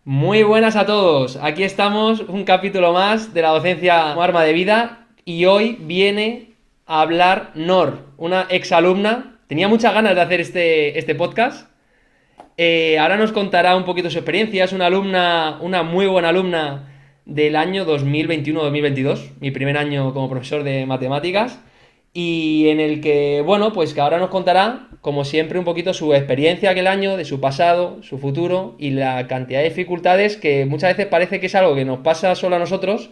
Muy buenas a todos. Aquí estamos, un capítulo más de la docencia como arma de vida y hoy viene a hablar Nor, una exalumna. Tenía muchas ganas de hacer este podcast. Ahora nos contará un poquito su experiencia. Es una alumna, una muy buena alumna del año 2021-2022, mi primer año como profesor de matemáticas, y en el que, bueno, pues que ahora nos contará, como siempre, un poquito su experiencia aquel año, de su pasado, su futuro y la cantidad de dificultades que muchas veces parece que es algo que nos pasa solo a nosotros.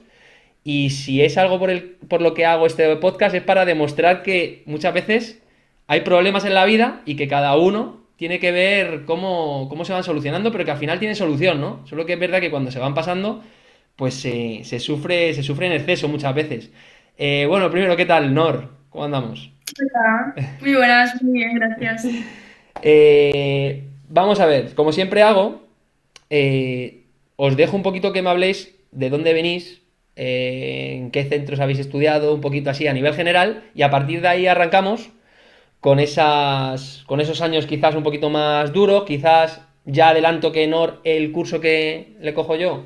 Y si es algo por lo que hago este podcast es para demostrar que muchas veces hay problemas en la vida y que cada uno tiene que ver cómo se van solucionando, pero que al final tiene solución, ¿no? Solo que es verdad que cuando se van pasando, pues se sufre en exceso muchas veces. Bueno, primero, ¿qué tal, Nor? ¿Cómo andamos? Hola, muy buenas, muy bien, gracias. Vamos a ver, como siempre hago, os dejo un poquito que me habléis de dónde venís, en qué centros habéis estudiado, un poquito así a nivel general, y a partir de ahí arrancamos con esos años quizás un poquito más duros, quizás ya adelanto que Nor, el curso que le cojo yo,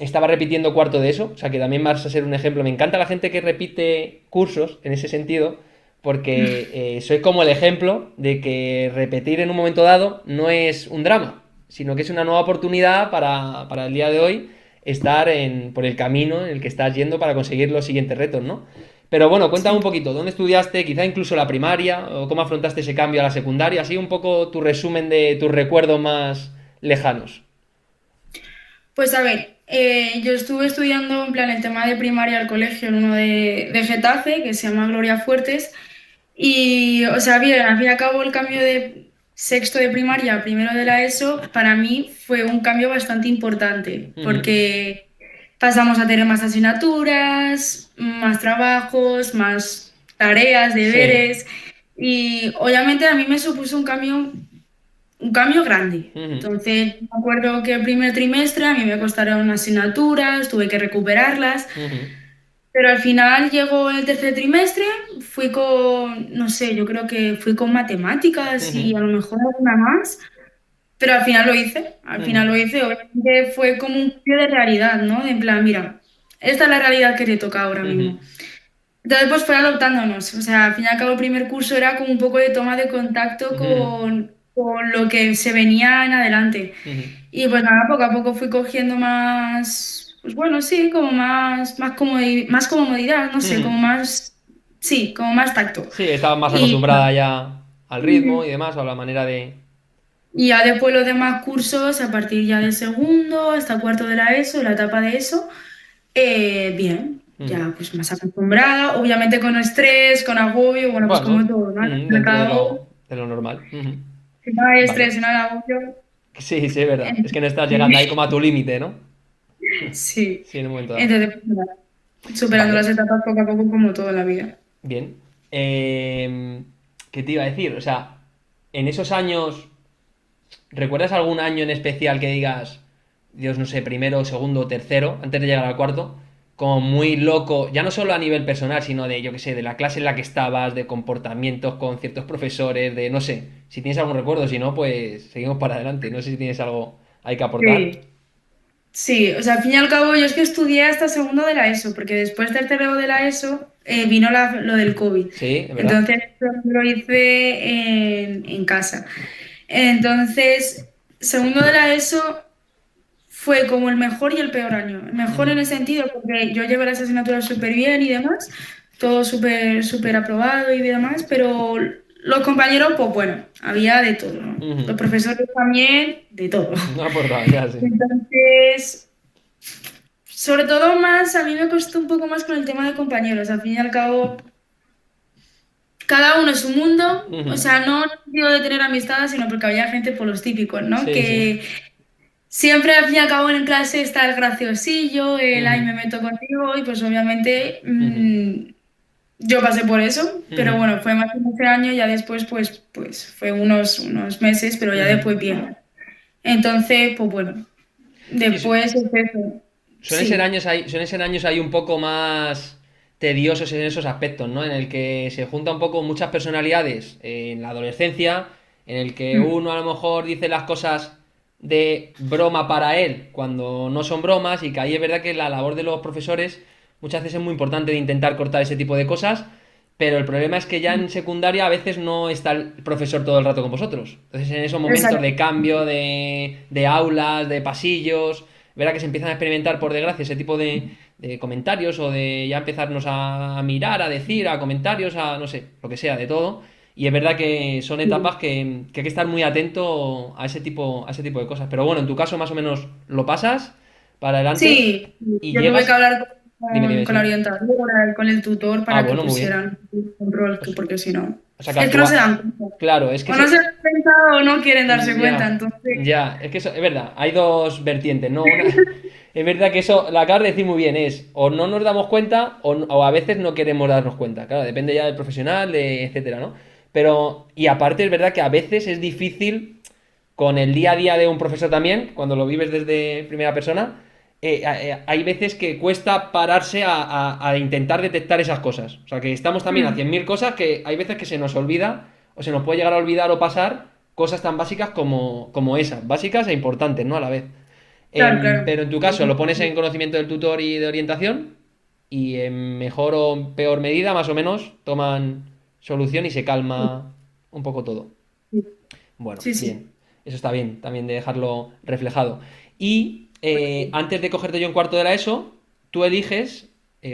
estaba repitiendo cuarto de eso, o sea que también vas a ser un ejemplo. Me encanta la gente que repite cursos en ese sentido, porque soy como el ejemplo de que repetir en un momento dado no es un drama, sino que es una nueva oportunidad para el día de hoy estar por el camino en el que estás yendo para conseguir los siguientes retos, ¿no? Pero bueno, cuéntame un Sí. poquito, ¿dónde estudiaste? Quizá incluso la primaria, o cómo afrontaste ese cambio a la secundaria, así un poco tu resumen de tus recuerdos más lejanos. Pues a ver, yo estuve estudiando en plan el tema de primaria al colegio en uno de Getafe, que se llama Gloria Fuertes, y o sea, bien, al fin y al cabo el cambio de sexto de primaria a primero de la ESO, para mí fue un cambio bastante importante, Ujú. porque pasamos a tener más asignaturas, más trabajos, más tareas, Sí. deberes, y obviamente a mí me supuso un cambio grande. Ujú. Entonces, me acuerdo que el primer trimestre a mí me costaron asignaturas, tuve que recuperarlas, Ujú. pero al final llegó el tercer trimestre, fui con, no sé, yo creo que fui con matemáticas y a Ujú. lo mejor alguna más, pero al final lo Ujú. hice, obviamente fue como un cambio de realidad, ¿no? De en plan, mira, esta es la realidad que te toca ahora mismo. Ujú. Entonces, pues fue adoptándonos. O sea, al fin y al cabo, el primer curso era como un poco de toma de contacto Ujú. con lo que se venía en adelante. Ujú. Y pues nada, poco a poco fui cogiendo más, pues bueno, sí, como más comodidad, no sé, como Ujú. más, sí, como más tacto. Sí, estabas más Y, acostumbrada ya al ritmo Ujú. y demás, o a la manera de... Y ya después los demás cursos, a partir ya del segundo hasta cuarto de la ESO, la etapa de ESO, bien, Ujú. ya pues más acostumbrada, obviamente con estrés, con agobio, bueno, pues como Bueno, todo, ¿no? Al fin y al dentro de cabo, lo normal. Ujú. si no hay Vale. estrés, si no hay agobio, Sí, sí, es verdad. Es que no estás llegando ahí como sí, a tu límite, ¿no? sí. Sí, en un momento dado. Entonces, pues, nada, superando las Vale, etapas poco a poco como todo en la vida. bien. ¿Qué te iba a decir? O sea, en esos años, ¿recuerdas algún año en especial que digas, Dios, no sé, primero, segundo, tercero, antes de llegar al cuarto, como muy loco, ya no solo a nivel personal, sino de, yo qué sé, de la clase en la que estabas, de comportamientos con ciertos profesores, de, no sé, si tienes algún recuerdo, si no, pues seguimos para adelante. No sé si tienes algo hay que aportar. Sí. Sí, o sea, al fin y al cabo yo es que estudié hasta segundo de la ESO, porque después del tercero de la ESO vino lo del COVID. Sí, es verdad. Entonces lo hice en casa. Entonces, segundo de la ESO fue como el mejor y el peor año. El mejor Ujú. en el sentido porque yo llevé las asignaturas súper bien y demás, todo súper, súper aprobado y demás, pero los compañeros, pues bueno, había de todo, ¿no? Los Ujú. profesores también, de todo. No aportaba, ya sí. Entonces, sobre todo más, a mí me costó un poco más con el tema de compañeros. Al fin y al cabo, cada uno es un mundo, o Ujú. sea, no digo de tener amistades, sino porque había gente por los típicos, ¿no? Sí, sí. Que siempre al fin y al cabo en clase está el graciosillo, el ay, Ujú. me meto contigo, y pues obviamente Ujú. yo pasé por eso, pero Ujú. bueno, fue más de 11 años, ya después pues fue unos meses, pero ya Ujú. después bien. Entonces, pues bueno, Sí, después es eso. Sí. suelen ser años ahí un poco más tediosos en esos aspectos, ¿no? En el que se junta un poco muchas personalidades en la adolescencia, en el que Mm. uno a lo mejor dice las cosas de broma para él cuando no son bromas, y que ahí es verdad que la labor de los profesores muchas veces es muy importante de intentar cortar ese tipo de cosas, pero el problema es que ya en secundaria a veces no está el profesor todo el rato con vosotros. Entonces en esos momentos de Exacto. cambio de aulas, de pasillos, verá que se empiezan a experimentar por desgracia ese tipo de comentarios, o de ya empezarnos a mirar, a decir, a comentarios, a no sé, lo que sea, de todo. Y es verdad que son etapas que hay que estar muy atento a ese tipo de cosas. Pero bueno, en tu caso más o menos lo pasas para adelante Sí, y yo tuve que llegas... hablar Dime, dime, con la sí. orientadora y con el tutor Ah, para que bueno, muy bien. pusieran control, Pues, porque si no, o sea que es que no se actúa... dan cuenta. Claro, es que O no se dan cuenta o no quieren darse cuenta, Ya, entonces, ya, es que eso, es verdad, hay dos vertientes, ¿no? Una, es verdad que eso, la acabas de decir muy bien, es o no nos damos cuenta o a veces no queremos darnos cuenta, claro, depende ya del profesional, etcétera, ¿no? Pero, y aparte es verdad que a veces es difícil con el día a día de un profesor también, cuando lo vives desde primera persona, hay veces que cuesta pararse a intentar detectar esas cosas. O sea, que estamos también a mm, 100.000 cosas que hay veces que se nos olvida o se nos puede llegar a olvidar o pasar cosas tan básicas como esas, básicas e importantes, ¿no? A la vez. claro, claro. Pero en tu caso lo pones en conocimiento del tutor y de orientación, y en mejor o peor medida, más o menos, toman solución y se calma un poco todo. Bueno, Sí, sí. bien. Eso está bien, también de dejarlo reflejado. Y antes de cogerte yo en cuarto de la ESO, tú eliges,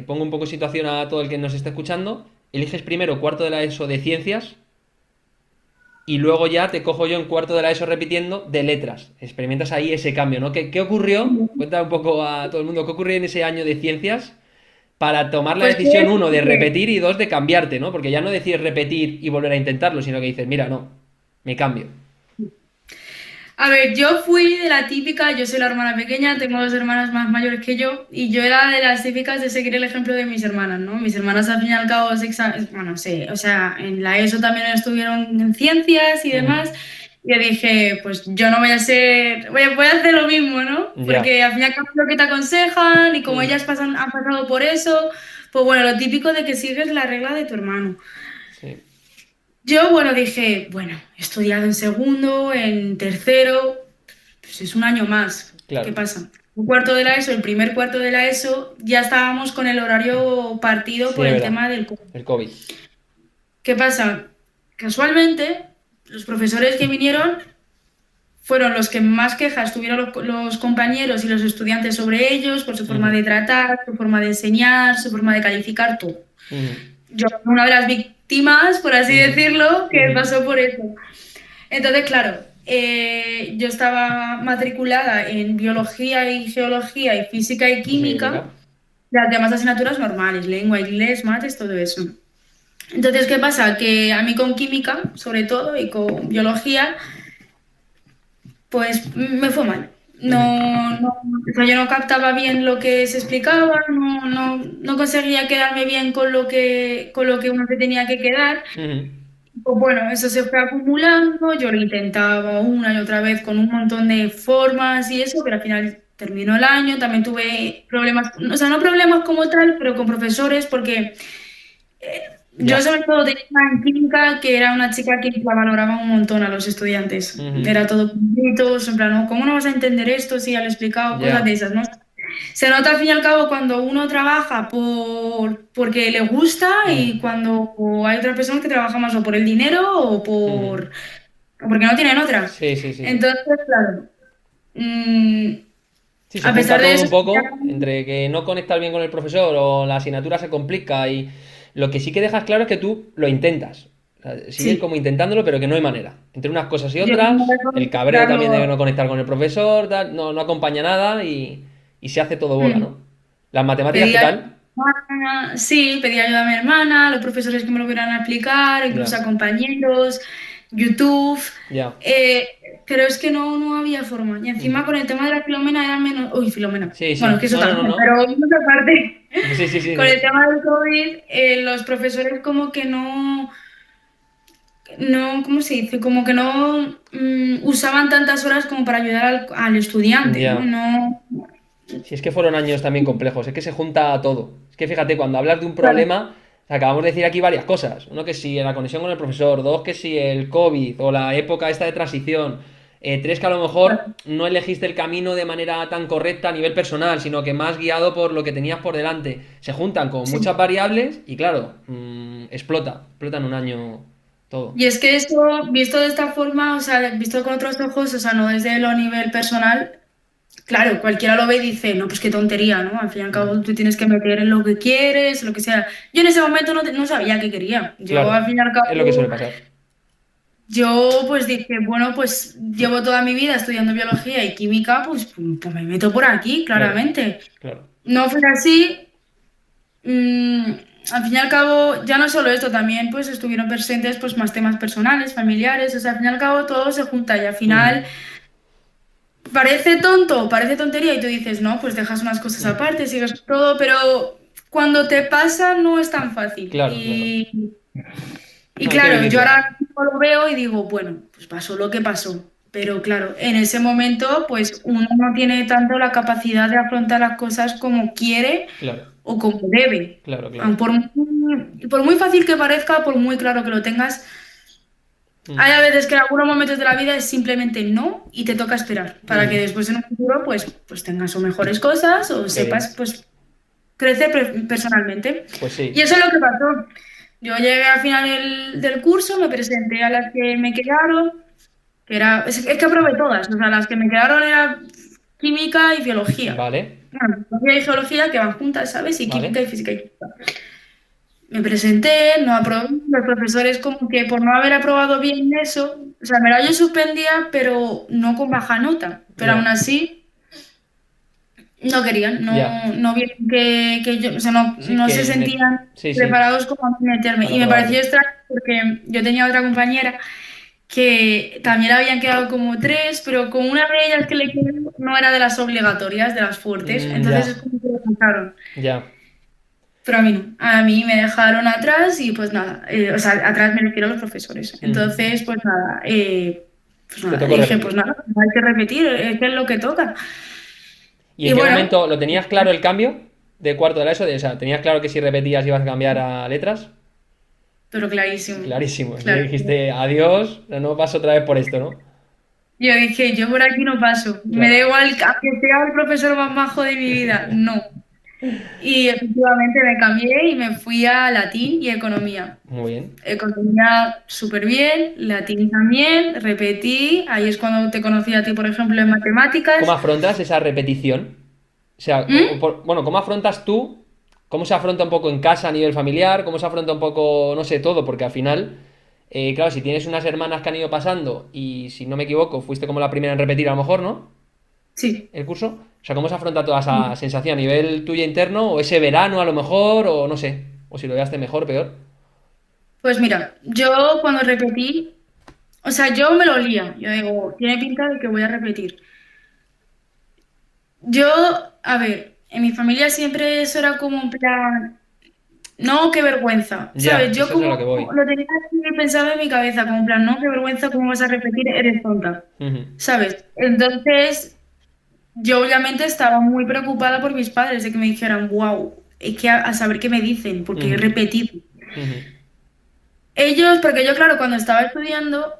pongo un poco en situación a todo el que nos esté escuchando, eliges primero cuarto de la ESO de ciencias, y luego ya te cojo yo en cuarto de la ESO repitiendo de letras. Experimentas ahí ese cambio, ¿no? ¿Qué ocurrió? Cuéntame un poco a todo el mundo, ¿qué ocurrió en ese año de ciencias para tomar la Pues decisión, uno, de que repetir, y dos, de cambiarte, ¿no? Porque ya no decides repetir y volver a intentarlo, sino que dices, mira, no, me cambio. a ver, yo fui de la típica, yo soy la hermana pequeña, tengo dos hermanas más mayores que yo, y yo era de las típicas de seguir el ejemplo de mis hermanas, ¿no? Mis hermanas al fin y al cabo, bueno, sí, o sea, en la ESO también estuvieron en ciencias y demás, Ujú. y yo dije, pues yo no voy a ser, voy a hacer lo mismo, ¿no? Ya. Porque al fin y al cabo es lo que te aconsejan, y como ellas Mm. han pasado por eso, pues bueno, lo típico de que sigues la regla de tu hermano. Sí, Yo, bueno, dije, bueno, he estudiado en segundo, en tercero, pues es un año más. ¿Qué claro. pasa? Un cuarto de la ESO, el primer cuarto de la ESO, ya estábamos con el horario partido Sí, por es el verdad. tema del COVID. El COVID. ¿Qué pasa? Casualmente, los profesores que vinieron fueron los que más quejas tuvieron los compañeros y los estudiantes sobre ellos, por su forma Ujú. de tratar, su forma de enseñar, su forma de calificar, todo. Ujú. Yo, una de las víctimas, por así Ujú. decirlo, que Ujú. pasó por eso. Entonces, claro, yo estaba matriculada en biología y geología y física y Física y química, química. las demás asignaturas normales, lengua, inglés, mates, todo eso. Entonces, ¿qué pasa? Que a mí con química, sobre todo, y con biología, pues me fue mal. Ujú. O sea, yo no captaba bien lo que se explicaba, no conseguía quedarme bien con lo que uno se tenía que quedar. Ujú. Pues bueno, eso se fue acumulando, yo lo intentaba una y otra vez con un montón de formas y eso, pero al final terminó el año, también tuve problemas, o sea, no problemas como tal, pero con profesores, porque yo Ya. sobre todo tenía una en química que era una chica que la valoraba un montón a los estudiantes, Ujú. era todo puntitos, en plan, "No, ¿cómo no vas a entender esto si ya lo he explicado?", cosas de Ya. esas, ¿no? Se nota al fin y al cabo cuando uno trabaja porque le gusta y Mm. cuando hay otra persona que trabaja más o por el dinero Ujú. o porque no tienen otra. Sí, sí, sí, sí. Entonces, claro, mm, Sí, se a junta pesar de todo eso, un poco entre que no conectas bien con el profesor o la asignatura se complica, y lo que sí que dejas claro es que tú lo intentas. O sea, sigues sí, como intentándolo, pero que no hay manera. Entre unas cosas y yo no otras, voy a el cabreo también de no intentarlo. conectar con el profesor, tal, no, no acompaña nada, y se hace todo bola, mm, ¿no? Las matemáticas, Pedí ¿qué ayuda tal? a mi hermana, sí, pedí ayuda a mi hermana, a los profesores que me lo hubieran a explicar, incluso Ya, a compañeros, YouTube, ya. pero es que no había forma. Y encima Ujú. con el tema de la Filomena era menos. Uy, Filomena. Sí, Bueno, es sí. que eso No, no, no, también, no. pero otra parte. Sí, sí, sí, Con el sí. tema del COVID, los profesores como que ¿cómo se dice? Como que no usaban tantas horas como para ayudar al estudiante, ¿no? Ya. No. Si es que fueron años también complejos, es que se junta todo. Es que fíjate, cuando hablas de un Claro, problema, acabamos de decir aquí varias cosas. Uno, que si la conexión con el profesor; dos, que si el COVID o la época esta de transición; Tres que a lo mejor no elegiste el camino de manera tan correcta a nivel personal, sino que más guiado por lo que tenías por delante. Se juntan con Sí. muchas variables y claro, explota en un año todo. Y es que eso, visto de esta forma, o sea, visto con otros ojos, o sea, no desde lo nivel personal, claro, cualquiera lo ve y dice, no, pues qué tontería, ¿no? Al fin y al cabo tú tienes que meter en lo que quieres, lo que sea. Yo en ese momento no sabía qué quería. Yo, Claro, al fin y al es lo que suele cabo, pasar. yo pues dije, bueno, pues llevo toda mi vida estudiando biología y química, pues me meto por aquí, Claro, claramente. claro. No fue así. mm, Al fin y al cabo, ya no solo esto, también pues estuvieron presentes pues más temas personales, familiares, o sea, al fin y al cabo todo se junta y al Ujú, final parece tonto, parece tontería y tú dices, no, pues dejas unas cosas ujú. aparte, sigues todo, pero cuando te pasa no es tan fácil. Claro, claro. Y No, hay que claro, yo vivirlo. ahora mismo lo veo y digo, bueno, pues pasó lo que pasó. Pero claro, en ese momento, pues uno no tiene tanto la capacidad de afrontar las cosas como quiere Claro, o como debe. claro, claro. Aun por muy fácil que parezca, por muy claro que lo tengas, Mm, hay a veces que en algunos momentos de la vida es simplemente no y te toca esperar para que ujú. después en un futuro pues tengas o mejores cosas o Qué sepas bien. pues crecer personalmente. Pues Y sí. eso es lo que pasó. Yo llegué al final del curso, me presenté a las que me quedaron, que es que aprobé todas, o sea, las que me quedaron era química y biología. Vale, Bueno, biología y geología que van juntas, ¿sabes? Y química y vale. física y química. Me presenté, no aprobé, los profesores como que por no haber aprobado bien eso, o sea, me la yo suspendía, pero no con baja nota, pero aún Ya, así no querían, ya. no vieron que yo, o sea, Sí, no se sentían Sí, sí, preparados como a meterme. para Y me pareció aprobarlo. extraño porque yo tenía otra compañera que también habían quedado como tres, pero con una de ellas que le quedó no era de las obligatorias, de las fuertes, entonces es Ya, como que lo pasaron. ya. Pero a mí no, a mí me dejaron atrás y pues nada, o sea, atrás me refiero a los profesores. Ujú. Entonces, pues Te nada, tocó dije, pues repetir. nada, hay que repetir, es que es lo que toca. ¿Y Y en qué bueno, momento lo tenías claro el cambio de cuarto de la ESO? O sea, ¿tenías claro que si repetías ibas a cambiar a letras? pero clarísimo, Clarísimo. Si claro. dijiste adiós, no paso otra vez por esto, ¿no? Yo dije, yo por aquí no paso, me da Claro. igual, aunque sea el profesor más majo de mi vida, no. Y efectivamente me cambié y me fui a latín y economía. Muy bien. Economía súper bien, latín también, repetí, ahí es cuando te conocí a ti, por ejemplo, en ¿Cómo matemáticas. afrontas esa repetición? O sea, ¿Mm? bueno, ¿cómo afrontas tú? ¿Cómo se afronta un poco en casa a nivel familiar? ¿Cómo se afronta un poco, no sé, todo? Porque al final, claro, si tienes unas hermanas que han ido pasando y si no me equivoco, fuiste como la primera en repetir a lo mejor, ¿no? Sí. El curso. O sea, ¿cómo se afronta toda esa sensación a nivel tuyo interno? ¿O ese verano a lo mejor? O no sé. O si lo veaste mejor, peor. Pues mira, yo cuando repetí, o sea, yo me lo olía, yo digo, tiene pinta de que voy a repetir. Yo, a ver, en mi familia siempre eso era como un plan. No, qué vergüenza, Ya, ¿sabes? Yo eso es a lo como que voy. lo tenía así pensado en mi cabeza, como en plan, no, qué vergüenza, ¿cómo vas a repetir? Eres tonta, Ujú, ¿sabes? Entonces, yo obviamente estaba muy preocupada por mis padres de que me dijeran, wow, es que a saber qué me dicen, porque he ujú, repetido. ujú, Ellos, porque yo, claro, cuando estaba estudiando,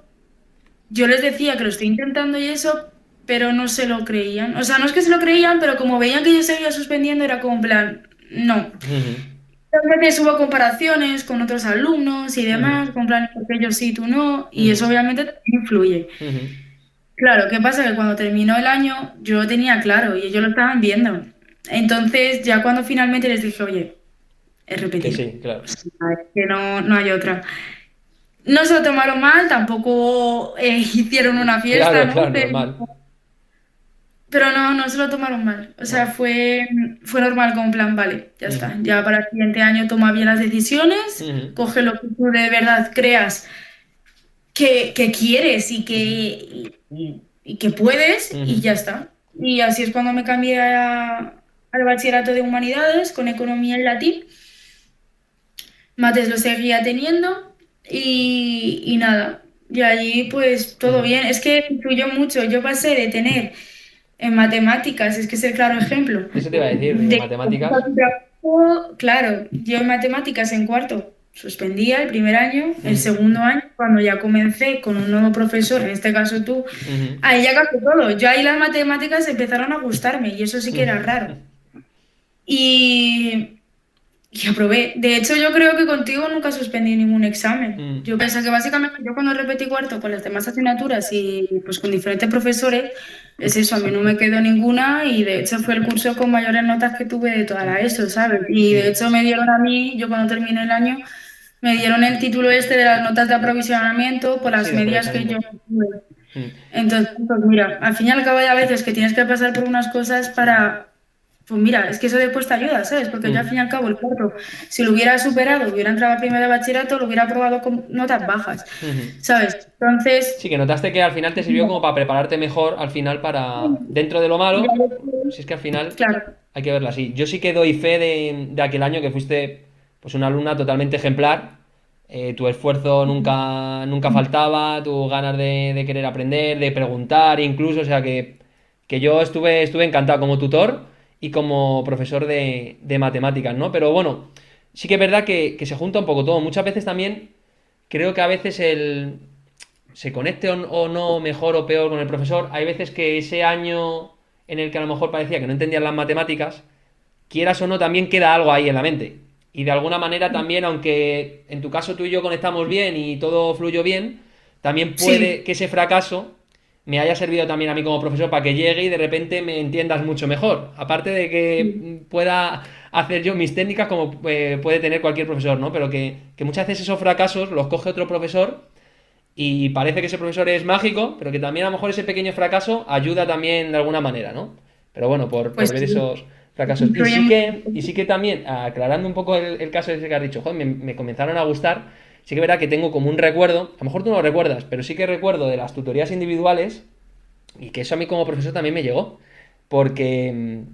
yo les decía que lo estoy intentando y eso, pero no se lo creían. O sea, no es que se lo creían, pero como veían que yo seguía suspendiendo, era como en plan, no. ujú, Muchas veces hubo comparaciones con otros alumnos y demás, ujú, con plan, porque yo sí, tú no, y ujú, eso obviamente también influye. ujú. Claro, ¿qué pasa? Que cuando terminó el año yo lo tenía claro y ellos lo estaban viendo. Entonces, ya cuando finalmente les dije, oye, he Que repetido, sí, claro. o sea, es que no hay otra. No se lo tomaron mal, tampoco hicieron una fiesta, Claro, ¿no? claro, normal. Pero no se lo tomaron mal. O sea, Bueno. fue normal como plan, vale, ya Ujú, está. Ya para el siguiente año toma bien las decisiones, ujú, coge lo que tú de verdad creas que quieres ujú, y que puedes y ya ujú, está. Y así es cuando me cambié al bachillerato de humanidades con economía y latín. Mates lo seguía teniendo y nada. Y allí pues todo ujú. bien. Es que influyó mucho. Yo pasé de tener en matemáticas, es que es el claro ejemplo, Eso te iba a decir, de matemáticas. claro, yo en matemáticas en cuarto. suspendía el primer año, el Ujú, segundo año, cuando ya comencé con un nuevo profesor, en este caso tú, ujú. ahí ya cambió todo. Yo ahí las matemáticas empezaron a gustarme y eso sí que era raro. Y, y aprobé. De hecho, yo creo que contigo nunca suspendí ningún examen. Mm, Yo pensé que básicamente yo cuando repetí cuarto con las demás asignaturas y pues con diferentes profesores, es eso, a mí no me quedó ninguna y de hecho fue el curso con mayores notas que tuve de toda la ESO, ¿sabes? Y de mm, hecho me dieron a mí, yo cuando terminé el año, me dieron el título este de las notas de aprovisionamiento por sí, las de medias que aprovechamiento. yo tuve. Mm. Entonces, pues mira, al fin y al cabo hay a veces que tienes que pasar por unas cosas para, pues mira, es que eso después te ayuda, ¿sabes? Porque yo al fin y Mm, al cabo el cuarto, si lo hubiera superado, hubiera entrado a primero de bachillerato, lo hubiera aprobado con notas bajas, ujú. ¿sabes? Entonces, Sí, que notaste que al final te sirvió como para prepararte mejor al final para, dentro de lo ya malo, después, si es que al final claro, hay que verlo así. Yo sí que doy fe de aquel año que fuiste pues una alumna totalmente ejemplar. Tu esfuerzo nunca faltaba, tus ganas de querer aprender, de preguntar incluso, o sea que yo estuve encantado como tutor y como profesor de matemáticas, ¿no? Pero bueno, sí que es verdad que se junta un poco todo. Muchas veces también creo que a veces se conecte o no mejor o peor con el profesor, hay veces que ese año en el que a lo mejor parecía que no entendían las matemáticas, quieras o no, también queda algo ahí en la mente. Y de alguna manera también, aunque en tu caso tú y yo conectamos bien y todo fluyó bien, también sí, puede que ese fracaso me haya servido también a mí como profesor para que llegue y de repente me entiendas mucho mejor. Aparte de que sí. pueda hacer yo mis técnicas como puede tener cualquier profesor, ¿no? Pero que muchas veces esos fracasos los coge otro profesor y parece que ese profesor es mágico, pero que también a lo mejor ese pequeño fracaso ayuda también de alguna manera, ¿no? Pero bueno, por Pues ver sí, esos fracasos. influye mucho. Y sí que también, aclarando un poco el caso ese que has dicho, joder, me comenzaron a gustar, sí que es verdad que tengo como un recuerdo, a lo mejor tú no lo recuerdas, pero sí que recuerdo de las tutorías individuales y que eso a mí como profesor también me llegó, porque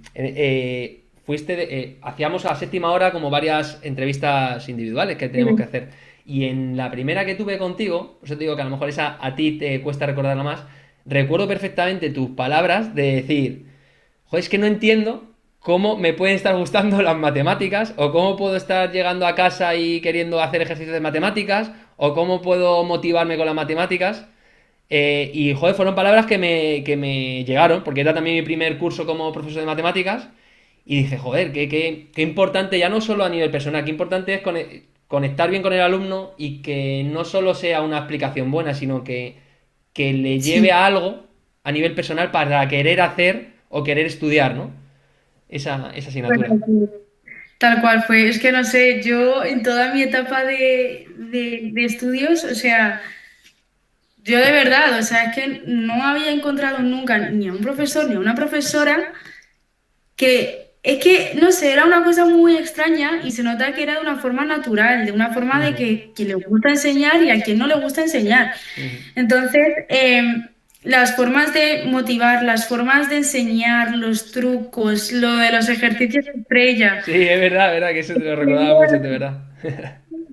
hacíamos a la séptima hora como varias entrevistas individuales que teníamos que Sí. hacer. Y en la primera que tuve contigo, por eso te digo que a lo mejor esa a ti te cuesta recordarla más, recuerdo perfectamente tus palabras de decir, joder, es que no entiendo cómo me pueden estar gustando las matemáticas, o cómo puedo estar llegando a casa y queriendo hacer ejercicios de matemáticas, o cómo puedo motivarme con las matemáticas. Y, joder, fueron palabras que me llegaron, porque era también mi primer curso como profesor de matemáticas. Y dije, joder, qué importante, ya no solo a nivel personal, qué importante es conectar bien con el alumno y que no solo sea una explicación buena, sino que le lleve Sí. a algo a nivel personal para querer hacer o querer estudiar, ¿no? Esa Pues asignatura. así, tal cual fue. Es que no sé, yo en toda mi etapa de estudios, o sea, yo de verdad, o sea, es que no había encontrado nunca ni a un profesor ni a una profesora que, es que, no sé, era una cosa muy extraña y se nota que era de una forma natural, de una forma de Ujú, que le gusta enseñar y a quien no le gusta enseñar. ujú. Entonces, las formas de motivar, las formas de enseñar, los trucos, lo de los ejercicios estrella. Sí, es verdad que eso te lo recordaba mucho, de verdad.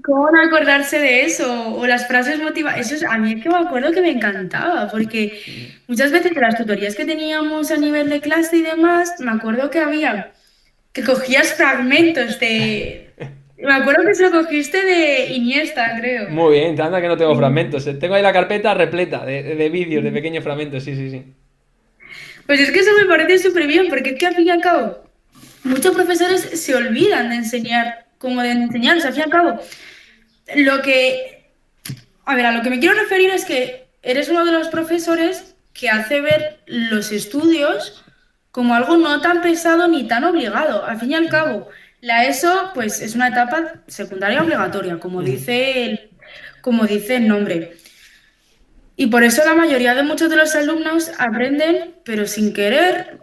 ¿Cómo no acordarse de eso? O las frases motivadoras. Eso a mí es que me acuerdo que me encantaba, porque muchas veces de las tutorías que teníamos a nivel de clase y demás, me acuerdo que había que cogías fragmentos de. Me acuerdo que se lo cogiste de Iniesta, creo. Muy bien, anda que no tengo Sí. fragmentos. Tengo ahí la carpeta repleta de vídeos, de pequeños fragmentos, sí, sí, sí. Pues es que eso me parece súper bien, porque es que al fin y al cabo, muchos profesores se olvidan de enseñar, como de enseñar, o sea, al fin y al cabo, lo que, a ver, a lo que me quiero referir es que eres uno de los profesores que hace ver los estudios como algo no tan pesado ni tan obligado. Al fin y al cabo, la ESO, pues es una etapa secundaria obligatoria, Ujú, como dice el nombre. Y por eso la mayoría de muchos de los alumnos aprenden, pero sin querer,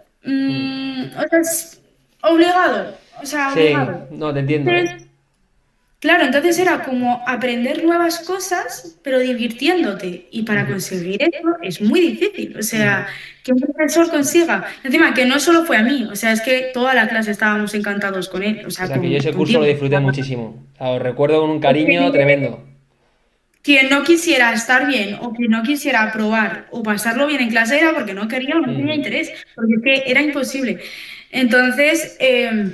ujú. o sea, es obligado, o sea, Sí, obligado. no, te entiendo, ¿eh? Entonces, claro, entonces era como aprender nuevas cosas, pero divirtiéndote. Y para Ujú, conseguir eso es muy difícil. O ujú. sea, que un profesor consiga. Encima, que no solo fue a mí, o sea, es que toda la clase estábamos encantados con él, o O sea, sea que yo ese curso contigo. lo disfruté muchísimo. O sea, os recuerdo con un Es cariño que tremendo. quien no quisiera estar bien o quien no quisiera aprobar o pasarlo bien en clase era porque no quería o no tenía Ujú. interés, porque es que era imposible. Entonces,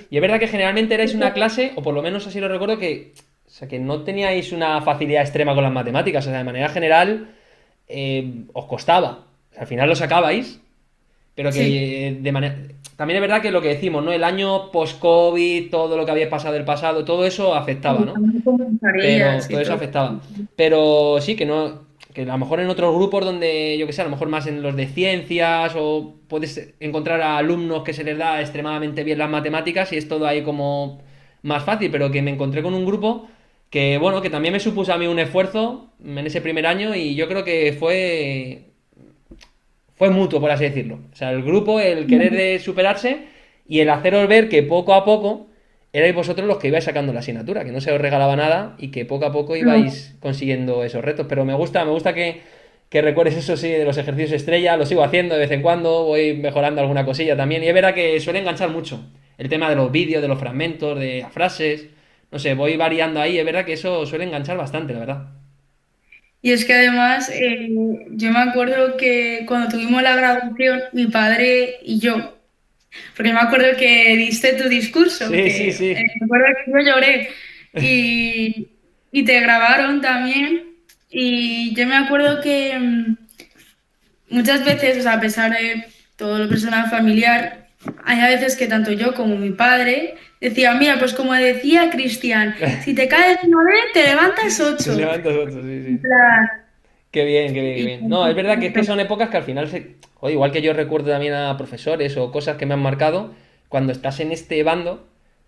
Y es verdad que generalmente erais una clase, o por lo menos así lo recuerdo, que sea, que no teníais una facilidad extrema con las matemáticas, o sea, de manera general os costaba. O sea, al final lo sacabais, pero Sí, que de manera... También es verdad que lo que decimos, ¿no? El año post-COVID, todo lo que había pasado del pasado, todo eso afectaba, y ¿no? también con Pero tareas y todo eso todo. afectaba. Pero sí, que no, que a lo mejor en otros grupos donde, yo que sé, a lo mejor más en los de ciencias o puedes encontrar a alumnos que se les da extremadamente bien las matemáticas y es todo ahí como más fácil, pero que me encontré con un grupo que, bueno, que también me supuso a mí un esfuerzo en ese primer año y yo creo que fue mutuo, por así decirlo. O sea, el grupo, el querer de superarse y el haceros ver que poco a poco erais vosotros los que ibais sacando la asignatura, que no se os regalaba nada y que poco a poco No. ibais consiguiendo esos retos. Pero me gusta que recuerdes eso sí de los ejercicios estrella, lo sigo haciendo de vez en cuando, voy mejorando alguna cosilla también. Y es verdad que suele enganchar mucho el tema de los vídeos, de los fragmentos, de las frases. No sé, voy variando ahí, es verdad que eso suele enganchar bastante, la verdad. Y es que además, yo me acuerdo que cuando tuvimos la graduación, mi padre y yo, porque me acuerdo que diste tu discurso, Sí, sí, que sí. me acuerdo que yo lloré y te grabaron también. Y yo me acuerdo que muchas veces, o sea, a pesar de todo lo personal familiar, hay a veces que tanto yo como mi padre decía, mira, pues como decía Cristian, si te caes 9, te levantas Te 8. levantas otro, sí, En sí. plan, Qué bien, qué bien, qué y- bien. No, es verdad que es que son épocas que al final se... Joder, igual que yo recuerdo también a profesores o cosas que me han marcado, cuando estás en este bando,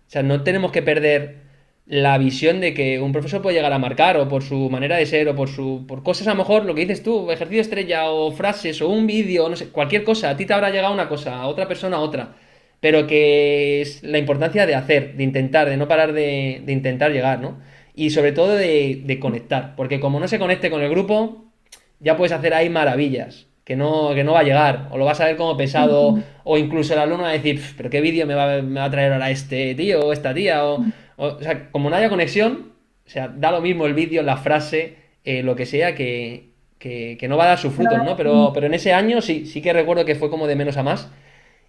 o sea, no tenemos que perder la visión de que un profesor puede llegar a marcar, o por su manera de ser, o por cosas a lo mejor, lo que dices tú, ejercicio estrella, o frases, o un vídeo, no sé, cualquier cosa, a ti te habrá llegado una cosa, a otra persona otra, pero que es la importancia de hacer, de intentar, de no parar de intentar llegar, ¿no? Y sobre todo de conectar, porque como no se conecte con el grupo, ya puedes hacer ahí maravillas, que no va a llegar, o lo vas a ver como pesado, o incluso el alumno va a decir, pero qué vídeo me va a traer ahora este tío o esta tía, o sea, como no haya conexión, o sea, da lo mismo el vídeo, la frase, lo que sea, que no va a dar sus frutos, ¿no? Pero en ese año sí, sí que recuerdo que fue como de menos a más.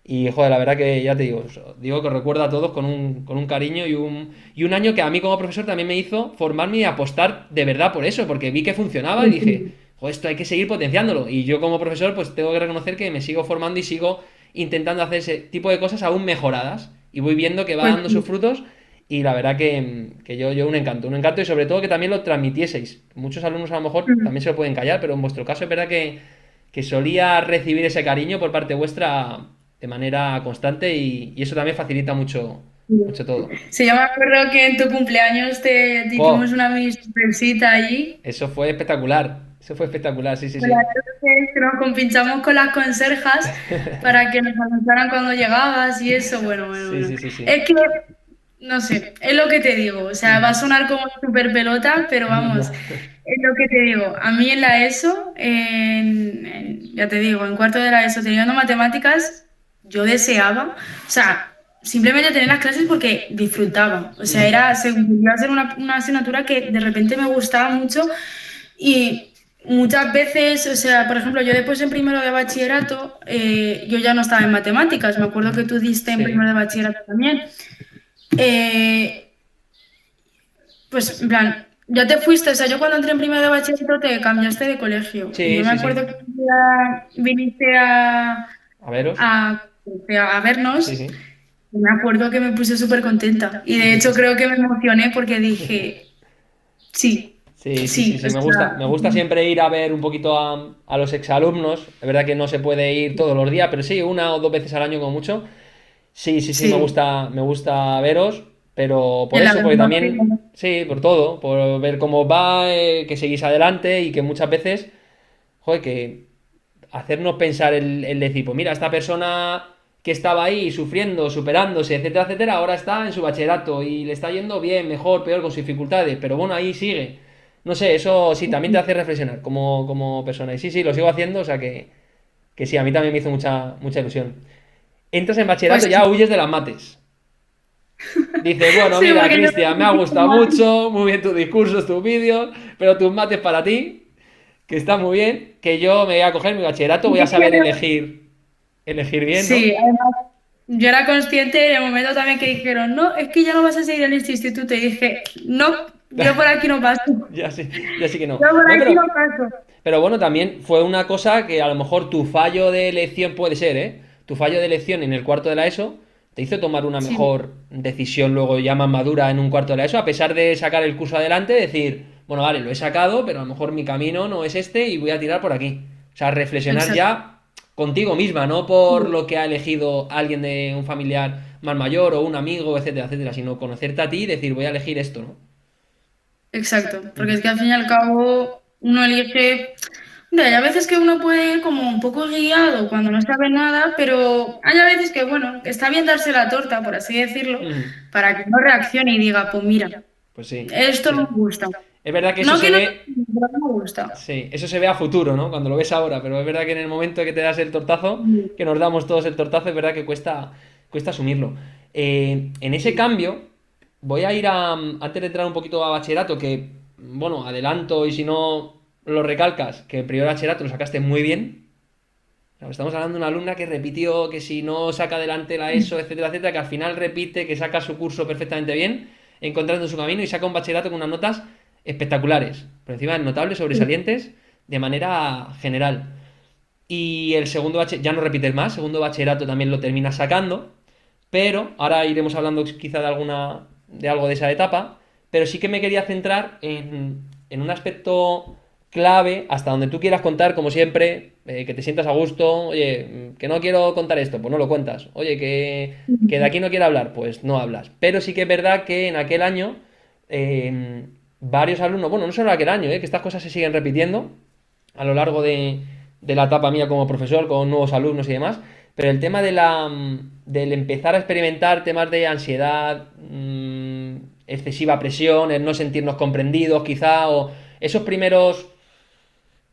Y joder, la verdad que ya te digo, digo que os recuerdo a todos con un cariño y un año que a mí como profesor también me hizo formarme y apostar de verdad por eso, porque vi que funcionaba y dije, joder, esto hay que seguir potenciándolo. Y yo como profesor pues tengo que reconocer que me sigo formando y sigo intentando hacer ese tipo de cosas aún mejoradas. Y voy viendo que va Pues dando sus sí. frutos y la verdad que yo un encanto y sobre todo que también lo transmitieseis. Muchos alumnos a lo mejor también se lo pueden callar, pero en vuestro caso es verdad que solía recibir ese cariño por parte vuestra de manera constante y eso también facilita mucho, mucho todo. Sí, yo me acuerdo que en tu cumpleaños te hicimos ¡Oh! una mini sorpresita allí. Eso fue espectacular. Eso fue espectacular, sí, sí, Con las sí. luces que nos compinchamos con las conserjas para que nos anunciaran cuando llegabas y eso, bueno, bueno, Sí, bueno. sí, sí, sí. Es que, no sé, es lo que te digo. O sea, va a Ujú. sonar como súper pelota, pero vamos, es lo que te digo. A mí en la ESO, ya te digo, en cuarto de la ESO, teniendo matemáticas, yo deseaba, o sea, simplemente tener las clases porque disfrutaba. O sea, Ujú. iba a ser una asignatura que de repente me gustaba mucho y muchas veces, o sea, por ejemplo, yo después en primero de bachillerato, yo ya no estaba en matemáticas, me acuerdo que tú diste en primero de Sí, bachillerato también. Eh, pues, en plan, ya te fuiste, o sea, yo cuando entré en primero de bachillerato te cambiaste de colegio y sí, yo me sí, acuerdo sí. que un día viniste A veros. a, a Sí, vernos sí. y me acuerdo que me puse súper contenta y de hecho creo que me emocioné porque dije, sí, Sí, sí, sí, sí, o sí, me sea, gusta siempre ir a ver un poquito a los exalumnos. Es verdad que no se puede ir todos los días, pero sí, una o dos veces al año como mucho. Sí, sí, sí, sí. me gusta veros, pero por En la eso, porque verdad también, sí, por todo, por ver cómo va, que seguís adelante y que muchas veces, joder, que hacernos pensar el decir, pues mira, esta persona que estaba ahí sufriendo, superándose, etcétera, etcétera, ahora está en su bachillerato y le está yendo bien, mejor, peor, con sus dificultades, pero bueno, ahí sigue. No sé, eso sí, también te hace reflexionar como persona. Y sí, sí, lo sigo haciendo, o sea que sí, a mí también me hizo mucha ilusión. Entras en bachillerato pues y ya huyes de las mates. Dices, bueno, sí, mira, porque yo Cristian, me ha gustado mucho, muy bien tus discursos, tus vídeos, pero tus mates para ti, que está muy bien, que yo me voy a coger mi bachillerato, voy a saber elegir bien, sí, ¿no? además, yo era consciente en el momento también que dijeron, no, es que ya no vas a seguir en este instituto. Y dije, no, Yo por aquí no paso. Ya sí que no. Yo por No, aquí no paso. pero bueno, también fue una cosa que a lo mejor tu fallo de elección puede ser, ¿eh? Tu fallo de elección en el cuarto de la ESO te hizo tomar una Sí, mejor decisión luego ya más madura en un cuarto de la ESO, a pesar de sacar el curso adelante, decir, bueno, vale, lo he sacado, pero a lo mejor mi camino no es este y voy a tirar por aquí. O sea, reflexionar exacto. ya contigo misma, no por lo que ha elegido alguien de un familiar más mayor o un amigo, etcétera, etcétera, sino conocerte a ti y decir, voy a elegir esto, ¿no? Exacto, porque Ujú. es que al fin y al cabo uno elige, hay a veces que uno puede ir como un poco guiado cuando no sabe nada, pero hay a veces que, bueno, que está bien darse la torta, por así decirlo, Ujú. para que no reaccione y diga, pues mira, Pues sí, esto no sí. me gusta. Es verdad que eso No se que no, ve. pero no me gusta. Sí, eso se ve a futuro, ¿no? Cuando lo ves ahora, pero es verdad que en el momento que te das el tortazo, Mm, que nos damos todos el tortazo, es verdad que cuesta asumirlo. En ese cambio, voy a ir antes de entrar un poquito a bachillerato, que, bueno, adelanto y si no lo recalcas, que el primer bachillerato lo sacaste muy bien. O sea, estamos hablando de una alumna que repitió, que si no saca adelante la ESO, etcétera, etcétera, que al final repite, que saca su curso perfectamente bien, encontrando su camino y saca un bachillerato con unas notas espectaculares, por encima de notables, sí. sobresalientes, de manera general. Y el segundo bachillerato, ya no repites más, segundo bachillerato también lo terminas sacando, pero ahora iremos hablando quizá de algo de esa etapa, pero sí que me quería centrar en un aspecto clave, hasta donde tú quieras contar, como siempre, que te sientas a gusto, oye, que no quiero contar esto, pues no lo cuentas, oye, que de aquí no quiero hablar, pues no hablas. Pero sí que es verdad que en aquel año, eh, varios alumnos, bueno, no solo en aquel año, que estas cosas se siguen repitiendo a lo largo de la etapa mía como profesor, con nuevos alumnos y demás, pero el tema del empezar a experimentar temas de ansiedad, excesiva presión, el no sentirnos comprendidos quizá, o esos primeros,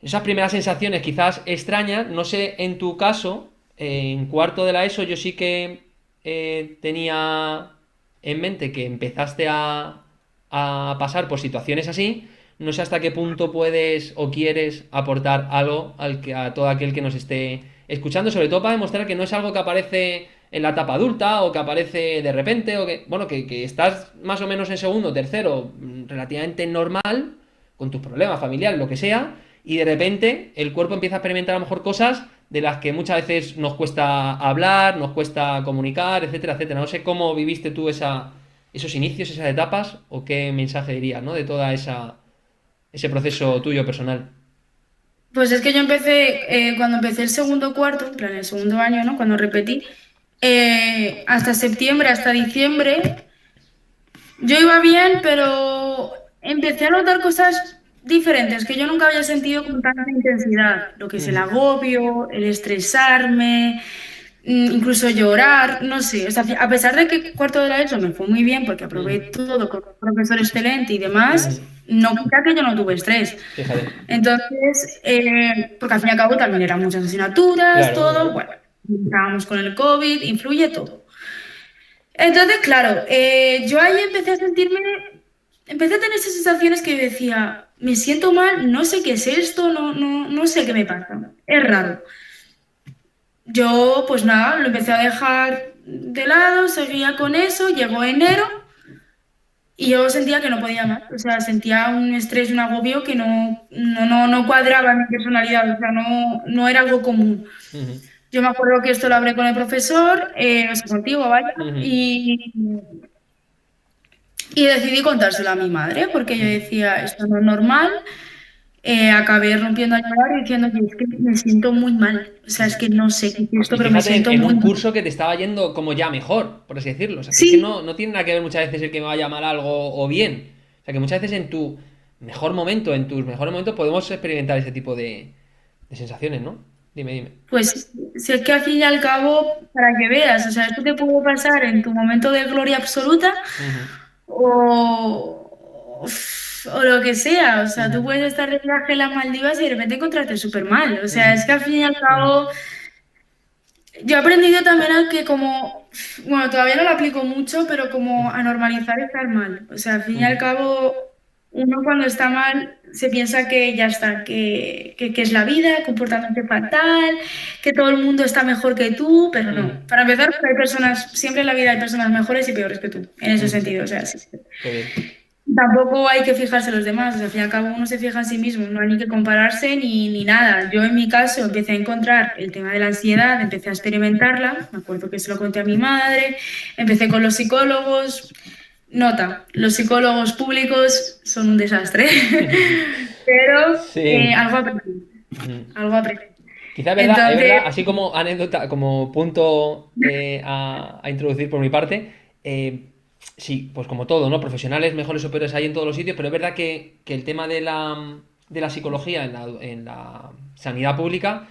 esas primeras sensaciones quizás extrañas, no sé, en tu caso, en cuarto de la ESO yo sí que tenía en mente que empezaste a pasar por situaciones así, no sé hasta qué punto puedes o quieres aportar algo a todo aquel que nos esté escuchando, sobre todo para demostrar que no es algo que aparece en la etapa adulta o que aparece de repente o que, bueno, que estás más o menos en segundo, tercero, relativamente normal, con tus problemas familiares, lo que sea, y de repente el cuerpo empieza a experimentar a lo mejor cosas de las que muchas veces nos cuesta hablar, nos cuesta comunicar, etcétera, etcétera. No sé cómo viviste tú esos inicios, esas etapas, o qué mensaje dirías, ¿no? De toda ese proceso tuyo personal. Pues es que yo empecé, cuando empecé el segundo cuarto, en plan el segundo año, ¿no? Cuando repetí, hasta septiembre, hasta diciembre. Yo iba bien, pero empecé a notar cosas diferentes que yo nunca había sentido con tanta intensidad. Lo que es el Ujú, agobio, el estresarme, incluso llorar, no sé. O sea, a pesar de que cuarto de la ESO me fue muy bien porque aprobé ujú, todo con un profesor excelente y demás, ujú. no quita que yo no tuve estrés. Fíjate. Entonces, porque al fin y al cabo también eran muchas asignaturas, Claro, todo, claro. bueno, estábamos con el COVID, influye todo. Entonces, claro, yo ahí empecé a tener esas sensaciones que decía, me siento mal, no sé qué es esto, no sé qué me pasa, es raro. Yo, pues nada, lo empecé a dejar de lado, seguía con eso, llegó enero y yo sentía que no podía más, o sea, sentía un estrés, un agobio que no cuadraba en mi personalidad, o sea, no era algo común. Ujú, Yo me acuerdo que esto lo hablé con el profesor, o sea, contigo, vaya, ujú, y decidí contárselo a mi madre, porque yo ujú. decía, esto no es normal. Acabé rompiendo a llorar y diciendo que es que me siento muy mal. O sea, es que no sé qué es esto, Y pero me fíjate, siento en muy un mal. curso que te estaba yendo como ya mejor, por así decirlo. O sea, que es que Sí, no tiene nada que ver muchas veces el que me vaya mal algo o bien. O sea, que muchas veces en tu mejor momento, en tus mejores momentos, podemos experimentar ese tipo de sensaciones, ¿no? Dime, dime. pues si es que al fin y al cabo, para que veas, o sea, esto te puede pasar en tu momento de gloria absoluta Ujú, o lo que sea. O sea, ujú, tú puedes estar de viaje en las Maldivas y de repente encontrarte súper mal. O sea, ujú, es que al fin y al ujú, cabo yo he aprendido también a que como, bueno, todavía no lo aplico mucho, pero como a normalizar estar mal. O sea, al fin y al ujú, cabo, uno cuando está mal se piensa que ya está, que es la vida, comportamiento fatal, que todo el mundo está mejor que tú, pero ujú, no. Para empezar, porque hay personas, siempre en la vida hay personas mejores y peores que tú, en ese ujú. sentido, o sea, sí. Qué bien. tampoco hay que fijarse en los demás, o sea, al fin y al cabo uno se fija en sí mismo, no hay ni que compararse ni nada. Yo en mi caso empecé a encontrar el tema de la ansiedad, empecé a experimentarla, me acuerdo que se lo conté a mi madre, empecé con los psicólogos. Nota, los psicólogos públicos son un desastre, pero Sí. algo aprendí, Ujú. algo aprendí. Quizá es Entonces, verdad, así como anécdota, como punto a introducir por mi parte, sí, pues como todo, ¿no? Profesionales mejores o peores hay en todos los sitios, pero es verdad que el tema de la psicología en la sanidad pública,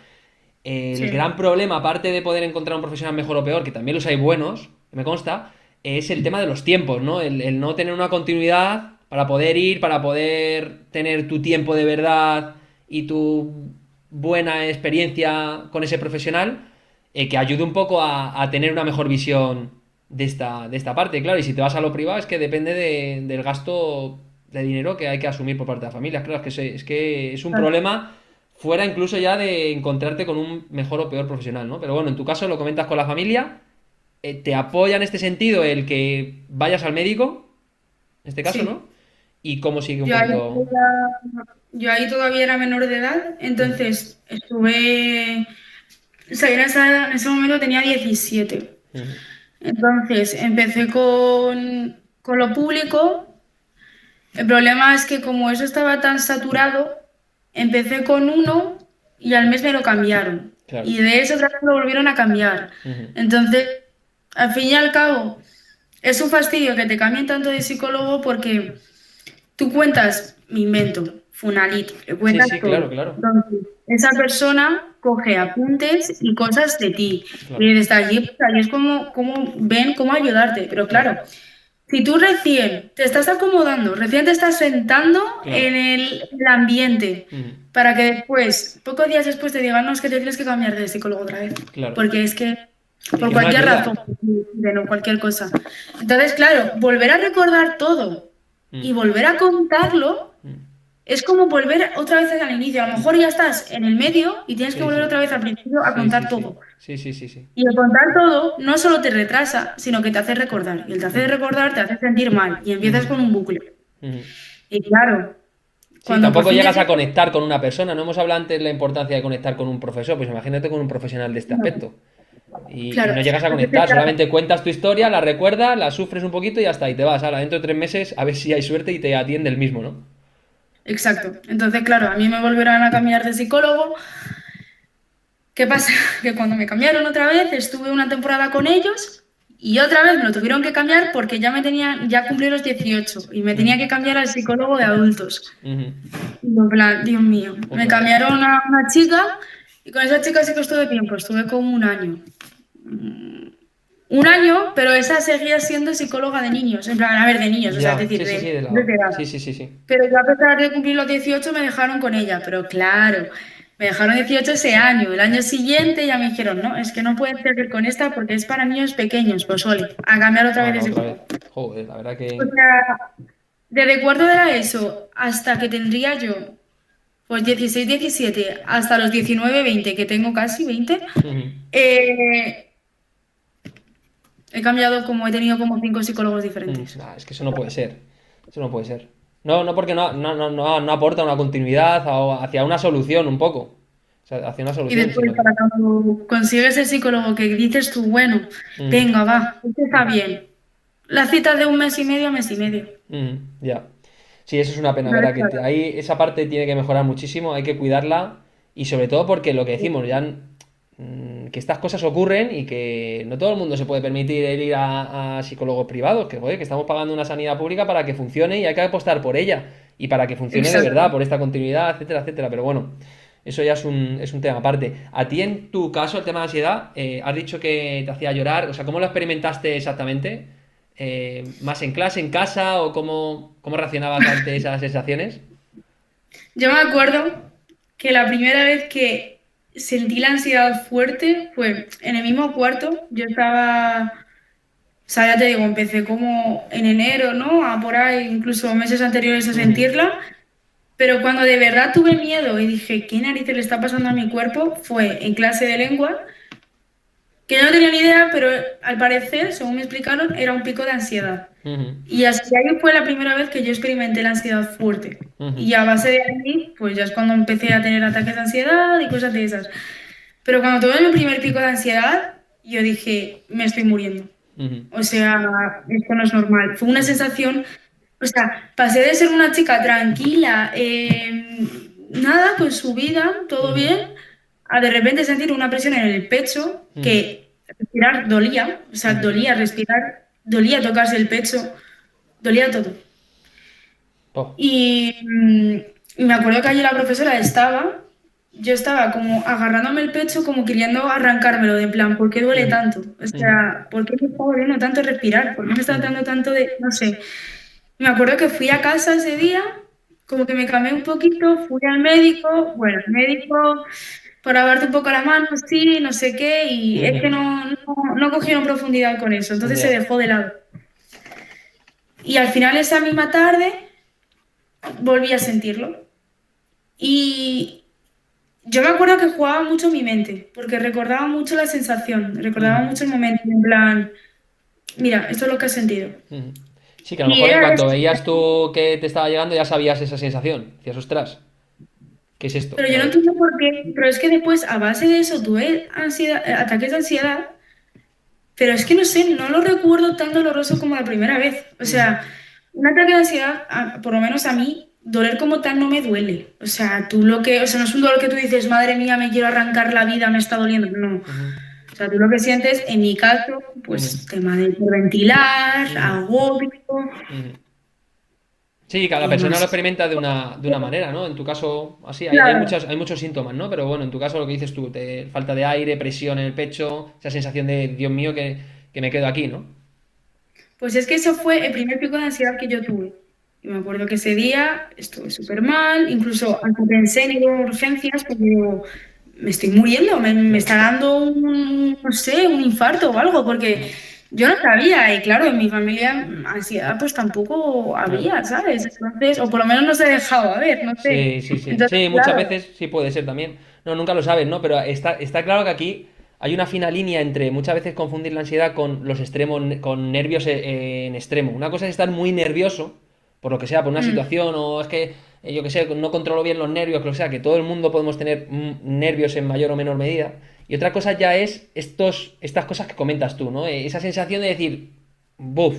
el sí, gran problema, aparte de poder encontrar un profesional mejor o peor, que también los hay buenos, me consta, es el tema de los tiempos, ¿no? El no tener una continuidad para poder ir, para poder tener tu tiempo de verdad y tu buena experiencia con ese profesional, que ayude un poco a tener una mejor visión de esta parte. Claro, y si te vas a lo privado es que depende del gasto de dinero que hay que asumir por parte de la familia. Claro, es que es un problema fuera incluso ya de encontrarte con un mejor o peor profesional, ¿no? Pero bueno, en tu caso lo comentas con la familia, te apoya en este sentido el que vayas al médico, en este caso, sí. ¿no? Y cómo sigue un Yo ahí, poquito. yo ahí todavía era menor de edad, Mm, entonces estuve, o sea, en ese momento tenía 17. mm, Entonces empecé con lo público. El problema es que como eso estaba tan saturado, empecé con uno y al mes me lo cambiaron. claro. Y de eso otra vez lo volvieron a cambiar. Ujú, Entonces, al fin y al cabo, es un fastidio que te cambien tanto de psicólogo porque tú cuentas, me invento, Funalito, le sí, cuentas sí, claro, todo. claro. Entonces, esa persona coge apuntes y cosas de ti. Claro, Y desde allí, pues, allí es como ven cómo ayudarte. Pero claro, claro, si tú recién te estás acomodando, recién te estás sentando claro. en el ambiente, Ujú, para que después, pocos días después te digan, no, es que te tienes que cambiar de psicólogo otra vez. claro. Porque es que, Es por que no cualquier ayuda. razón, de no cualquier cosa. Entonces, claro, volver a recordar todo Mm, y volver a contarlo mm. es como volver otra vez al inicio. A lo mejor ya estás en el medio y tienes que Sí, volver sí. otra vez al principio a Sí, sí, contar sí. todo. Sí, sí, sí, sí. Y el contar todo no solo te retrasa, sino que te hace recordar. Y el te hace Ujú, recordar te hace sentir mal. Y empiezas ujú, con un bucle. ujú. Y claro, Sí, cuando por tampoco fin te llegas a sientes... conectar con una persona. No hemos hablado antes de la importancia de conectar con un profesor. Pues imagínate con un profesional de este No, aspecto. Y claro. no llegas a Entonces, conectar, claro, solamente cuentas tu historia, la recuerdas, la sufres un poquito y ya está. Y te vas. Ahora, dentro de 3 meses, a ver si hay suerte y te atiende el mismo, ¿no? exacto. Entonces, claro, a mí me volverán a cambiar de psicólogo. ¿Qué pasa? Que cuando me cambiaron otra vez, estuve una temporada con ellos y otra vez me lo tuvieron que cambiar porque ya cumplí los 18 y me tenía Mm, que cambiar al psicólogo de adultos. ujú. Y yo, en plan, Dios mío, me Otra vez. cambiaron a una chica y con esa chica sí que estuve tiempo, estuve como un año. Un año, pero esa seguía siendo psicóloga de niños, en plan, a ver, de niños, o sea, es Ya, decir, sí, sí, sí, de edad. sí, sí, sí, sí. Pero yo a pesar de cumplir los 18 me dejaron con ella, pero claro, me dejaron 18 ese año. El año siguiente ya me dijeron, no, es que no puedes seguir con esta porque es para niños pequeños, pues ole, a cambiar otra vez Ahora, de otra vez. psicólogo. Joder, la verdad O que. sea, desde cuarto de la ESO hasta que tendría yo, pues 16 17 hasta los 19 20 que tengo casi 20 Ujú. eh, he cambiado como, he tenido como 5 psicólogos diferentes. Nah, es que eso no puede ser. Eso no puede ser. No, no porque no aporta una continuidad hacia una solución un poco. O sea, hacia una Y solución, después, sino que. para cuando consigues el psicólogo que dices tú, bueno, Ujú, venga, va, este está bien. La cita de un mes y medio a mes y medio. ujú, ya. Sí, eso es una pena, Entonces, ¿verdad? Que claro, ahí esa parte tiene que mejorar muchísimo, hay que cuidarla y sobre todo porque lo que decimos, ya que estas cosas ocurren y que no todo el mundo se puede permitir el ir a psicólogos privados, que joder, que estamos pagando una sanidad pública para que funcione y hay que apostar por ella y para que funcione de verdad, exacto. por esta continuidad, etcétera, etcétera. Pero bueno, eso ya es un tema aparte. A ti en tu caso, el tema de ansiedad, has dicho que te hacía llorar, o sea, ¿cómo lo experimentaste exactamente? ¿Más en clase, en casa o cómo reaccionabas ante esas sensaciones? Yo me acuerdo que la primera vez que sentí la ansiedad fuerte fue en el mismo cuarto. Yo estaba, o sea, ya te digo, empecé como en enero, ¿no? A por ahí, incluso meses anteriores a Ujú, sentirla. Pero cuando de verdad tuve miedo y dije, ¿qué narices le está pasando a mi cuerpo? Fue en clase de lengua. que yo no tenía ni idea, pero al parecer, según me explicaron, era un pico de ansiedad. Ujú, Y así ahí fue la primera vez que yo experimenté la ansiedad fuerte. ujú, Y a base de ahí, pues ya es cuando empecé a tener ataques de ansiedad y cosas de esas. Pero cuando tuve mi primer pico de ansiedad, yo dije, me estoy muriendo. ujú, O sea, esto no es normal. Fue una ujú, sensación, o sea, pasé de ser una chica tranquila, nada, con su vida, todo ujú, bien, a de repente sentir una presión en el pecho ujú. que respirar dolía, o sea, Ujú. dolía respirar, dolía tocarse el pecho, dolía todo. Oh. Y me acuerdo que allí la profesora estaba, yo estaba como agarrándome el pecho, como queriendo arrancármelo, de en plan, ¿por qué duele Ujú, tanto? O ujú, sea, ¿por qué me está doliendo tanto respirar? ¿Por qué me está ujú, dando tanto de, no sé? Me acuerdo que fui a casa ese día, como que me cambié un poquito, fui al médico, bueno, el médico, por lavarte un poco la mano, sí, no sé qué, y es que ujú. no cogieron profundidad con eso, entonces se Ya. dejó de lado. Y al final esa misma tarde volví a sentirlo. Y yo me acuerdo que jugaba mucho mi mente, porque recordaba mucho la sensación, recordaba Ujú, mucho el momento, en plan, mira, esto es lo que has sentido. ujú. Sí, que a lo Y mejor en era cuanto esto, veías tú que te estaba llegando ya sabías esa sensación. Decías, ostras, ¿qué es esto? pero yo no entiendo por qué, pero es que después, a base de eso, tuve ansiedad, ataques de ansiedad, pero es que no sé, no lo recuerdo tan doloroso como la primera vez. O Ujú, sea, un ataque de ansiedad, por lo menos a mí, doler como tal no me duele. O sea, tú lo que, o sea, no es un dolor que tú dices, madre mía, me quiero arrancar la vida, me está doliendo. No. ujú, O sea, tú lo que sientes, en mi caso, ujú, pues tema de ventilar, ujú, agobio, ujú. Sí, cada y no persona lo sé. experimenta de una manera, ¿no? En tu caso, así, Claro, hay muchos síntomas, ¿no? Pero bueno, en tu caso lo que dices tú, falta de aire, presión en el pecho, esa sensación de, Dios mío, que me quedo aquí, ¿no? pues es que eso fue el primer pico de ansiedad que yo tuve. Y me acuerdo que ese día estuve súper mal, incluso hasta pensé en ir a urgencias porque digo, me estoy muriendo, me Claro. está dando un, no sé, un infarto o algo, porque Mm, yo no sabía, y claro, en mi familia ansiedad pues tampoco claro. había, ¿sabes? Entonces, o por lo menos no se dejaba ver, no sé. Sí, sí, sí. Entonces, Sí, muchas claro. veces sí puede ser también. No, nunca lo sabes, ¿no? Pero está claro que aquí hay una fina línea entre muchas veces confundir la ansiedad con los extremos, con nervios en extremo. Una cosa es estar muy nervioso, por lo que sea, por una Mm. situación, o es que, yo que sé, no controlo bien los nervios, que lo sea, que todo el mundo podemos tener nervios en mayor o menor medida. Y otra cosa ya es estas cosas que comentas tú, ¿no? Esa sensación de decir, buf,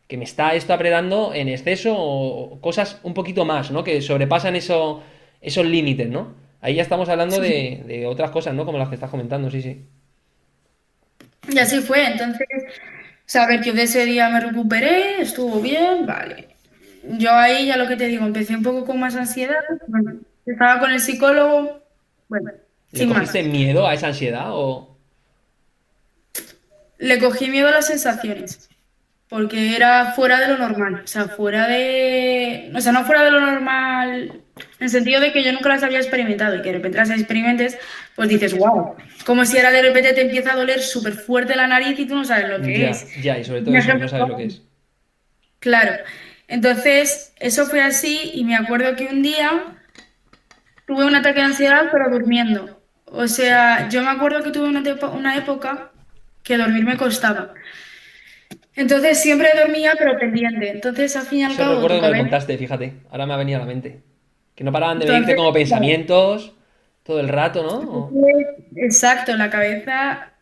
que me está esto apretando en exceso o cosas un poquito más, ¿no? Que sobrepasan esos límites, ¿no? Ahí ya estamos hablando de otras cosas, ¿no? Como las que estás comentando, sí, sí. Y así fue, entonces, saber que de ese día me recuperé, estuvo bien, vale. Yo ahí ya lo que te digo, empecé un poco con más ansiedad, bueno, estaba con el psicólogo, bueno, ¿Le sin cogiste más. miedo a esa ansiedad o...? Le cogí miedo a las sensaciones, porque era fuera de lo normal, o sea, o sea, no fuera de lo normal, en el sentido de que yo nunca las había experimentado y que de repente las experimentes, pues dices, wow, como si ahora de repente te empieza a doler súper fuerte la nariz y tú no sabes lo que es. Ya, ya, y sobre todo Un eso, que no ejemplo, sabes lo que es. claro. Entonces, eso fue así y me acuerdo que un día tuve un ataque de ansiedad, pero durmiendo. O sea, yo me acuerdo que tuve una época que dormir me costaba. Entonces siempre dormía, pero pendiente. Entonces, al fin y al Eso cabo, recuerdo tu que me lo cabeza. contaste, fíjate. Ahora me ha venido a la mente. Que no paraban de venirte Entonces, como claro, pensamientos todo el rato, ¿no? exacto, la cabeza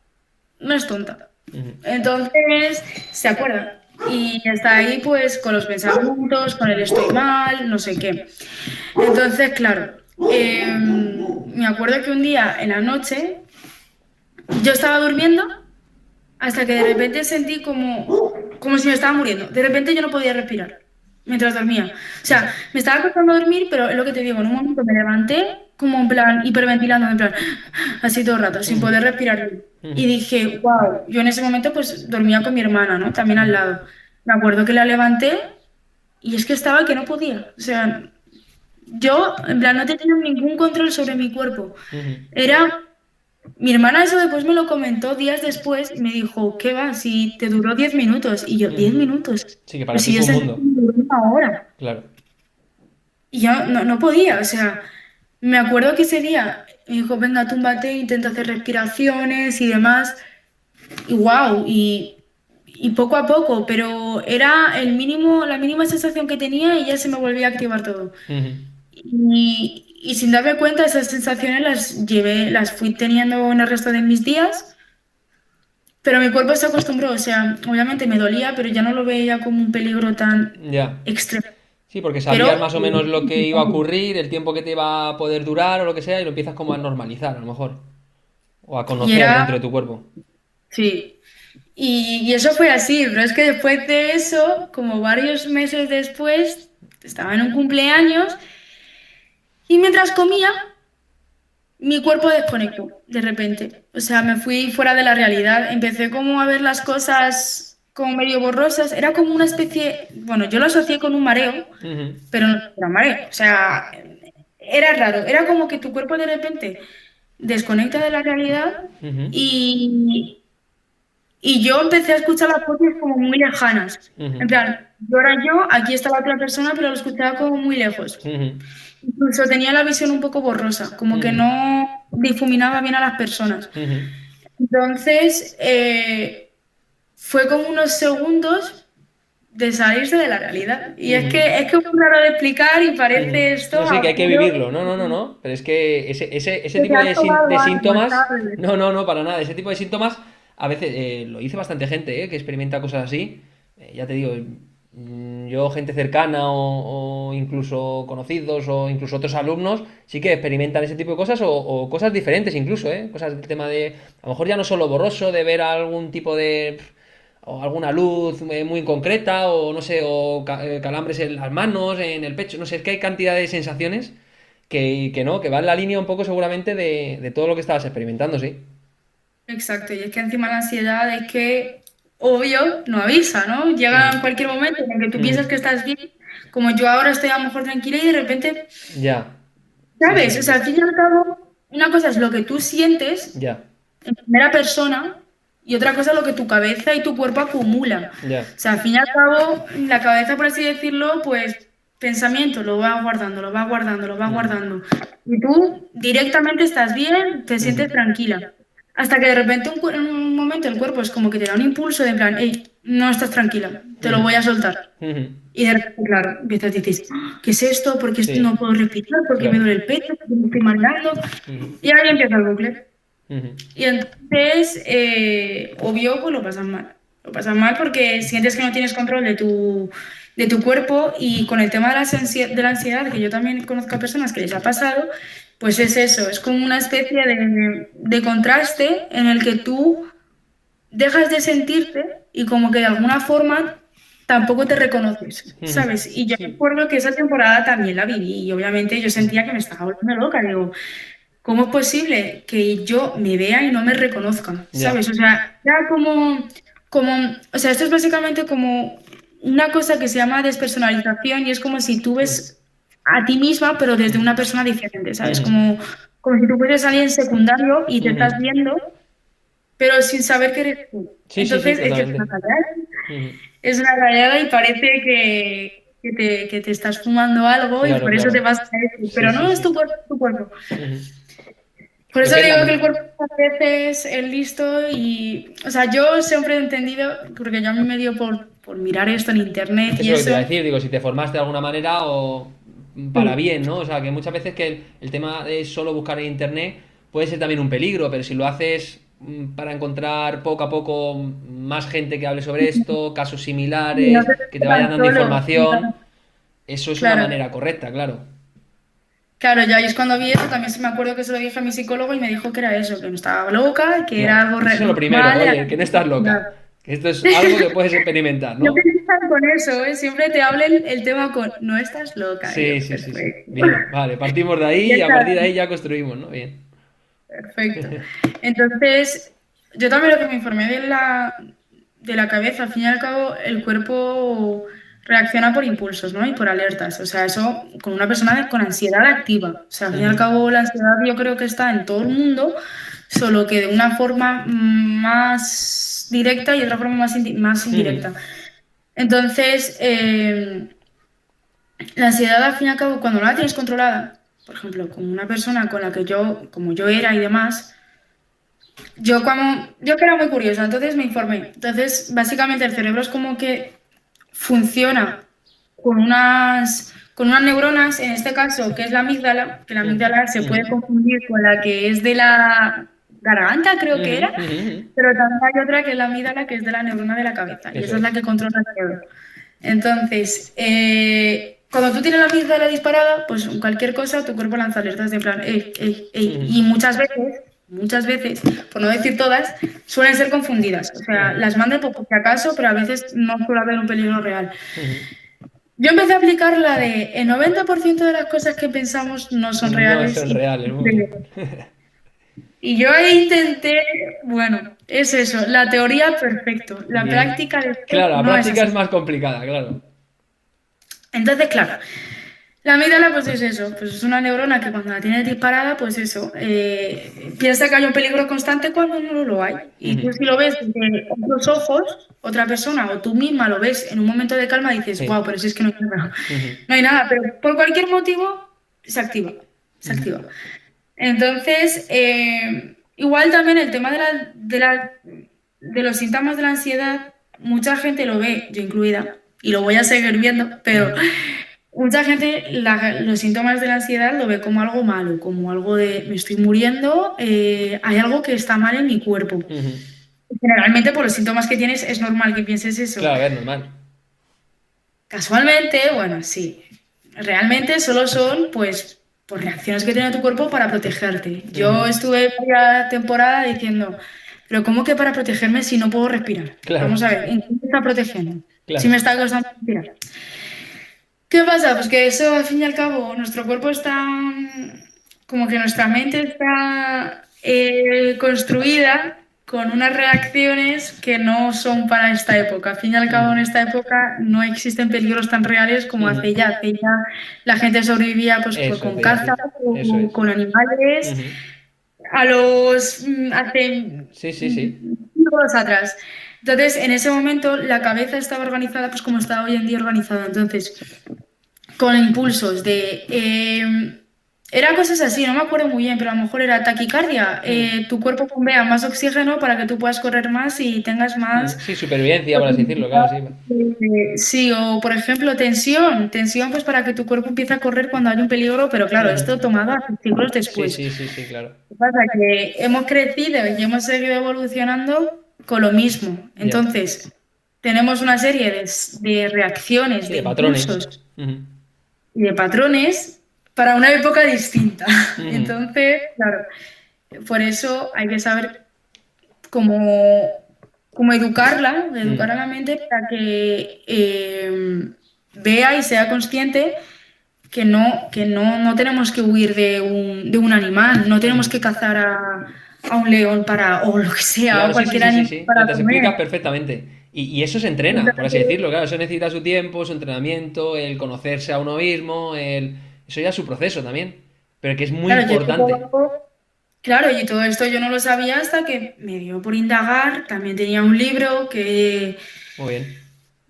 no es tonta. Ujú, Entonces, se acuerda. Y está ahí, pues, con los pensamientos, con el estoy mal, no sé qué. Entonces, claro, me acuerdo que un día en la noche yo estaba durmiendo hasta que de repente sentí como si me estaba muriendo. De repente yo no podía respirar mientras dormía. O sea, ujú, me estaba costando dormir, pero es lo que te digo, en un momento me levanté como en plan hiperventilando, en plan así todo el rato, sin ujú, poder respirar bien. ujú, Y dije, wow, yo en ese momento pues dormía con mi hermana, ¿no? También al ujú, lado. Me acuerdo que la levanté y es que estaba que no podía. O sea, yo en plan no tenía ningún control sobre mi cuerpo. ujú, Era mi hermana eso después me lo comentó días después y me dijo, ¿qué va? Si te duró 10 minutos. Y yo, 10 ujú. minutos. Sí, que para Pero ti si yo fue un sentí que mundo. me duró una hora. Claro. Y yo no podía, o sea, me acuerdo que ese día me dijo, venga, túmbate, intenta hacer respiraciones y demás. y wow, y poco a poco, pero era la mínima sensación que tenía y ya se me volvía a activar todo. Ujú. Y sin darme cuenta, esas sensaciones las fui teniendo en el resto de mis días, pero mi cuerpo se acostumbró, o sea, obviamente me dolía, pero ya no lo veía como un peligro tan Ya. extremo. Sí, porque sabías Pero, más o menos lo que iba a ocurrir, el tiempo que te iba a poder durar o lo que sea, y lo empiezas como a normalizar, a lo mejor. O a y conocer era, dentro de tu cuerpo. sí, y eso fue así, pero es que después de eso, como varios meses después, estaba en un cumpleaños y mientras comía, mi cuerpo desconectó de repente. O sea, me fui fuera de la realidad. Empecé como a ver las cosas como medio borrosas. Era como una especie, bueno, yo lo asocié con un mareo, Ujú, pero no era mareo. O sea, era raro. Era como que tu cuerpo de repente desconecta de la realidad ujú, y, y yo empecé a escuchar las voces como muy lejanas. ujú, En plan, yo era yo, aquí estaba otra persona, pero lo escuchaba como muy lejos. ujú, Incluso tenía la visión un poco borrosa, como que ujú, no difuminaba bien a las personas. ujú, Entonces, fue como unos segundos de salirse de la realidad. Y ujú, es que es muy raro de explicar y ujú. parece esto No, sí, que hay que absurdo vivirlo. No, no, no, no. Pero es que ese que te tipo has tomado de algo, síntomas. ¿sabes? No, no, no, para nada. Ese tipo de síntomas, a veces lo dice bastante gente, que experimenta cosas así. Ya te digo, yo, gente cercana o incluso conocidos o incluso otros alumnos, sí que experimentan ese tipo de cosas o cosas diferentes incluso, ¿eh? Cosas del tema de. A lo mejor ya no solo borroso de ver algún tipo de o alguna luz muy concreta, o no sé, o calambres en las manos, en el pecho, no sé, es que hay cantidad de sensaciones que no, que va en la línea un poco seguramente de todo lo que estabas experimentando, sí. Exacto, y es que encima la ansiedad es que, obvio, no avisa, ¿no? Llega en Ujú, cualquier momento en el que tú ujú. piensas que estás bien, como yo ahora estoy a lo mejor tranquila y de repente, Ya, sí, sí, ¿sabes? O sí, sea, sí. al fin y al cabo, una cosa es lo que tú sientes Ya, en primera persona y otra cosa es lo que tu cabeza y tu cuerpo acumulan. ya. O sea, al fin y al cabo, la cabeza, por así decirlo, pues pensamiento, lo va guardando, lo va guardando, lo va Ujú, guardando. Y tú directamente estás bien, te ujú, sientes tranquila. Hasta que de repente en un momento el cuerpo es como que te da un impulso de en plan, hey, no estás tranquila, te lo ujú, voy a soltar. ujú. Y de repente, claro, empiezas y dices, "Ah, ¿qué es esto? ¿Por qué Sí, no puedo respirar? ¿Por qué me claro. duele el pecho? ¿Por qué me estoy mareando?". Ujú, Y ahí empieza el bucle. ujú, Y entonces, obvio, pues lo pasas mal. Lo pasas mal porque sientes que no tienes control de tu cuerpo y con el tema de de la ansiedad, que yo también conozco a personas que les ha pasado, pues es eso, es como una especie de contraste en el que tú dejas de sentirte y como que de alguna forma tampoco te reconoces, ujú. ¿sabes? Y yo Sí, recuerdo que esa temporada también la viví y obviamente yo ujú, sentía que me estaba volviendo loca. Digo, ¿cómo es posible que yo me vea y no me reconozca? ya. ¿Sabes? O sea, era o sea, esto es básicamente como una cosa que se llama despersonalización y es como si tú Ujú, ves a ti misma, pero desde ujú, una persona diferente, ¿sabes? ujú, Como si tú fueras alguien secundario y te estás ujú. viendo, pero sin saber que eres tú. Sí, sí, sí, Entonces, es que totalmente. Ujú. es una rayada y parece que te estás fumando algo y Claro, por eso te claro. pasa eso. Sí, Pero sí, no es sí. tu cuerpo, es tu cuerpo. Ujú. Por Lo eso que es la digo que el mente. cuerpo a veces es listo y, o sea, yo siempre he entendido, porque yo a mí me dio por mirar esto en internet Eso y es lo que te eso. iba a decir, digo, si te formaste de alguna manera o para Sí. bien, ¿no? O sea, que muchas veces que el tema de solo buscar en internet puede ser también un peligro, pero si lo haces para encontrar poco a poco más gente que hable sobre esto, casos Y no similares, te que te sientes vayan tan dando solo. información, eso es una Claro, manera correcta, claro. claro, ya y es cuando vi eso, también sí me acuerdo que se lo dije a mi psicólogo y me dijo que era eso, que no estaba loca, que Claro. era algo Eso es lo primero, normal. oye, que no estás loca. Que esto es algo que puedes experimentar, Siempre ¿no? empiezan con eso, ¿eh? Siempre te hablen el tema con no estás loca. Y yo, Sí, sí, sí, sí. perfecto. Bien, vale, partimos de ahí Ya y a está, partir de ahí ya construimos, ¿no? Bien. perfecto. Entonces, yo también lo que me informé de la cabeza, al fin y al cabo, el cuerpo reacciona por impulsos, ¿no? Y por alertas. O sea, eso con una persona con ansiedad activa. O sea, al fin y al Ujú, cabo, la ansiedad yo creo que está en todo el mundo, solo que de una forma más directa y otra forma más ujú, indirecta. Entonces, la ansiedad, al fin y al cabo, cuando no la tienes controlada, por ejemplo, con una persona con la que yo, como yo era y demás, Yo que era muy curiosa, entonces me informé. Entonces, básicamente el cerebro es como que funciona con unas neuronas, en este caso, que es la amígdala, que la Ujú, amígdala se ujú, puede confundir con la que es de la garganta, creo que ujú, era, ujú, ujú. pero también hay otra que es la amígdala, que es de la neurona de la cabeza, y Eso esa es la es. que controla el cerebro. Entonces, cuando tú tienes la amígdala disparada, pues cualquier cosa, tu cuerpo lanza alertas de plan, ey, ey, ey. Ujú, Y muchas veces, por no decir todas, suelen ser confundidas. O sea, ujú, las mandan por si acaso, pero a veces no suele haber un peligro real. ujú. Yo empecé a aplicar la de el 90% de las cosas que pensamos no son No reales son reales, muy bien. y yo ahí intenté, bueno, es eso, la teoría perfecto, la Bien. práctica después Claro, la no es práctica es así. más complicada, claro. Entonces, claro, la amígdala pues es eso, pues es una neurona que cuando la tienes disparada, pues eso, piensa que hay un peligro constante cuando no lo hay. Y Ujú. tú si lo ves desde otros ojos, otra persona o tú misma lo ves en un momento de calma, dices, wow, Sí. pero si es que no hay nada, Ujú, no hay nada, pero por cualquier motivo se activa, se ujú, activa. Entonces, igual también el tema de los síntomas de la ansiedad, mucha gente lo ve, yo incluida, y lo voy a seguir viendo, pero ujú, mucha gente los síntomas de la ansiedad lo ve como algo malo, como algo de me estoy muriendo, hay algo que está mal en mi cuerpo. ujú. Generalmente por los síntomas que tienes es normal que pienses eso. Claro, a ver, normal. Casualmente, bueno, sí, realmente solo son pues por reacciones que tiene tu cuerpo para protegerte. Yo Ujú. estuve varias temporada diciendo, pero ¿cómo que para protegerme si no puedo respirar? Claro, Vamos a ver, ¿en qué me está protegiendo? Si claro. me está costando respirar. ¿Qué pasa? Pues que eso, al fin y al cabo, nuestro cuerpo está, como que nuestra mente está construida con unas reacciones que no son para esta época. Al fin y al cabo, en Ujú, esta época no existen peligros tan reales como ujú. hace ya. Hace ya la gente sobrevivía pues, Eso con te iba a caza decir. Eso o es. con animales Ujú. hace Sí, sí, sí. siglos atrás. Entonces, en ese momento, la cabeza estaba organizada pues como está hoy en día organizada. Entonces, con impulsos de... era cosas así, no me acuerdo muy bien, pero a lo mejor era taquicardia. Mm, Tu cuerpo bombea más oxígeno para que tú puedas correr más y tengas más... mm. Sí, supervivencia, por así decirlo, posibilidad claro, sí. sí, o por ejemplo tensión. Tensión pues para que tu cuerpo empiece a correr cuando hay un peligro, pero claro, Ujú. esto tomado hace siglos Sí, después. sí, sí, sí, claro. Lo que pasa es que hemos crecido y hemos seguido evolucionando con lo mismo. Ya. Entonces, tenemos una serie de reacciones, Sí, de de patrones. impulsos Ujú, y de patrones para una época distinta. ujú, Entonces, claro, por eso hay que saber cómo, cómo educarla, educar a mm. la mente para que vea y sea consciente que no tenemos que huir de un animal, no tenemos Ujú. que cazar a un león para, o lo que sea, o Claro, sí, sí, cualquier sí, sí, animal sí. No, para te explicas comer. perfectamente. Y eso se entrena, por así Entonces, decirlo. Claro, eso necesita su tiempo, su entrenamiento, el conocerse a uno mismo, el... Eso ya es su proceso también. Pero que es muy claro, importante. claro, y todo esto yo no lo sabía hasta que me dio por indagar. También tenía un libro que, Muy bien.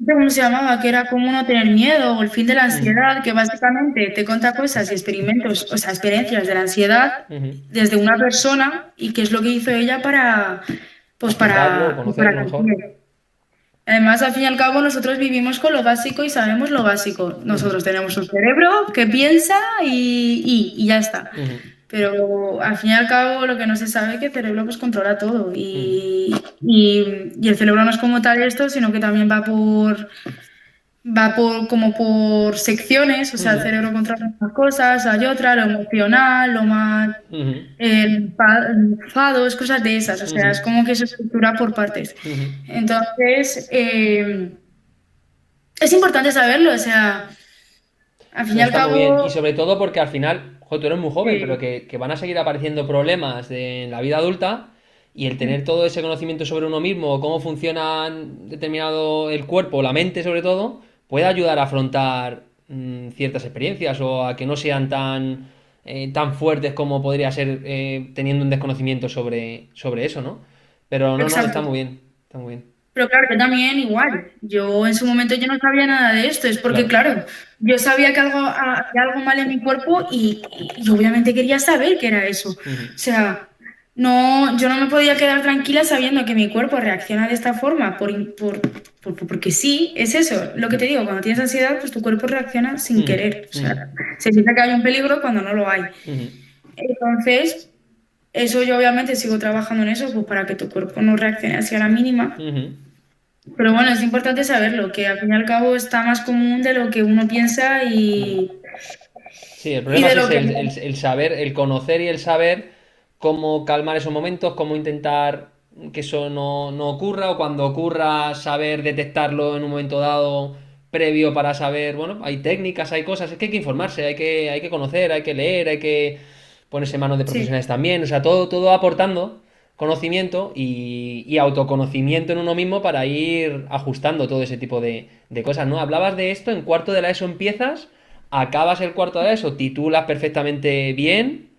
¿cómo se llamaba? Que era Cómo no tener miedo o El fin de la Ujú, ansiedad, que básicamente te cuenta cosas y experimentos, o sea, experiencias de la ansiedad ujú. desde una persona y qué es lo que hizo ella para, pues Afrontarlo, para conocerlo mejor. crecer. Además, al fin y al cabo, nosotros vivimos con lo básico y sabemos lo básico. Ujú, Nosotros tenemos un cerebro que piensa y ya está. ujú, Pero al fin y al cabo, lo que no se sabe es que el cerebro pues controla todo. ujú, Y el cerebro no es como tal esto, sino que también va por como por secciones. O sea, el ujú, cerebro controla unas cosas, hay otra, lo emocional, lo más ujú, enfados, cosas de esas. O sea, es ujú, como que se estructura por partes. ujú. Entonces, es importante saberlo, o sea, al fin y No, al está muy bien. Y cabo, sobre todo porque al final, jo, tú eres muy joven, pero eh, que van a seguir apareciendo problemas en la vida adulta y el tener todo ese conocimiento sobre uno mismo, cómo funciona determinado el cuerpo, la mente sobre todo, puede ayudar a afrontar ciertas experiencias o a que no sean tan fuertes como podría ser teniendo un desconocimiento sobre eso, ¿no? Pero no, no, está exacto. muy bien, está muy bien. Pero claro, yo también igual. Yo en su momento yo no sabía nada de esto, es porque Claro. claro, yo sabía que había algo mal en mi cuerpo y obviamente quería saber qué era eso. O Ujú, sea, no, yo no me podía quedar tranquila sabiendo que mi cuerpo reacciona de esta forma porque sí, es eso. Lo que te digo, cuando tienes ansiedad, pues tu cuerpo reacciona sin Ujú, querer. O ujú, sea, se piensa que hay un peligro cuando no lo hay. ujú, Entonces, eso yo obviamente sigo trabajando en eso, pues para que tu cuerpo no reaccione así a la mínima. ujú. Pero bueno, es importante saberlo, que al fin y al cabo está más común de lo que uno piensa Ujú. Sí, el y problema es de lo ese, que el saber, el conocer y el saber cómo calmar esos momentos, cómo intentar que eso no ocurra, o cuando ocurra, saber detectarlo en un momento dado previo para saber, bueno, hay técnicas, hay cosas, es que hay que informarse, hay que conocer, hay que leer, hay que ponerse en manos de sí. profesionales también, o sea, todo aportando conocimiento y autoconocimiento en uno mismo para ir ajustando todo ese tipo de cosas, ¿no? Hablabas de esto, en cuarto de la ESO empiezas, acabas el cuarto de la ESO, titulas perfectamente bien,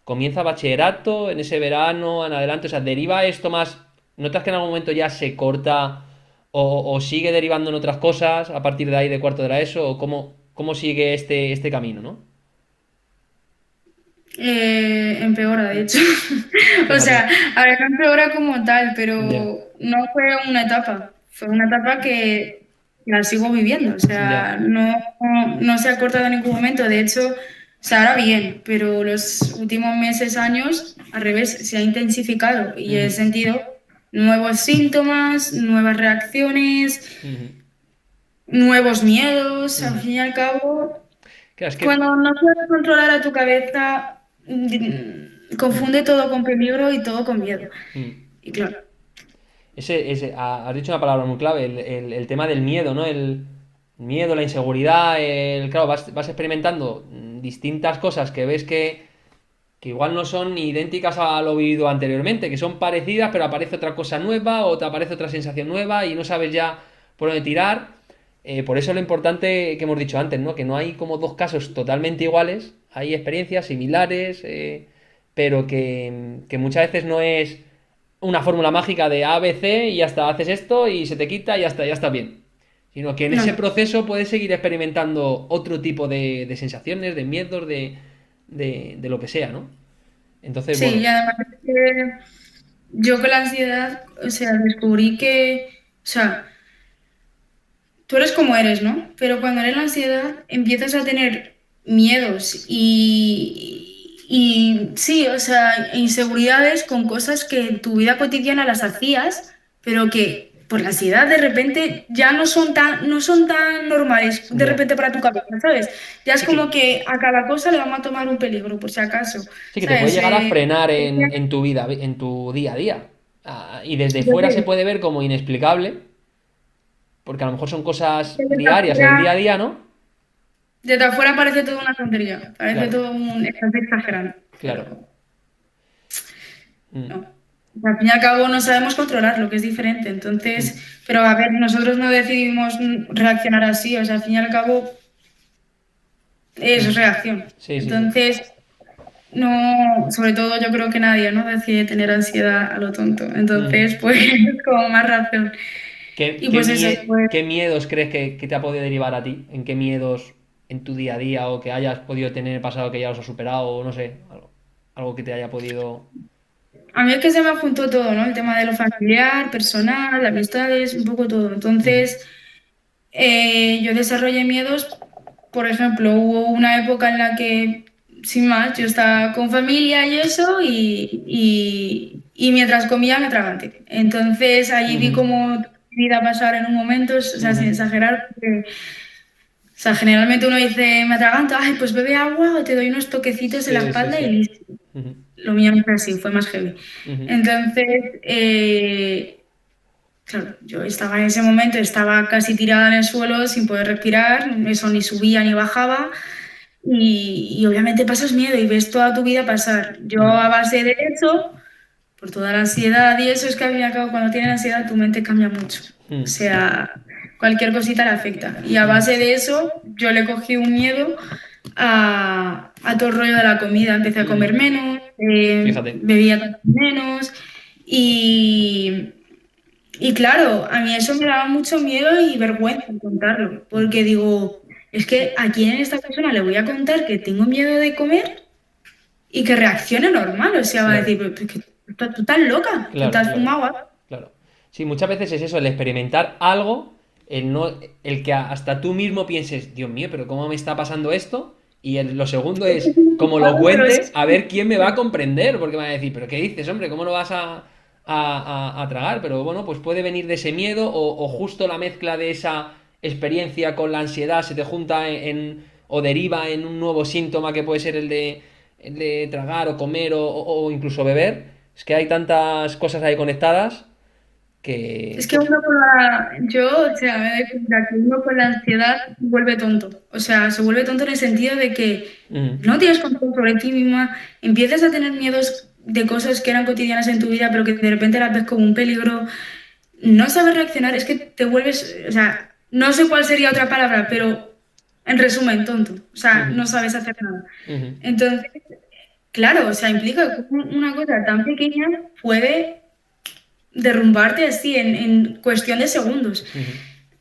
comienza bachillerato en ese verano, en adelante, o sea, deriva esto más, ¿notas que en algún momento ya se corta o sigue derivando en otras cosas a partir de ahí de cuarto de la ESO? ¿O cómo sigue este camino, ¿no? Empeora, de hecho. O Fíjate. sea, a ver, no empeora como tal, Ya, pero no fue una etapa. Fue una etapa que la sigo viviendo. O ya. sea, no se ha cortado en ningún momento. De hecho, o sea, ahora bien, pero los últimos meses, años, al revés, se ha intensificado y he Ujú, sentido nuevos síntomas, nuevas reacciones, ujú, nuevos miedos. Al ujú. fin y al cabo, Claro, es que... cuando no puedes controlar a tu cabeza, mm, confunde todo con peligro y todo con miedo. mm. Y claro, Has dicho una palabra muy clave, el tema del miedo, ¿no? El miedo, la inseguridad, claro, vas experimentando distintas cosas que ves que igual no son ni idénticas a lo vivido anteriormente, que son parecidas, pero aparece otra cosa nueva o te aparece otra sensación nueva y no sabes ya por dónde tirar. Por eso lo importante que hemos dicho antes, ¿no? Que no hay como dos casos totalmente iguales, hay experiencias similares, pero que muchas veces no es una fórmula mágica de A, B, C y hasta haces esto y se te quita y ya está bien. Sino que en ese no. proceso puedes seguir experimentando otro tipo de sensaciones, de miedos, de lo que sea, ¿no? Entonces, Sí, bueno. y además es que yo con la ansiedad, o sea, descubrí que, o sea, tú eres como eres, ¿no? Pero cuando eres la ansiedad empiezas a tener miedos y sí, o sea, inseguridades con cosas que en tu vida cotidiana las hacías, pero que por la ansiedad de repente ya no son tan normales de Ya. repente para tu cabeza, ¿sabes? Ya es Sí como que, que a cada cosa le vamos a tomar un peligro, por si acaso, sí que te puede ¿sabes? llegar a frenar en tu vida, en tu día a día. Y desde fuera se Entonces, puede ver como inexplicable, porque a lo mejor son cosas desde diarias o del día a afuera, día, ¿no? desde afuera parece todo una tontería, parece Claro, todo estás exagerando, claro. pero Mm, no. Al fin y al cabo no sabemos controlar lo que es diferente, mm, entonces, pero a ver, nosotros no decidimos reaccionar así, o sea, al fin y al cabo mm. es reacción. Sí, sí, sí. Entonces, no, sobre todo yo creo que nadie, ¿no? Decide tener ansiedad a lo tonto, Mm. entonces, pues, como más razón. ¿Qué, Y qué, pues eso, mie- pues, qué miedos crees que te ha podido derivar a ti? ¿En qué miedos en tu día a día o que hayas podido tener en el pasado que ya los has superado o no sé, algo que te haya podido... a mí es que se me juntó todo, ¿no? El tema de lo familiar, personal, amistades, un poco todo. Ujú, Entonces, yo desarrollé miedos, por ejemplo, hubo una época en la que, sin más, yo estaba con familia y eso, y mientras comía me atraganté. Entonces, allí vi ujú, cómo mi vida pasar en un momento, o sea, sin ujú. exagerar, porque, o sea, generalmente uno dice, me atraganto, ay, pues bebe agua o te doy unos toquecitos en la Sí, sí, espalda y sí. listo. Ujú, Lo mío no fue así, fue más heavy. ujú, Entonces, claro, yo estaba en ese momento, estaba casi tirada en el suelo sin poder respirar, eso ni subía ni bajaba y obviamente pasas miedo y ves toda tu vida pasar. Yo ujú, a base de eso, por toda la ansiedad y eso es que al fin y al cabo cuando tienes ansiedad tu mente cambia mucho. O ujú, sea, cualquier cosita le afecta. Y a ujú. base de eso yo le cogí un miedo a todo el rollo de la comida. Empecé a Ujú. comer menos, Fíjate. bebía menos y... Y claro, a mí eso me daba mucho miedo y vergüenza contarlo, Ujú. porque digo, es que a quién en esta persona le voy a contar que tengo miedo de comer y que reaccione normal, o sea, va a Claro. decir, "Pero, ¿qué tú estás loca, tú te Claro, has claro, fumado algo. claro. Sí, muchas veces es eso, el experimentar algo, el no, el que hasta tú mismo pienses, Dios mío, pero ¿cómo me está pasando esto? Y lo segundo es, como lo Pero sí, cuente, a ver quién me va a comprender, porque me va a decir, pero ¿qué dices, hombre? ¿Cómo lo vas a tragar? Pero bueno, pues puede venir de ese miedo o justo la mezcla de esa experiencia con la ansiedad se te junta o deriva en un nuevo síntoma que puede ser el de tragar o comer o incluso beber. Es que hay tantas cosas ahí conectadas que... es que uno con la, yo, o sea, me doy cuenta que uno con la ansiedad se vuelve tonto. O sea, se vuelve tonto en el sentido de que Mm, no tienes control sobre ti misma, empiezas a tener miedos de cosas que eran cotidianas en tu vida, pero que de repente las ves como un peligro. No sabes reaccionar, es que te vuelves, o sea, no sé cuál sería otra palabra, pero en resumen, tonto. O sea, ujú, no sabes hacer nada. ujú, Entonces, claro, o sea, implica que una cosa tan pequeña puede derrumbarte así en cuestión de segundos. ujú,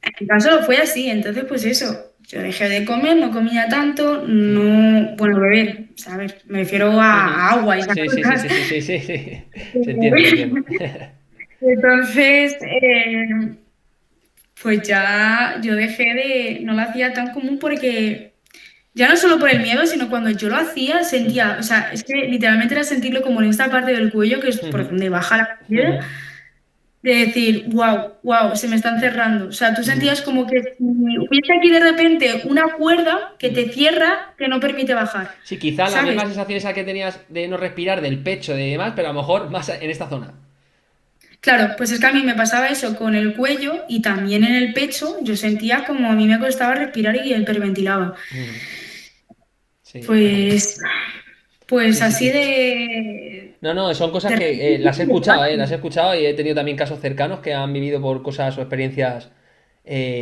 En mi caso fue así, entonces pues eso, yo dejé de comer, no comía tanto, ujú, no, bueno, beber, ¿sabes? Me refiero ujú. a agua y esas Sí, sí, sí, cosas. sí, sí, sí, sí, sí. Se entiende, se entiende. Entonces, pues ya yo dejé de, no lo hacía tan común porque ya no solo por el miedo, sino cuando yo lo hacía Ujú, sentía, o sea, es que literalmente era sentirlo como en esta parte del cuello, que es por ujú, donde baja la piel, ujú, de decir, wow, wow, se me están cerrando. O sea, tú ujú, sentías como que si hubiese aquí de repente una cuerda que ujú. te cierra, que no permite bajar, Sí, quizá la ¿sabes? misma sensación esa que tenías de no respirar del pecho, de demás, pero a lo mejor más en esta zona. Claro, pues es que a mí me pasaba eso con el cuello y también en el pecho, yo sentía como a mí me costaba respirar y hiperventilaba. Ujú. Sí, Pues, sí, pues sí, así sí. No, no, son cosas de que las he escuchado, las he repente. escuchado y he tenido también casos cercanos que han vivido por cosas o experiencias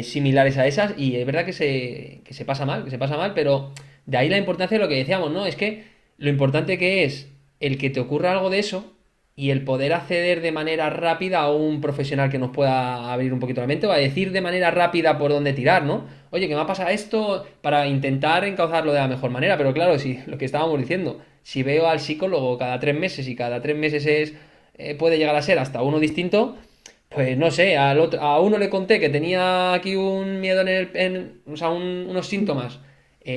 similares a esas y es verdad que se pasa mal, que se pasa mal, pero de ahí la importancia de lo que decíamos, ¿no? Es que lo importante que es el que te ocurra algo de eso y el poder acceder de manera rápida a un profesional que nos pueda abrir un poquito la mente o a decir de manera rápida por dónde tirar, ¿no? Oye, que me ha pasado esto para intentar encauzarlo de la mejor manera, pero claro, si lo que estábamos diciendo, si veo al psicólogo cada 3 meses y cada 3 meses puede llegar a ser hasta uno distinto, pues no sé, a uno le conté que tenía aquí un miedo o sea, unos síntomas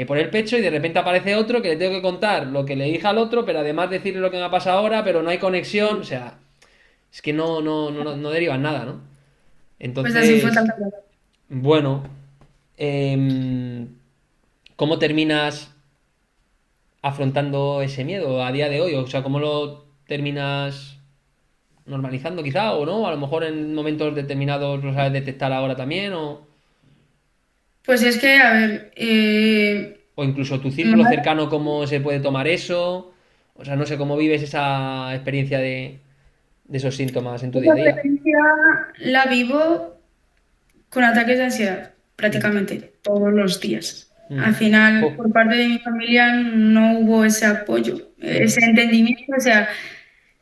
por el pecho y de repente aparece otro que le tengo que contar lo que le dije al otro, pero además decirle lo que me ha pasado ahora, pero no hay conexión, o sea, es que no derivan nada, ¿no? Pues así fue Entonces, tal cual. bueno, em, ¿cómo terminas afrontando ese miedo a día de hoy? O sea, ¿cómo lo terminas normalizando quizá o no? A lo mejor en momentos determinados lo sabes detectar ahora también Pues es que, a ver, o incluso tu no, círculo cercano, ¿cómo se puede tomar eso? O sea, no sé cómo vives esa experiencia de esos síntomas en tu día esa a día. presencia la vivo con ataques de ansiedad Ujú, prácticamente todos los días. Al ujú. final, Jo, por parte de mi familia no hubo ese apoyo, ujú. ese entendimiento, o sea,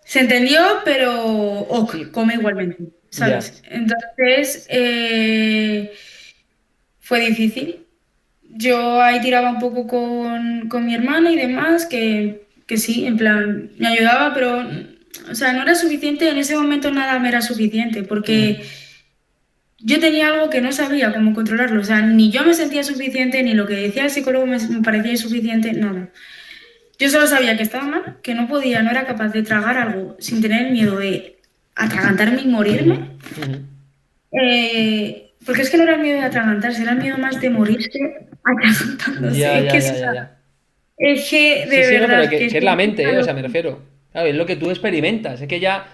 se entendió, pero ok, Sí, come igualmente, ya. ¿sabes? Entonces, fue difícil. Yo ahí tiraba un poco con mi hermana y demás, que sí, en plan, me ayudaba, pero, o sea, no era suficiente, en ese momento nada me era suficiente, Ujú, porque yo tenía algo que no sabía cómo controlarlo, o sea, ni yo me sentía suficiente, ni lo que decía el psicólogo me parecía insuficiente, nada. Yo solo sabía que estaba mal, que no podía, no era capaz de tragar algo sin tener el miedo de atragantarme y ujú, morirme. ujú. Porque es que no era el miedo de atragantarse, era el miedo más de morirse atragantándose. Ya, ya, ya, ya, ya. Es que Sí, de sí, no, pero verdad que, que que es la mente, o sea, me refiero. Claro, es lo que tú experimentas. Es que ya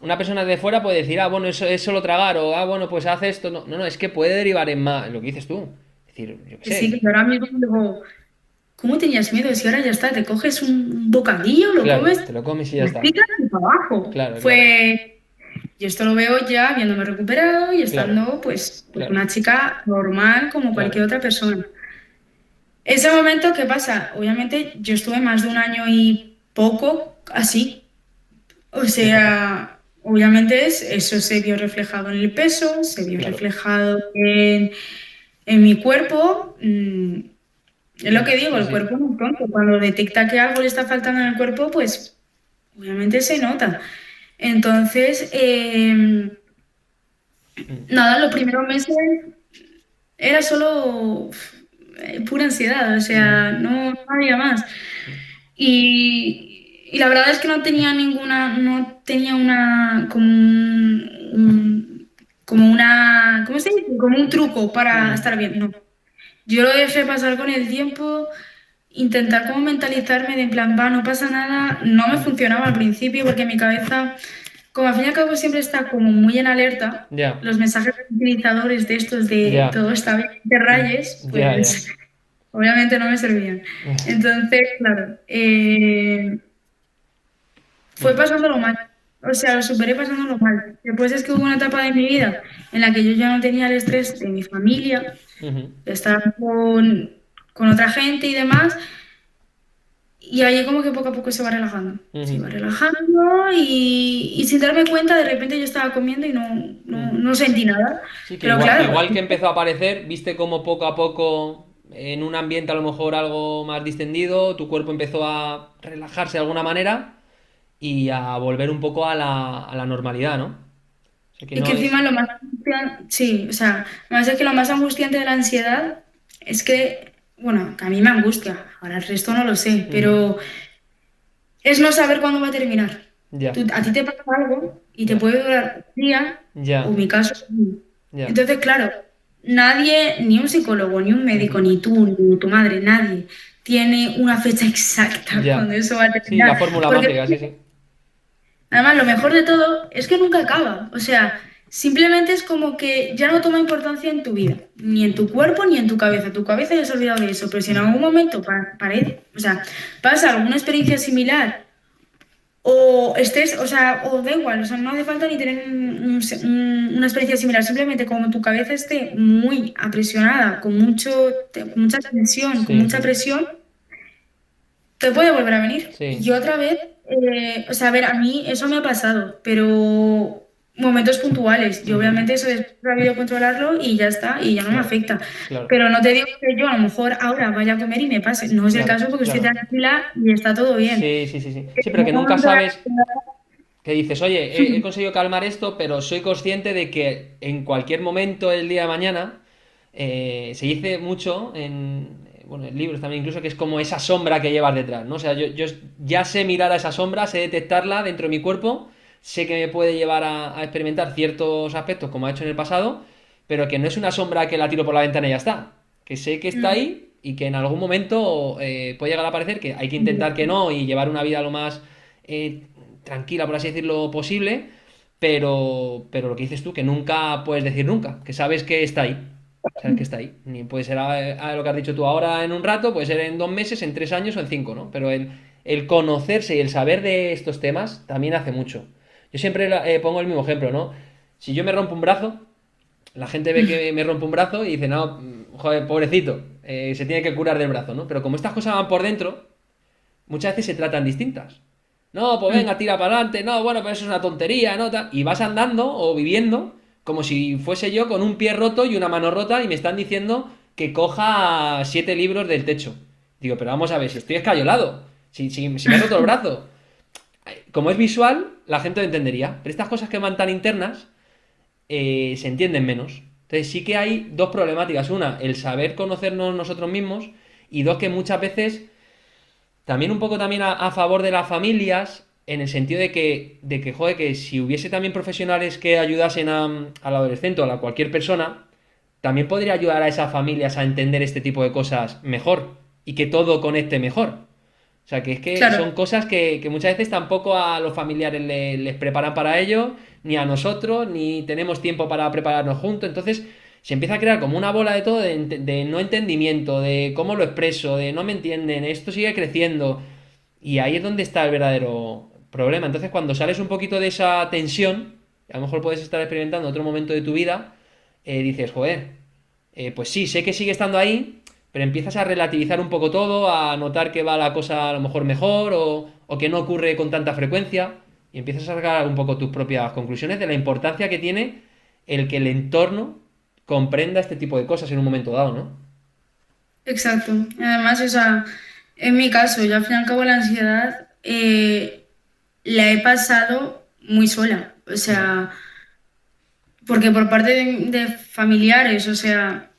una persona de fuera puede decir, ah, bueno, eso es solo tragar, o ah, bueno, pues hace esto. No, no, no, es que puede derivar en más, lo que dices tú. Es decir, yo qué que sí, sé. que ahora mismo digo, ¿cómo tenías miedo? Si ahora ya está, te coges un bocadillo, lo Claro, comes, te lo comes y ya está. masticas y para abajo. Claro, claro, Yo esto lo veo ya habiéndome recuperado y claro, estando pues claro, una chica normal como claro. cualquier otra persona. Ese momento, ¿qué pasa? Obviamente yo estuve más de un año y poco así. O Fíjate, sea, obviamente eso se vio reflejado en el peso, se vio claro. reflejado en mi cuerpo. Es lo que digo, Sí, el sí. cuerpo no es tonto. Cuando detecta que algo le está faltando en el cuerpo, pues obviamente se nota. Entonces, Mm, nada, los primeros meses era solo pura ansiedad, o ujú, sea, no había más. mm, Y la verdad es que no tenía una, como una, ¿cómo se dice? Como un truco para ujú, estar bien, no. Yo lo dejé pasar con el tiempo, intentar como mentalizarme de en plan, va, no pasa nada, no me mm. funcionaba al principio porque mi cabeza, como al fin y al cabo siempre está como muy en alerta, Ya, los mensajes utilizadores de estos de ya, todo está bien, de rayes, ya, ya. pues obviamente no me servían. Entonces, claro, fue Mm, pasándolo mal. O sea, lo superé pasándolo mal. Después es que hubo una etapa de mi vida en la que yo ya no tenía el estrés de mi familia, ujú, de estar con otra gente y demás. Y ahí como que poco a poco se va relajando. Se ujú, iba relajando y sin darme cuenta, de repente yo estaba comiendo y ujú. no sentí nada. Sí, que Pero igual, claro, igual que empezó a aparecer, viste como poco a poco, en un ambiente a lo mejor algo más distendido, tu cuerpo empezó a relajarse de alguna manera y a volver un poco a la normalidad, ¿no? O sea que y que no es... encima lo más angustiante, sí, o sea, además es que lo más angustiante de la ansiedad es que, bueno, que a mí me angustia, ahora el resto no lo sé, Ujú. pero es no saber cuándo va a terminar. Ya, A ti te pasa algo y te ya, puede durar un día, o ya, mi caso. ya. Entonces, claro, nadie, ni un psicólogo, ni un médico, Ujú. ni tú, ni tu madre, nadie tiene una fecha exacta cuando Ya. eso va a Sí, la terminar. fórmula Porque mágica, sí, sí. además lo mejor de todo es que nunca acaba. O sea, simplemente es como que ya no toma importancia en tu vida, ni en tu Mm, cuerpo, ni en tu cabeza. Tu cabeza ya se ha olvidado de eso, pero si en mm, algún momento o sea, pasa alguna experiencia similar o estés, o sea, o da igual, o sea, no hace falta ni tener una experiencia similar, simplemente como tu cabeza esté muy apresionada, con mucha tensión, con sí, mucha sí. presión, te puede volver a venir. Y Sí, otra vez, o sea, a ver, a mí eso me ha pasado, pero momentos puntuales. Yo ujú, obviamente eso he sabido controlarlo y ya está, y ya no me claro, afecta. claro, Pero no te digo que yo a lo mejor ahora vaya a comer y me pase. No es el claro, caso porque estoy claro. tranquila y está todo bien. Sí, sí, sí, sí. Sí, En pero un que nunca momento de sabes que dices, oye, he conseguido calmar esto, pero soy consciente de que en cualquier momento del día de mañana se dice mucho bueno, en libros también incluso que es como esa sombra que llevas detrás, ¿no? O sea, yo ya sé mirar a esa sombra, sé detectarla dentro de mi cuerpo, sé que me puede llevar a experimentar ciertos aspectos como ha hecho en el pasado, pero que no es una sombra que la tiro por la ventana y ya está. Que sé que está No. ahí y que en algún momento puede llegar a aparecer, que hay que intentar que no y llevar una vida lo más eh, tranquila, por así decirlo, posible, pero lo que dices tú, que nunca puedes decir nunca, que sabes que está ahí. Sabes que está ahí. Ni puede ser a lo que has dicho tú ahora en un rato, puede ser en 2 meses, en 3 años o en 5, ¿no? Pero el conocerse y el saber de estos temas también hace mucho. Yo siempre pongo el mismo ejemplo, ¿no? Si yo me rompo un brazo, la gente ve que me rompo un brazo y dice, no, joder, pobrecito, se tiene que curar del brazo, ¿no? Pero como estas cosas van por dentro, muchas veces se tratan distintas. No, pues venga, tira para adelante. No, bueno, pero eso es una tontería, ¿no? Y vas andando o viviendo como si fuese yo con un pie roto y una mano rota y me están diciendo que coja 7 libros del techo. Digo, pero vamos a ver, si estoy escayolado, si me he roto el brazo. Como es visual, la gente lo entendería. Pero estas cosas que van tan internas se entienden menos. Entonces sí que hay dos problemáticas. Una, el saber conocernos nosotros mismos. Y dos, que muchas veces también un poco también a favor de las familias, en el sentido de que, joder, que si hubiese también profesionales que ayudasen al adolescente o a cualquier persona, también podría ayudar a esas familias a entender este tipo de cosas mejor y que todo conecte mejor. O sea, que es que Claro, son cosas que muchas veces tampoco a los familiares les preparan para ello, ni a nosotros, ni tenemos tiempo para prepararnos juntos. Entonces se empieza a crear como una bola de todo de no entendimiento, de cómo lo expreso, de no me entienden, esto sigue creciendo. Y ahí es donde está el verdadero problema. Entonces cuando sales un poquito de esa tensión, a lo mejor puedes estar experimentando otro momento de tu vida, dices, joder, pues sí, sé que sigue estando ahí, pero empiezas a relativizar un poco todo, a notar que va la cosa a lo mejor mejor o que no ocurre con tanta frecuencia y empiezas a sacar un poco tus propias conclusiones de la importancia que tiene el que el entorno comprenda este tipo de cosas en un momento dado, ¿no? exacto. Además, o sea, en mi caso, yo al fin y al cabo la ansiedad la he pasado muy sola. O sea, porque por parte de familiares, o sea,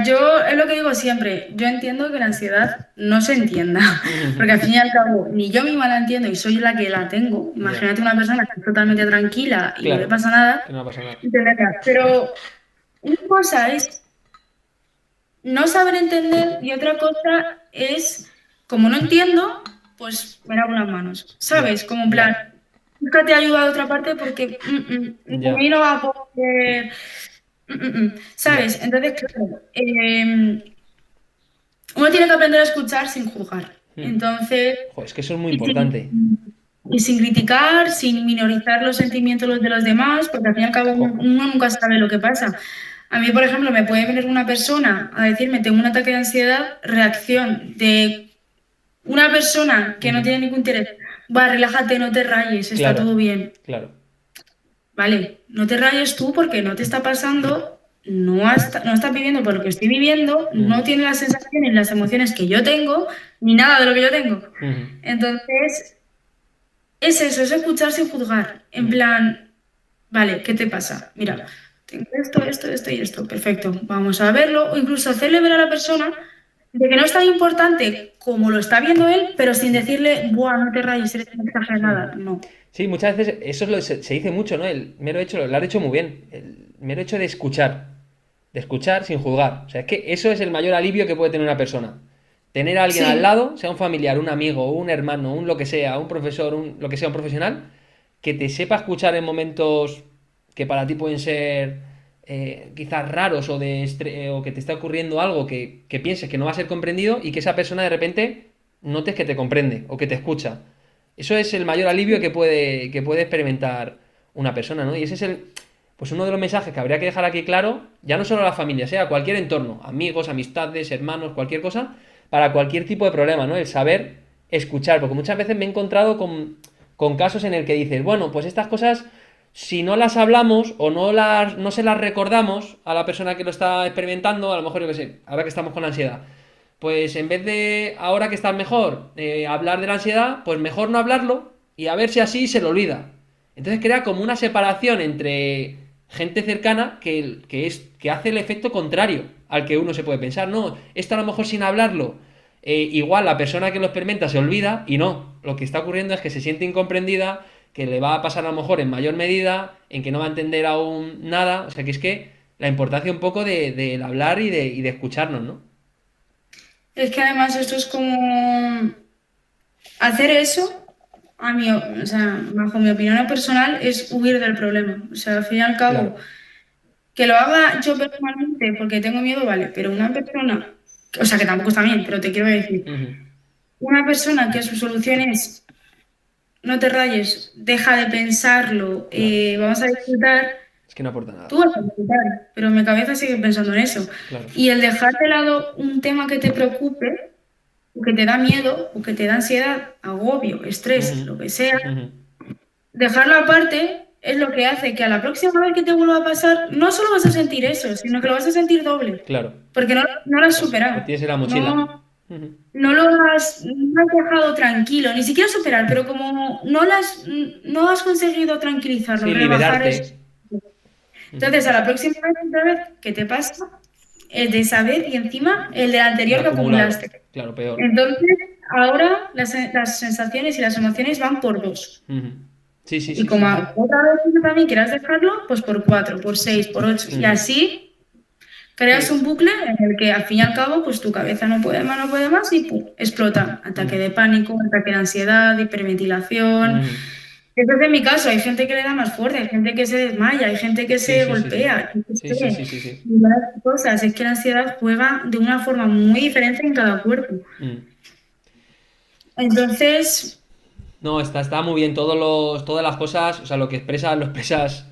yo es lo que digo siempre, yo entiendo que la ansiedad no se entienda, porque al fin y al cabo ni yo misma la entiendo y soy la que la tengo. Ya, Imagínate una persona que es totalmente tranquila y no le claro, pasa nada, que no pasa nada. entenderla. Pero una cosa es no saber entender y otra cosa es, como no entiendo, pues me lavo las manos, Ya, ¿sabes? Como en ya, plan, búscate ayuda de otra parte porque de ya, mí no va a poder, ya. ¿sabes? Entonces, claro, uno tiene que aprender a escuchar sin juzgar. Mm. Entonces, Jo, es que eso es muy y importante. sin criticar, sin minorizar los sentimientos de los demás, porque al fin y al cabo Jo. uno nunca sabe lo que pasa. A mí, por ejemplo, me puede venir una persona a decirme tengo un ataque de ansiedad, reacción de una persona que no Ujú. tiene ningún interés. Va, relájate, no te rayes, está Claro, todo bien. claro. Vale, no te rayes tú porque no te está pasando, no estás viviendo por lo que estoy viviendo, Ujú, no tienes las sensaciones, las emociones que yo tengo, ni nada de lo que yo tengo. ujú, Entonces, es eso, es escuchar sin juzgar. En ujú, plan, vale, ¿qué te pasa? ya. Mira, tengo esto y esto, perfecto. Vamos a verlo, o incluso hacerle ver a la persona de que no es tan importante como lo está viendo él, pero sin decirle, buah, no te rayes, eres una Ujú. exagerada. No. Sí, muchas veces eso es se dice mucho, ¿no? El mero hecho, lo has hecho muy bien, el mero hecho de escuchar sin juzgar. O sea, es que eso es el mayor alivio que puede tener una persona. Tener a alguien al Sí, lado, sea un familiar, un amigo, un hermano, un lo que sea, un profesor, lo que sea, un profesional, que te sepa escuchar en momentos que para ti pueden ser quizás raros o que te está ocurriendo algo que pienses que no va a ser comprendido y que esa persona de repente notes que te comprende o que te escucha. Eso es el mayor alivio que puede experimentar una persona, ¿no? Y ese es pues uno de los mensajes que habría que dejar aquí claro, ya no solo a la familia, sea cualquier entorno, amigos, amistades, hermanos, cualquier cosa, para cualquier tipo de problema, ¿no? El saber escuchar, porque muchas veces me he encontrado con casos en el que dices, bueno, pues estas cosas, si no las hablamos o no se las recordamos a la persona que lo está experimentando, a lo mejor yo qué sé, ahora que estamos con la ansiedad, pues en vez de, ahora que estás mejor, hablar de la ansiedad, pues mejor no hablarlo y a ver si así se lo olvida. Entonces crea como una separación entre gente cercana que hace el efecto contrario al que uno se puede pensar. No, esto a lo mejor sin hablarlo, igual la persona que lo experimenta se olvida y no. Lo que está ocurriendo es que se siente incomprendida, que le va a pasar a lo mejor en mayor medida, en que no va a entender aún nada. O sea que es que la importancia un poco del hablar y de escucharnos, ¿no? es que además esto es como hacer eso, o sea, bajo mi opinión personal, es huir del problema. O sea, al fin y al Claro. cabo, que lo haga yo personalmente porque tengo miedo, vale, pero una persona, o sea, que tampoco está bien, pero te quiero decir, Ujú. una persona que su solución es no te rayes, deja de pensarlo, Claro. vamos a disfrutar, Es que no aporta nada. tú vas a disfrutar, pero mi cabeza sigue pensando en eso. Claro. Y el dejar de lado un tema que te preocupe, o que te da miedo, o que te da ansiedad, agobio, Ujú, estrés, lo que sea, ujú. dejarlo aparte es lo que hace que a la próxima vez que te vuelva a pasar, no solo vas a sentir eso, sino que lo vas a sentir doble, Claro. porque no lo has superado. Lo tienes en la mochila. No, Ujú. no has dejado tranquilo, ni siquiera superar, pero como no has conseguido tranquilizarlo, Sí, rebajar eso. liberarte. Ujú. Entonces, a la próxima vez, otra vez que te pasa, el de saber y encima el del El anterior que acumulado. acumulaste. Claro, peor. Entonces, ahora las sensaciones y las emociones van por dos. Ujú. Sí, sí, Y sí, como sí. otra vez tú también quieras dejarlo, pues por cuatro, por seis, por ocho. Y Ujú. así creas un Sí. bucle en el que al fin y al cabo, pues tu cabeza no puede más y ¡pum! Explota. Ataque Ujú. de pánico, ataque de ansiedad, hiperventilación. Ujú. Entonces, en mi caso, hay gente que le da más fuerte, hay gente que se desmaya, hay gente que Sí, se sí, sí, sí. golpea, yo qué Sí, sí, sé, sí, sí, sí. y más cosas. Es que la ansiedad juega de una forma muy diferente en cada cuerpo. Mm. Entonces, No, está muy bien. Todas las cosas, o sea, lo que expresas, lo expresas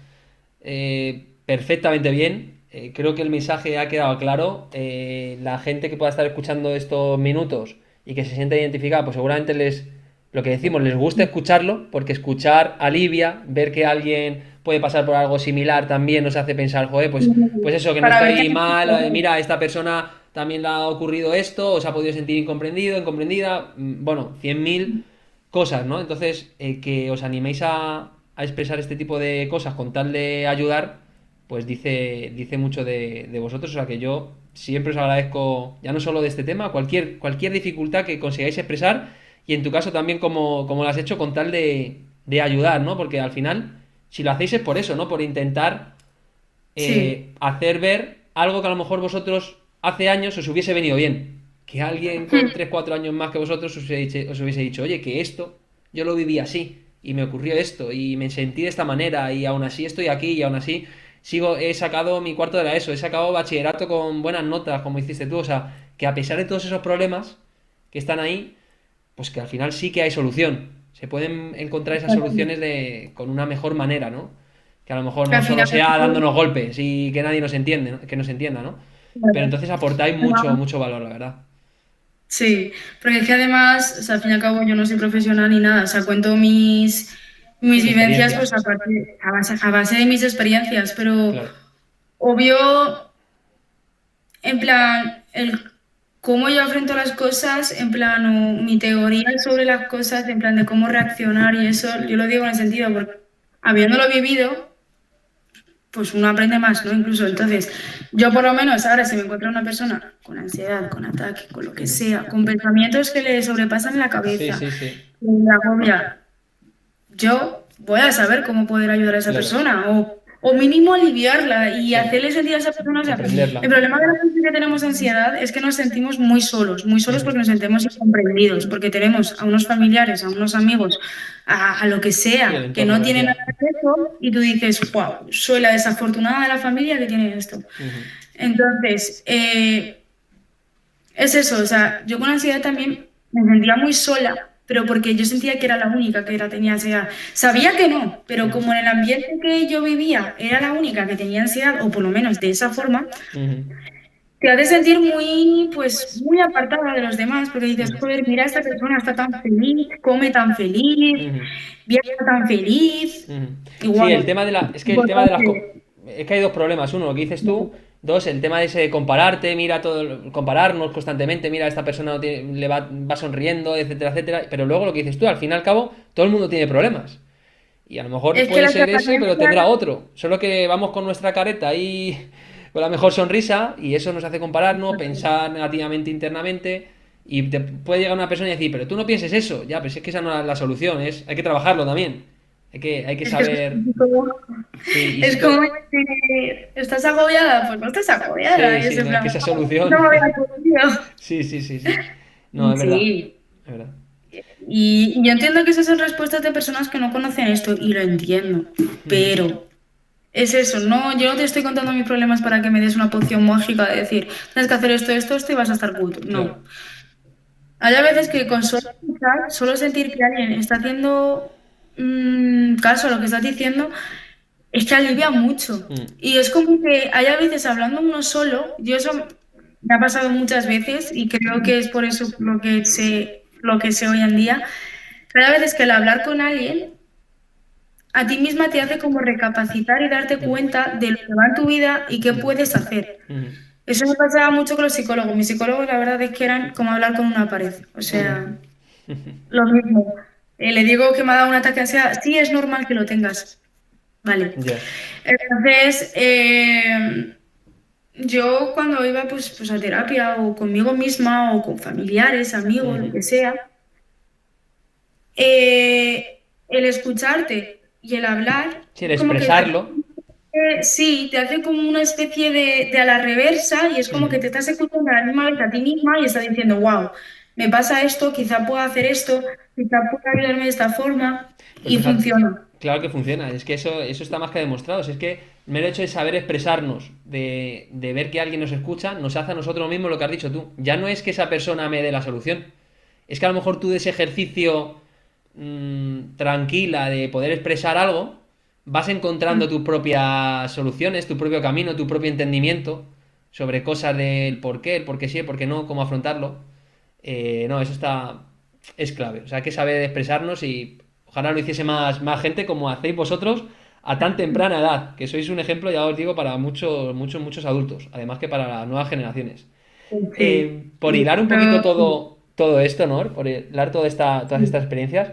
perfectamente bien. Creo que el mensaje ha quedado claro. La gente que pueda estar escuchando estos minutos y que se siente identificada, pues seguramente lo que decimos, les gusta escucharlo, porque escuchar alivia, ver que alguien puede pasar por algo similar también nos hace pensar, joder, pues eso, que no para ver qué estoy mal, mira, a esta persona también le ha ocurrido esto, o se ha podido sentir incomprendido, incomprendida, bueno, 100.000 cosas, ¿no? Entonces, que os animéis a expresar este tipo de cosas con tal de ayudar, pues dice mucho de vosotros. O sea que yo siempre os agradezco, ya no solo de este tema, cualquier dificultad que consigáis expresar, y en tu caso también como lo has hecho, con tal de ayudar, ¿no? Porque al final, si lo hacéis es por eso, ¿no? Por intentar Sí. hacer ver algo que a lo mejor vosotros hace años os hubiese venido bien. Que alguien con 3 4 años más que vosotros os hubiese dicho, oye, que esto yo lo viví así, y me ocurrió esto, y me sentí de esta manera, y aún así estoy aquí, y aún así he sacado mi cuarto de la ESO, he sacado bachillerato con buenas notas, como hiciste tú. O sea, que a pesar de todos esos problemas que están ahí, pues que al final sí que hay solución. Se pueden encontrar esas soluciones con una mejor manera, ¿no? Que a lo mejor Que no al solo final, sea dándonos golpes y que nadie nos entiende, ¿no? Que nos entienda, ¿no? Pero entonces aportáis mucho, mucho valor, la verdad. sí, porque es que además, o sea, al fin y al cabo yo no soy profesional ni nada, o sea, cuento mis Tus vivencias pues experiencias, a base de mis experiencias, pero claro. obvio, en plan, el cómo yo afronto las cosas, en plan, o mi teoría sobre las cosas, en plan de cómo reaccionar y eso, yo lo digo en el sentido, porque habiéndolo vivido, pues uno aprende más, ¿no? Incluso entonces, yo por lo menos ahora si me encuentro una persona con ansiedad, con ataque, con lo que Ujú. sea, con pensamientos que le sobrepasan la Sí, cabeza, sí, sí. que le agobia, yo voy a saber cómo poder ayudar a esa Claro. persona o mínimo aliviarla y Sí. hacerle sentir a esa persona. O sea, el Comprenderla. problema de la gente que tenemos ansiedad es que nos sentimos muy solos Ujú. porque nos sentimos incomprendidos, porque tenemos a unos familiares, a unos amigos, a lo que Sí, el sea, que entorno, no lo que tienen sea. nada de eso y tú dices, wow, soy la desafortunada de la familia que tiene esto. Ujú. Entonces, es eso, o sea, yo con ansiedad también me sentía muy sola, pero porque yo sentía que era la única que tenía ansiedad. Sabía que no, pero Ujú. como en el ambiente que yo vivía era la única que tenía ansiedad, o por lo menos de esa forma, Ujú. te hace sentir muy, pues, muy apartada de los demás, porque dices, Ujú. joder, mira, esta persona está tan feliz, come tan feliz, Ujú. viaja tan feliz. Ujú. Sí, el Igual, tema de la. Es que el tema de las. importante. Es que hay dos problemas. Uno, lo que dices tú. Dos, el tema de ese compararte, mira todo, compararnos constantemente, mira, esta persona le va sonriendo, etcétera, etcétera. Pero luego lo que dices tú, al fin y al cabo, todo el mundo tiene problemas. Y a lo mejor Es que puede las ser ese, pero tendrá apariencias, otro. Solo que vamos con nuestra careta ahí con la mejor sonrisa, y eso nos hace compararnos, pensar negativamente internamente. Y te puede llegar una persona y decir, pero tú no pienses eso. Ya, pero si es que esa no es la solución, hay que trabajarlo también. Hay que es que es saber. como, Sí, y si es como decir, ¿estás agobiada? Pues no estás agobiada. Sí, Y es sí, en no, es plan, que esa no solución. me voy a contigo. Sí, sí, sí, sí. No, es verdad. Sí. Es verdad. Y yo entiendo que esas son respuestas de personas que no conocen esto y lo entiendo. Ujú. Pero es eso, no, yo no te estoy contando mis problemas para que me des una poción mágica de decir, tienes que hacer esto y vas a estar good. Claro. No. Hay a veces que con solo escuchar, solo sentir que alguien está haciendo caso a lo que estás diciendo, es que alivia mucho. Mm. Y es como que hay a veces hablando uno solo, yo eso me ha pasado muchas veces y creo que es por eso lo que sé hoy en día. Pero hay veces que el hablar con alguien a ti misma te hace como recapacitar y darte Mm. cuenta de lo que va en tu vida y qué Ujú. puedes hacer. Ujú. Eso me pasaba mucho con los psicólogos. Mis psicólogos, la verdad es que eran como hablar con una pared. O Ujú. sea, lo mismo. Le digo que me ha dado un ataque de ansiedad. Sí, es normal que lo tengas. Vale. Ya. Entonces, yo cuando iba pues a terapia o conmigo misma o con familiares, amigos, lo Ujú. que sea, el escucharte y el hablar, Sí, el como que expresarlo. sí, te hace como una especie de a la reversa y es como que Ujú. te estás escuchando a la misma vez a ti misma y estás diciendo, wow, me pasa esto, quizá pueda hacer esto, quizá pueda ayudarme de esta forma Pues, y funciona. claro que funciona. Es que eso está más que demostrado. Si es que el mero hecho de saber expresarnos, de ver que alguien nos escucha, nos hace a nosotros mismos lo que has dicho tú. Ya no es que esa persona me dé la solución. Es que a lo mejor tú de ese ejercicio tranquila de poder expresar algo, vas encontrando tus propias soluciones, tu propio camino, tu propio entendimiento sobre cosas del el por qué sí, el por qué no, cómo afrontarlo. No, eso es clave. O sea, hay que saber expresarnos, y ojalá lo hiciese más gente como hacéis vosotros a tan temprana edad, que sois un ejemplo, ya os digo, para muchos, muchos, muchos adultos, además que para las nuevas generaciones. Sí. Por hilar un poquito Pero, todo todo esto, ¿no? Por hablar todas estas experiencias,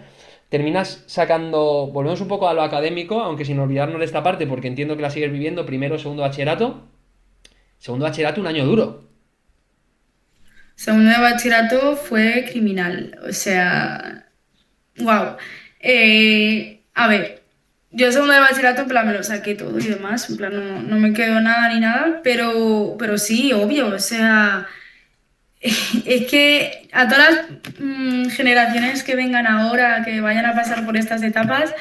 terminas sacando, volvemos un poco a lo académico, aunque sin olvidarnos de esta parte, porque entiendo que la sigues viviendo, primero, segundo bachillerato, un año duro. Segundo de bachillerato fue criminal, o sea, wow. A ver, yo segundo de bachillerato en plan me lo saqué todo y demás, en plan no me quedó nada ni nada, pero sí, obvio, o sea, es que a todas las generaciones que vengan ahora, que vayan a pasar por estas etapas,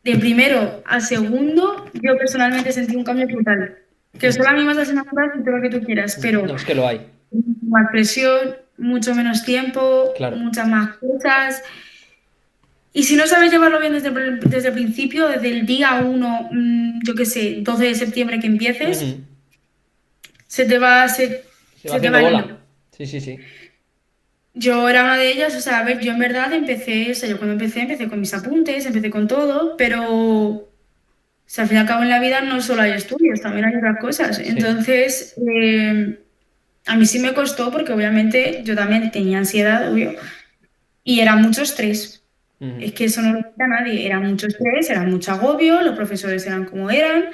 de primero a segundo, yo personalmente sentí un cambio brutal. Que Ujú. solo a mí más asignaturas y todo lo que tú quieras, pero No, es que lo hay, más presión, mucho menos tiempo, claro. muchas más cosas. Y si no sabes llevarlo bien desde el principio, desde el día 1, yo qué sé, 12 de septiembre que empieces, Ujú. se te va, se, Se va se te haciendo va el hilo. bola. Sí, sí, sí. Yo era una de ellas, o sea, a ver, yo en verdad empecé, o sea, yo cuando empecé con mis apuntes, empecé con todo, pero sea, al fin y al cabo en la vida no solo hay estudios, también hay otras cosas. Sí. Entonces, a mí sí me costó porque obviamente yo también tenía ansiedad, obvio, y era mucho estrés. Ujú. Es que eso no lo quita nadie. Era mucho estrés, era mucho agobio, los profesores eran como eran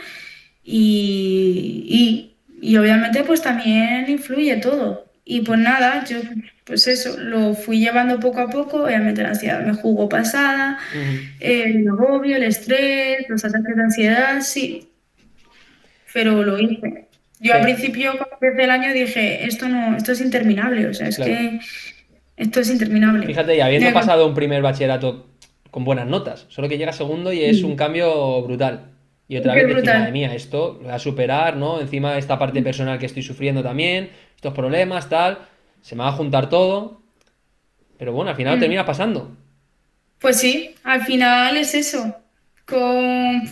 y obviamente pues también influye todo. Y pues nada, yo pues eso, lo fui llevando poco a poco, obviamente la ansiedad me jugó pasada, Ujú. el agobio, el estrés, los ataques de ansiedad, sí, pero lo hice. Yo al Sí, principio, cuando empecé el año, dije, esto no, esto es interminable, o sea, es claro. que esto es interminable. Fíjate, y habiendo Me- pasado un primer bachillerato con buenas notas, solo que llega segundo y es un Sí, cambio brutal. Y otra vez es decir, madre brutal. mía, esto lo voy a superar, ¿no? Encima esta parte personal que estoy sufriendo también, estos problemas, tal, se me va a juntar todo, pero bueno, al final Mm. termina pasando. Pues sí, al final es eso, con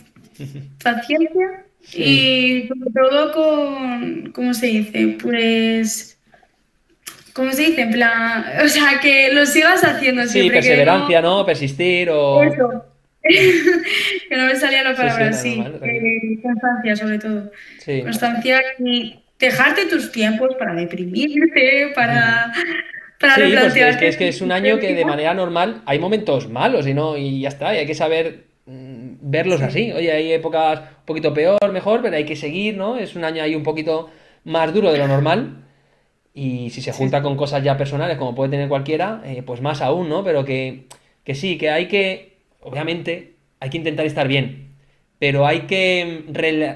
paciencia Sí, y sobre todo con, ¿cómo se dice? Pues, ¿cómo se dice? En plan, o sea, que lo sigas haciendo sí, siempre, que no... perseverancia, ¿no? Persistir o... Eso. Que no me salía la Sí, sí, palabra nada, normal, así. tranquilo. Constancia, sobre todo. Sí. Constancia y dejarte tus tiempos para deprimirte, para Sí, pues que es que replantearte es que tu es un año que de existencia. manera normal hay momentos malos y no, y ya está, y hay que saber verlos Sí. así. Oye, hay épocas un poquito peor, mejor, pero hay que seguir, ¿no? Es un año ahí un poquito más duro de lo normal. Y si se Sí. junta con cosas ya personales, como puede tener cualquiera, pues más aún, ¿no? Pero que sí, que hay que, obviamente, hay que intentar estar bien. Pero hay que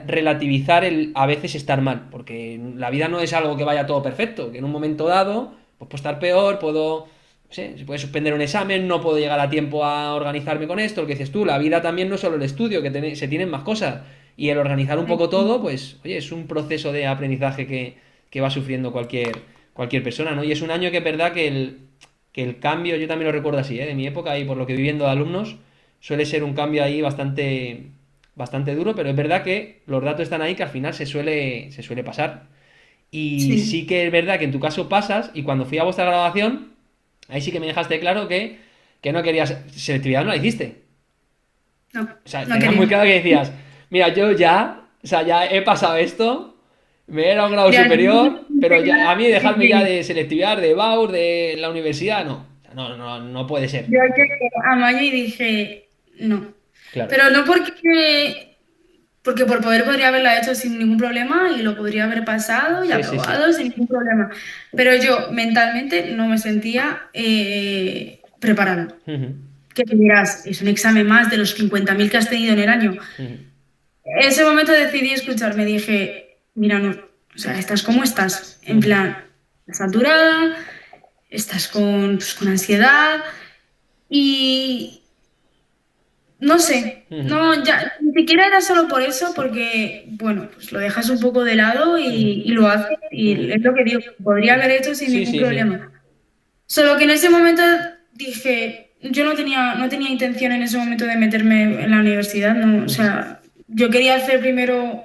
relativizar el a veces estar mal, porque la vida no es algo que vaya todo perfecto, que en un momento dado, pues puedo estar peor, puedo, no sé, se puede suspender un examen, no puedo llegar a tiempo a organizarme con esto, lo que dices tú, la vida también no es solo el estudio, que se tienen más cosas, y el organizar un poco todo, pues, oye, es un proceso de aprendizaje que va sufriendo cualquier persona, ¿no? Y es un año que es verdad que el cambio, yo también lo recuerdo así, ¿eh? De mi época y por lo que viviendo de alumnos, suele ser un cambio ahí bastante duro, pero es verdad que los datos están ahí que al final se suele pasar. Y Sí. sí que es verdad que en tu caso pasas, y cuando fui a vuestra graduación, ahí sí que me dejaste claro que no querías, selectividad no la hiciste. No, O sea, no tenías muy quería. claro que decías, mira, yo ya, o sea, ya he pasado esto, me era un grado De aquí superior, pero ya, a mí sí dejarme ya que de selectividad, de BAUR, de la universidad, no. O sea, no, no, no puede ser. yo llegué a mayo y dije no. Claro. Pero no porque por poder podría haberla hecho sin ningún problema y lo podría haber pasado y Sí, sí, sí. aprobado sin ningún problema. Pero yo mentalmente no me sentía preparada. Ujú, Que te dirás, es un examen más de los 50.000 que has tenido en el año. ujú, En ese momento decidí escucharme, dije, mira, no, o sea, estás como estás, en ujú, plan, saturada, estás con ansiedad y no sé, ujú, no, ya, ni siquiera era solo por eso, porque, bueno, pues lo dejas un poco de lado ujú, y lo haces y ujú. es lo que digo, podría haber hecho sin Sí, ningún sí, sí. problema. Solo que en ese momento dije, yo no tenía intención en ese momento de meterme en la universidad, no, o Ujú, sea, yo quería hacer primero,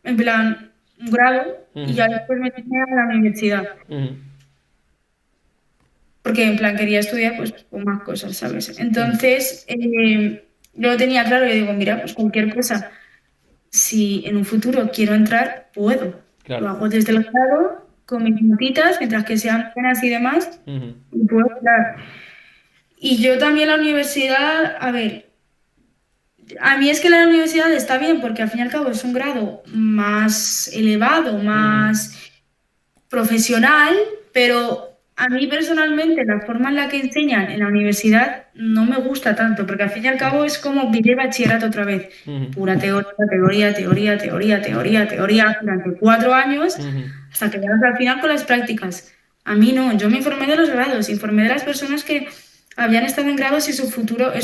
en plan, un grado y ujú, ya después meterme a la universidad, ujú, porque en plan quería estudiar pues con más cosas, ¿sabes? ujú. Entonces, yo lo tenía claro y digo, mira, pues cualquier cosa, si en un futuro quiero entrar, puedo. Lo Claro. hago desde el grado con mis notitas, mientras que sean buenas y demás, Ujú, y puedo hablar. Y yo también la universidad, a ver, a mí es que la universidad está bien porque al fin y al cabo es un grado más elevado, ujú, más profesional, pero a mí personalmente la forma en la que enseñan en la universidad no me gusta tanto, porque al fin y al cabo es como vivir bachillerato otra vez. ujú, Pura teoría, teoría, teoría, teoría, teoría, durante 4 años, ujú, hasta que llegas al final con las prácticas. A mí no, yo me informé de los grados, informé de las personas que habían estado en grados y su futuro, o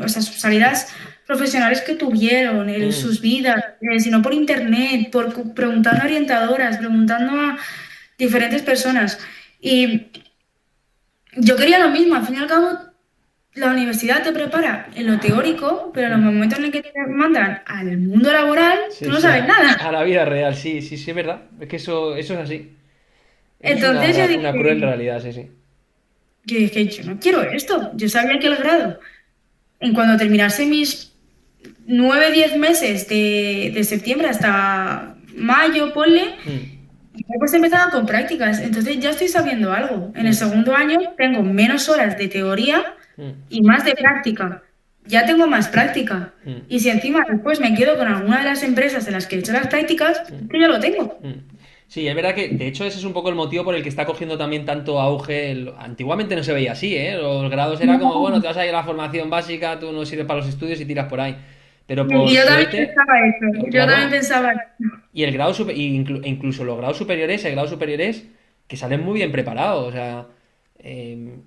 sea, sus salidas profesionales que tuvieron, ujú. sus vidas, sino por internet, preguntando a orientadoras, preguntando a diferentes personas. Y yo quería lo mismo, al fin y al cabo, la universidad te prepara en lo teórico, pero en los Mm. momentos en el que te mandan al mundo laboral, tú Sí, no sí, sabes nada. a la vida real, sí, sí, sí, es verdad. Es que eso es así. Eso es Entonces yo una cruel dije, realidad, sí, sí. yo no quiero esto. Yo sabía que el grado, en cuando terminase mis 9, 10 meses de septiembre hasta mayo, ponle, Mm, pues empezaba con prácticas. Entonces ya estoy sabiendo algo. En el mm, segundo año tengo menos horas de teoría mm, y más de práctica. Ya tengo más práctica. mm, Y si encima después me quedo con alguna de las empresas en las que he hecho las prácticas, mm, que ya lo tengo. mm. Sí, es verdad que, de hecho, ese es un poco el motivo por el que está cogiendo también tanto auge. Antiguamente no se veía así, ¿eh? Los grados era como, bueno, te No. vas a ir a la formación básica, tú no sirves para los estudios y tiras por ahí. Pero por Y yo también suerte, pensaba eso. Yo también claro, pensaba eso. y el grado incluso los grados superiores, hay grados superiores que salen muy bien preparados, o sea,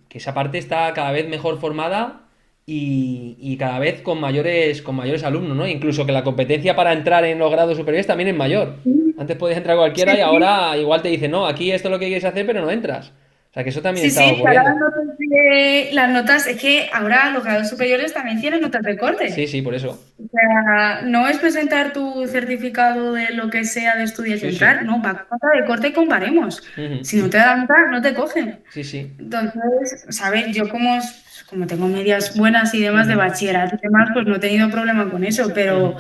que esa parte está cada vez mejor formada y cada vez con mayores alumnos, ¿no? Incluso que la competencia para entrar en los grados superiores también es mayor. Antes podías entrar cualquiera Sí, y sí. ahora igual te dicen, no, aquí esto es lo que quieres hacer, pero no entras. O sea, que eso también Sí, está sí, que ahora ocurriendo. las notas, es que ahora los grados superiores también tienen notas de Sí, corte. sí, por eso. O sea, no es presentar tu certificado de lo que sea de estudios y Sí, sí. entrar, no, va con nota de corte y comparemos. Ujú. Si no te dan nota, no te cogen. Sí, sí. Entonces, ¿sabes? Yo como tengo medias buenas y demás de Ujú. bachillerato y demás, pues no he tenido problema con eso, pero Ujú.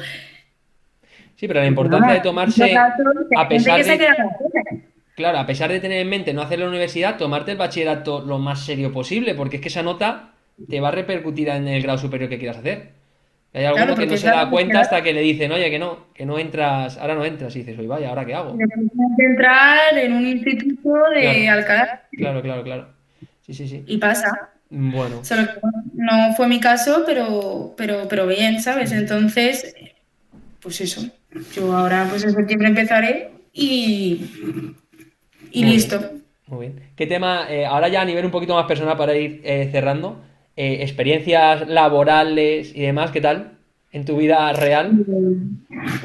Sí, pero la importancia vamos, de en otro tomarse, caso, a hay gente pesar que se queda de, con la cosa. claro, a pesar de tener en mente no hacer la universidad, tomarte el bachillerato lo más serio posible, porque es que esa nota te va a repercutir en el grado superior que quieras hacer. Hay Claro, alguno que porque no es se la da cuenta universidad. hasta que le dicen, oye, que no entras, ahora no entras, y dices, oye, vaya, ¿ahora qué hago? Tienes que entrar en un instituto de Claro, Alcalá claro, claro, claro. Sí, sí, sí. y pasa. Bueno, Solo que bueno, no fue mi caso, pero bien, ¿sabes? ujú, Entonces, pues eso. Yo ahora, pues en septiembre empezaré y muy bien, listo. muy bien. ¿Qué tema, ahora ya a nivel un poquito más personal para ir cerrando, experiencias laborales y demás, ¿qué tal? En tu vida real.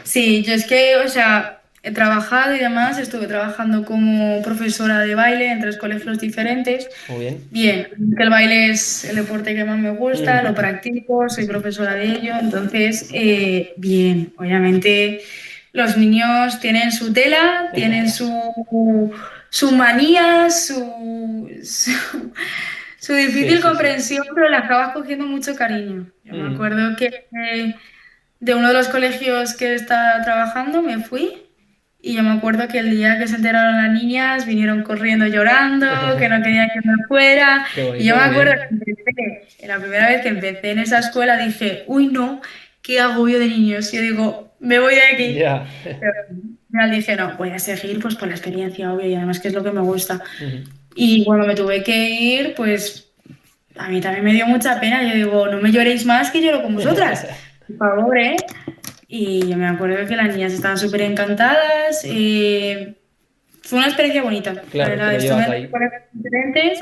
Sí, yo es que, o sea, he trabajado y demás, estuve trabajando como profesora de baile en 3 colegios diferentes. Muy bien. Bien, que el baile es el deporte que más me gusta, lo Ujú. practico, soy profesora de ello, entonces, bien, obviamente los niños tienen su tela, tienen su manía, su Sí, difícil sí, sí. comprensión, pero le acabas cogiendo mucho cariño. Yo me Ujú. acuerdo que de uno de los colegios que estaba trabajando me fui y yo me acuerdo que el día que se enteraron las niñas vinieron corriendo llorando, que no querían que me fuera. Qué Y yo bonito, me muy acuerdo bien. que la primera vez que empecé en esa escuela dije, uy, no, qué agobio de niños. Yo digo, me voy de aquí. Ya. Pero al final dije, no, voy a seguir pues por la experiencia, obvio, y además que es lo que me gusta. Ujú. Y cuando me tuve que ir, pues a mí también me dio mucha pena. Yo digo, no me lloréis más que lloro con vosotras. Por favor, ¿eh? Y yo me acuerdo que las niñas estaban súper encantadas. Fue una experiencia bonita, la Claro, te verdad. lo Estuve llevas en ahí. colegios diferentes,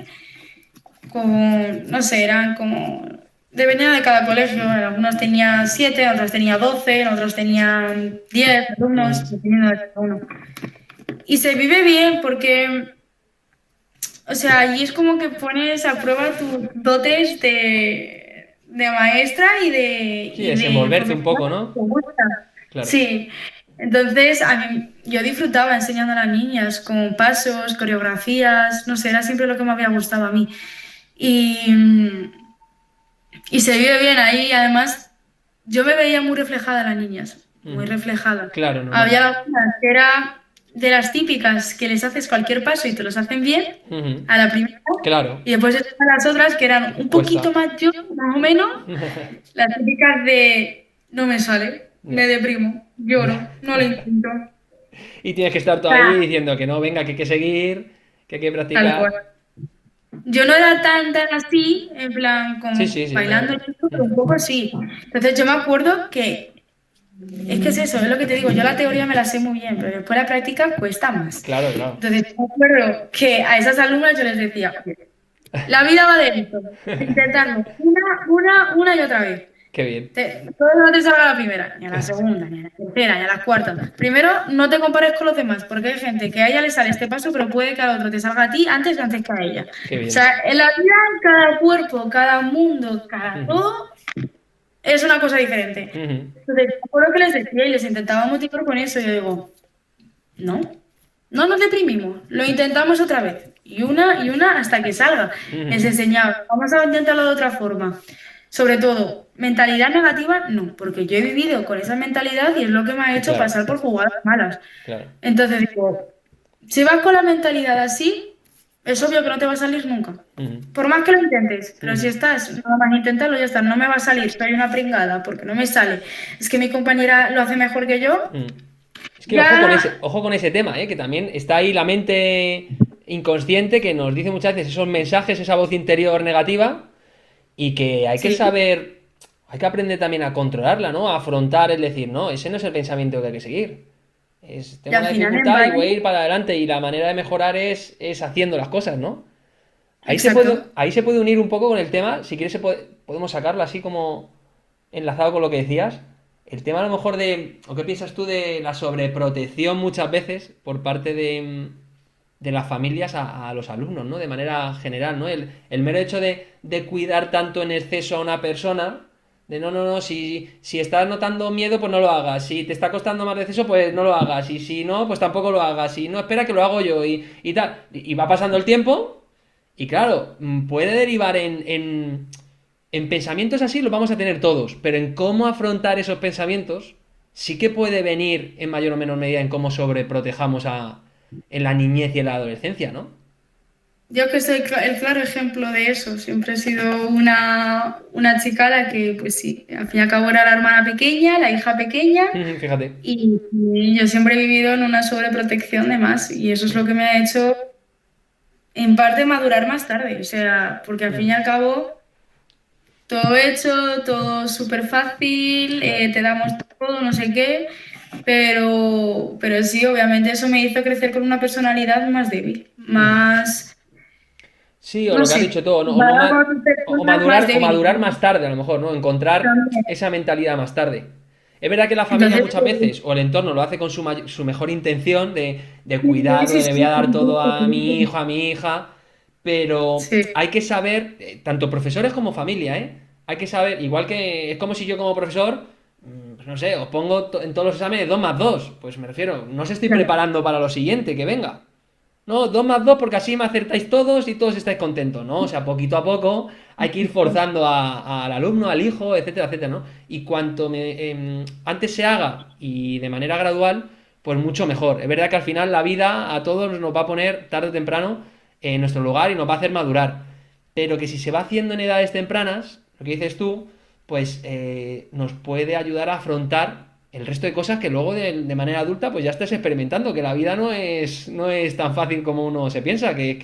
con, no sé, eran como... Dependía de cada colegio. En algunos tenía 7, en otros tenía 12, en otros tenían 10 alumnos, Ujú. dependiendo de cada uno. Y se vive bien porque, o sea, allí es como que pones a prueba tus dotes de maestra Sí, y de desenvolverte un profesora poco, que te ¿no? gusta. Claro. Sí, entonces yo disfrutaba enseñando a las niñas con pasos, coreografías, no sé, era siempre lo que me había gustado a mí. Y, y se vive bien ahí, además yo me veía muy reflejada en las niñas, muy Ujú. reflejada. Claro, normal. Había algunas que era de las típicas que les haces cualquier paso y te los hacen bien Ujú. a la primera. Claro, Y después están las otras que eran un cuesta. poquito más yo, más o menos, las típicas de no me sale, Ya. me deprimo, lloro, no lo intento. Y tienes que estar O tú ahí sea, diciendo que no, venga, que hay que seguir, que hay que tal cual. practicar. Yo no era tan así, en plan, Sí, como sí, sí, bailando, no. y eso, pero un poco sí. Entonces yo me acuerdo que, es que es eso, es lo que te digo, yo la teoría me la sé muy bien, pero después la práctica cuesta más. Claro, claro. Entonces yo me acuerdo que a esas alumnas yo les decía, "Oye, la vida va de esto, de intentarlo una y otra vez. Qué bien. Todo no te salga a la primera, ni a la segunda, ni a la tercera, ni a la cuarta. Primero, no te compares con los demás, porque hay gente que a ella le sale este paso, pero puede que al otro te salga a ti antes que a ella. Qué O bien. sea, en la vida, cada cuerpo, cada mundo, cada Ujú, todo es una cosa diferente. ujú, Entonces, por lo que les decía y les intentaba motivar con eso, yo digo, no, no nos deprimimos, lo intentamos otra vez. Y una hasta que salga. Les ujú. enseñaba, vamos a intentarlo de otra forma. Sobre todo, mentalidad negativa, no, porque yo he vivido con esa mentalidad y es lo que me ha hecho Claro, pasar por jugadas malas. claro. Entonces digo, si vas con la mentalidad así, es obvio que no te va a salir nunca. Ujú, Por más que lo intentes, pero si ujú, estás, nada más intentarlo, ya está, no me va a salir, soy una pringada porque no me sale. Es que mi compañera lo hace mejor que yo, ujú. Es que ya, ojo con ese tema, ¿eh? Que también está ahí la mente inconsciente que nos dice muchas veces esos mensajes, esa voz interior negativa, y que hay que sí. saber, hay que aprender también a controlarla, ¿no? A afrontar, es decir, no, ese no es el pensamiento que hay que seguir. Y Tengo al una final en dificultad y Vale, voy a ir para adelante y la manera de mejorar es haciendo las cosas, ¿no? exacto. Ahí se puede unir un poco con el tema, si quieres podemos sacarlo así como enlazado con lo que decías. El tema a lo mejor o qué piensas tú de la sobreprotección muchas veces por parte de las familias a los alumnos, ¿no? De manera general, ¿no? El mero hecho de cuidar tanto en exceso a una persona, de no, no, no, si estás notando miedo, pues no lo hagas, si te está costando más de exceso, pues no lo hagas, y si no, pues tampoco lo hagas, y no, espera que lo hago yo, y tal. Y va pasando el tiempo, y claro, puede derivar en pensamientos así, los vamos a tener todos, pero en cómo afrontar esos pensamientos, sí que puede venir en mayor o menor medida en cómo sobreprotejamos en la niñez y en la adolescencia, ¿no? Yo que soy el claro ejemplo de eso, siempre he sido una chica a la que, pues sí, al fin y al cabo era la hermana pequeña, la hija pequeña, Fíjate. y yo siempre he vivido en una sobreprotección de más, y eso es lo que me ha hecho, en parte, madurar más tarde, o sea, porque al fin y al cabo, todo hecho, todo súper fácil, Claro. te damos todo, no sé qué, pero sí, obviamente eso me hizo crecer con una personalidad más débil, más, Sí, o no lo que has sé, dicho todo, ¿no? comparada con otras personas más O débil. madurar más tarde, a lo mejor, ¿no? Encontrar También. esa mentalidad más tarde. Es verdad que la familia Entonces, muchas veces, o el entorno, lo hace con su mejor intención de sí, cuidado, sí, de le voy a sí, dar por todo supuesto, a sí, mi hijo, a mi hija, pero sí, hay que saber, tanto profesores como familia, ¿eh? Hay que saber, igual que es como si yo como profesor, pues no sé, os pongo en todos los exámenes 2 más 2, pues me refiero, no os estoy claro. preparando para lo siguiente, que venga. No, 2 más 2 porque así me acertáis todos y todos estáis contentos, ¿no? O sea, poquito a poco hay que ir forzando al alumno, al hijo, etcétera, etcétera, ¿no? Y cuanto antes se haga y de manera gradual, pues mucho mejor. Es verdad que al final la vida a todos nos va a poner tarde o temprano en nuestro lugar y nos va a hacer madurar. Pero que si se va haciendo en edades tempranas, lo que dices tú, pues nos puede ayudar a afrontar el resto de cosas que luego de manera adulta pues ya estás experimentando, que la vida no es tan fácil como uno se piensa, que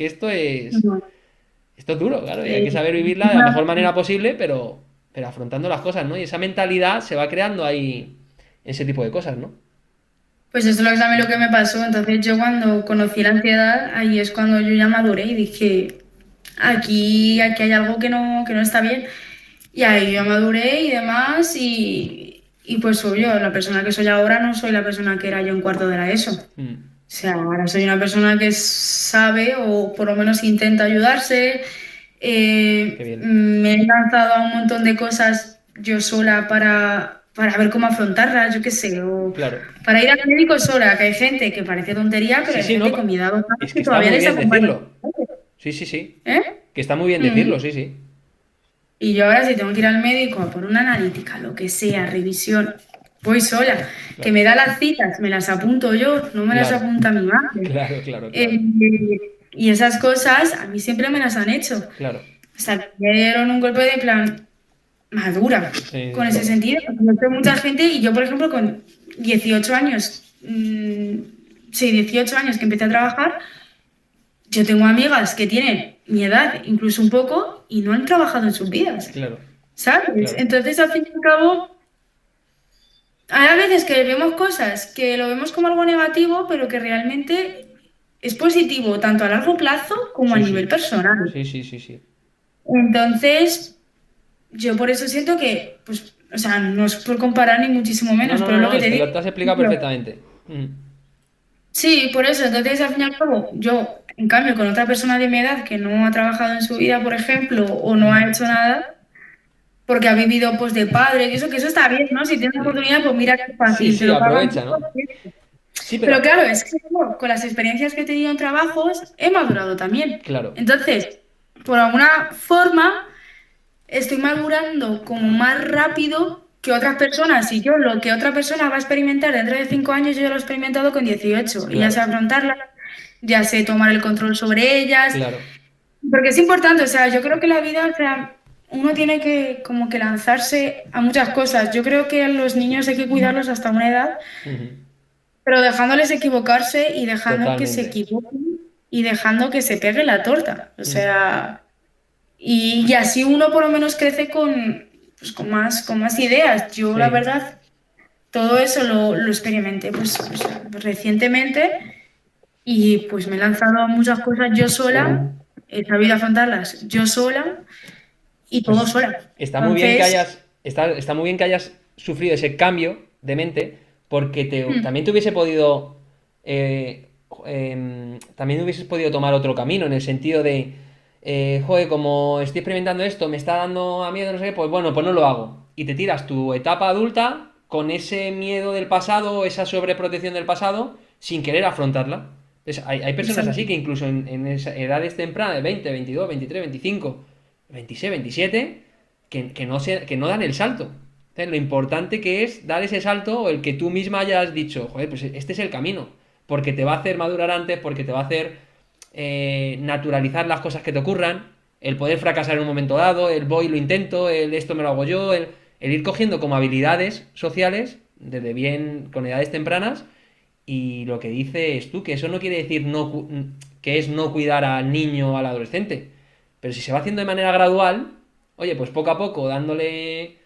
No, esto es duro, claro, y hay eh, que saber vivirla de la mejor manera posible, pero afrontando las cosas, ¿no? Y esa mentalidad se va creando ahí ese tipo de cosas, ¿no? pues eso es también lo que me pasó. Entonces yo cuando conocí la ansiedad, ahí es cuando yo ya maduré y dije, aquí hay algo que no está bien. Y ahí yo maduré y demás y pues soy yo, la persona que soy ahora no soy la persona que era yo en cuarto de la ESO. O Mm, sea, ahora soy una persona que sabe o por lo menos intenta ayudarse. qué bien. Me he lanzado a un montón de cosas yo sola para ver cómo afrontarlas, yo qué sé, o Claro. para ir al médico sola, que hay gente que parece tontería, pero Sí, hay sí, no, gente con mi edad o más es que que está todavía muy les bien acompaña. decirlo. Sí, sí, sí. ¿Eh? Que está muy bien Mm. decirlo, sí, sí. Y yo ahora si tengo que ir al médico a por una analítica, lo que sea, revisión, voy sola. Que Claro, me da las citas, me las apunto yo, no me las claro, apunta mi madre. claro, claro, Eh, claro, y esas cosas a mí siempre me las han hecho. claro. O sea, me dieron un golpe de plan madura Sí, con sí, ese sí. sentido. Porque yo sé mucha gente y yo, por ejemplo, con 18 años, sí, 18 años que empecé a trabajar, yo tengo amigas que tienen mi edad, incluso un poco, y no han trabajado en sus vidas, Claro, ¿sabes? claro. Entonces, al fin y al cabo, hay a veces que vemos cosas que lo vemos como algo negativo, pero que realmente es positivo, tanto a largo plazo como a Sí, nivel sí. personal. Sí, sí, sí, sí. Entonces, yo por eso siento que, pues, o sea, no es por comparar ni muchísimo No, menos, no, pero no, es lo no, que es te que digo. lo te has explicado perfectamente. Sí, por eso. Entonces, al fin y al cabo, yo, en cambio, con otra persona de mi edad que no ha trabajado en su vida, por ejemplo, o no ha hecho nada, porque ha vivido pues de padre, y eso, que eso está bien, ¿no? Si tienes la oportunidad, pues mira qué Sí, fácil, te sí, lo pagan aprovecha, todo. ¿no? Sí, Pero pero... claro, es que yo, con las experiencias que he tenido en trabajos, he madurado también. Claro, Entonces, por alguna forma, estoy madurando como más rápido que otras personas. Y yo lo que otra persona va a experimentar dentro de 5 años, yo ya lo he experimentado con 18. Y ya sé claro, afrontarlas, ya sé tomar el control sobre ellas. claro. Porque es importante, o sea, yo creo que la vida, o sea, uno tiene que como que lanzarse a muchas cosas. Yo creo que a los niños hay que cuidarlos hasta una edad, Ujú. pero dejándoles equivocarse y dejando que se Totalmente. equivoquen y dejando que se pegue la torta. O Mm. sea, y así uno por lo menos crece con, pues, con más ideas. Yo, la Sí, verdad, todo eso lo experimenté pues, recientemente y pues me he lanzado a muchas cosas yo sola, he sabido afrontarlas yo sola y todo pues sola. está muy bien que Entonces, está muy bien que hayas sufrido ese cambio de mente, porque hmm, también te hubiese podido, también hubieses podido tomar otro camino, en el sentido de, joder, como estoy experimentando esto, me está dando a miedo, no sé qué, pues bueno, pues no lo hago. Y te tiras tu etapa adulta con ese miedo del pasado, esa sobreprotección del pasado, sin querer afrontarla. Entonces, hay personas así que exacto. incluso en edades tempranas, de 20, 22, 23, 25, 26, 27, que no dan el salto. Entonces, lo importante que es dar ese salto, o el que tú misma hayas dicho, joder, pues este es el camino, porque te va a hacer madurar antes, porque te va a hacer naturalizar las cosas que te ocurran, el poder fracasar en un momento dado, el voy y lo intento, el esto me lo hago yo, el ir cogiendo como habilidades sociales, desde bien con edades tempranas, y lo que dices tú, que eso no quiere decir que es no cuidar al niño o al adolescente, pero si se va haciendo de manera gradual, oye, pues poco a poco dándole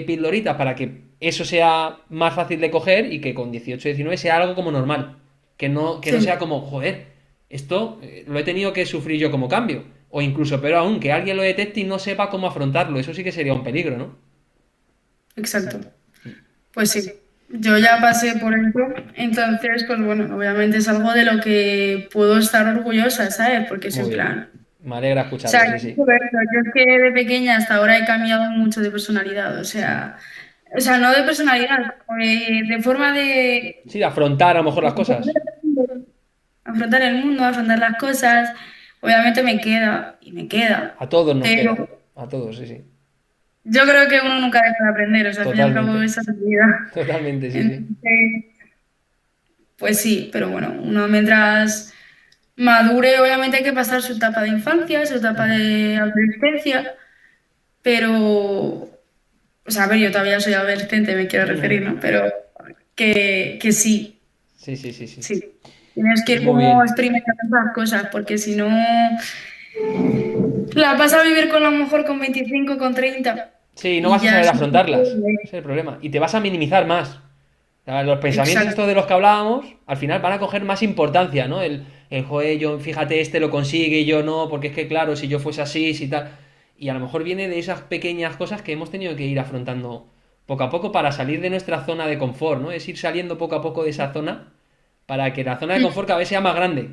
pildoritas para que eso sea más fácil de coger y que con 18 19 sea algo como normal. Que no sea Sí, como, joder, esto lo he tenido que sufrir yo como cambio. O incluso, pero aún, que alguien lo detecte y no sepa cómo afrontarlo. Eso sí que sería un peligro, ¿no? exacto. Pues sí, yo ya pasé por ello, entonces, pues bueno, obviamente es algo de lo que puedo estar orgullosa, ¿sabes? Porque es Muy en bien. plan... Me alegra O sea, escucharlo, sí, sí. yo es que de pequeña hasta ahora he cambiado mucho de personalidad, o sea, no de personalidad, de forma Sí, de afrontar a lo mejor las cosas. afrontar el mundo, afrontar las cosas. Obviamente me queda y me queda, A todos nos queda. pero A todos, sí, sí. yo creo que uno nunca deja de aprender, o sea, al fin y al cabo Totalmente. esa es la vida. Totalmente, sí, sí. Entonces, pues sí, pero bueno, uno mientras madure, obviamente hay que pasar su etapa de infancia, su etapa Ujú. de adolescencia, pero, o sea, a ver, yo todavía soy adolescente, me quiero referir, Ujú. ¿no? Pero que sí, Sí, sí, sí, sí. sí. Tienes que ir Muy como bien. experimentando las cosas, porque si no, la vas a vivir con a lo mejor con 25, con 30, Sí, no y vas a ya saber es un poco... afrontarlas. Ese es el problema. Y te vas a minimizar más. O sea, los pensamientos Exacto. estos de los que hablábamos, al final van a coger más importancia, ¿no? Joder, yo, fíjate, este lo consigue y yo no, porque es que, claro, si yo fuese así, si tal. Y a lo mejor viene de esas pequeñas cosas que hemos tenido que ir afrontando poco a poco para salir de nuestra zona de confort, ¿no? Es ir saliendo poco a poco de esa zona para que la zona de confort cada vez sea más grande.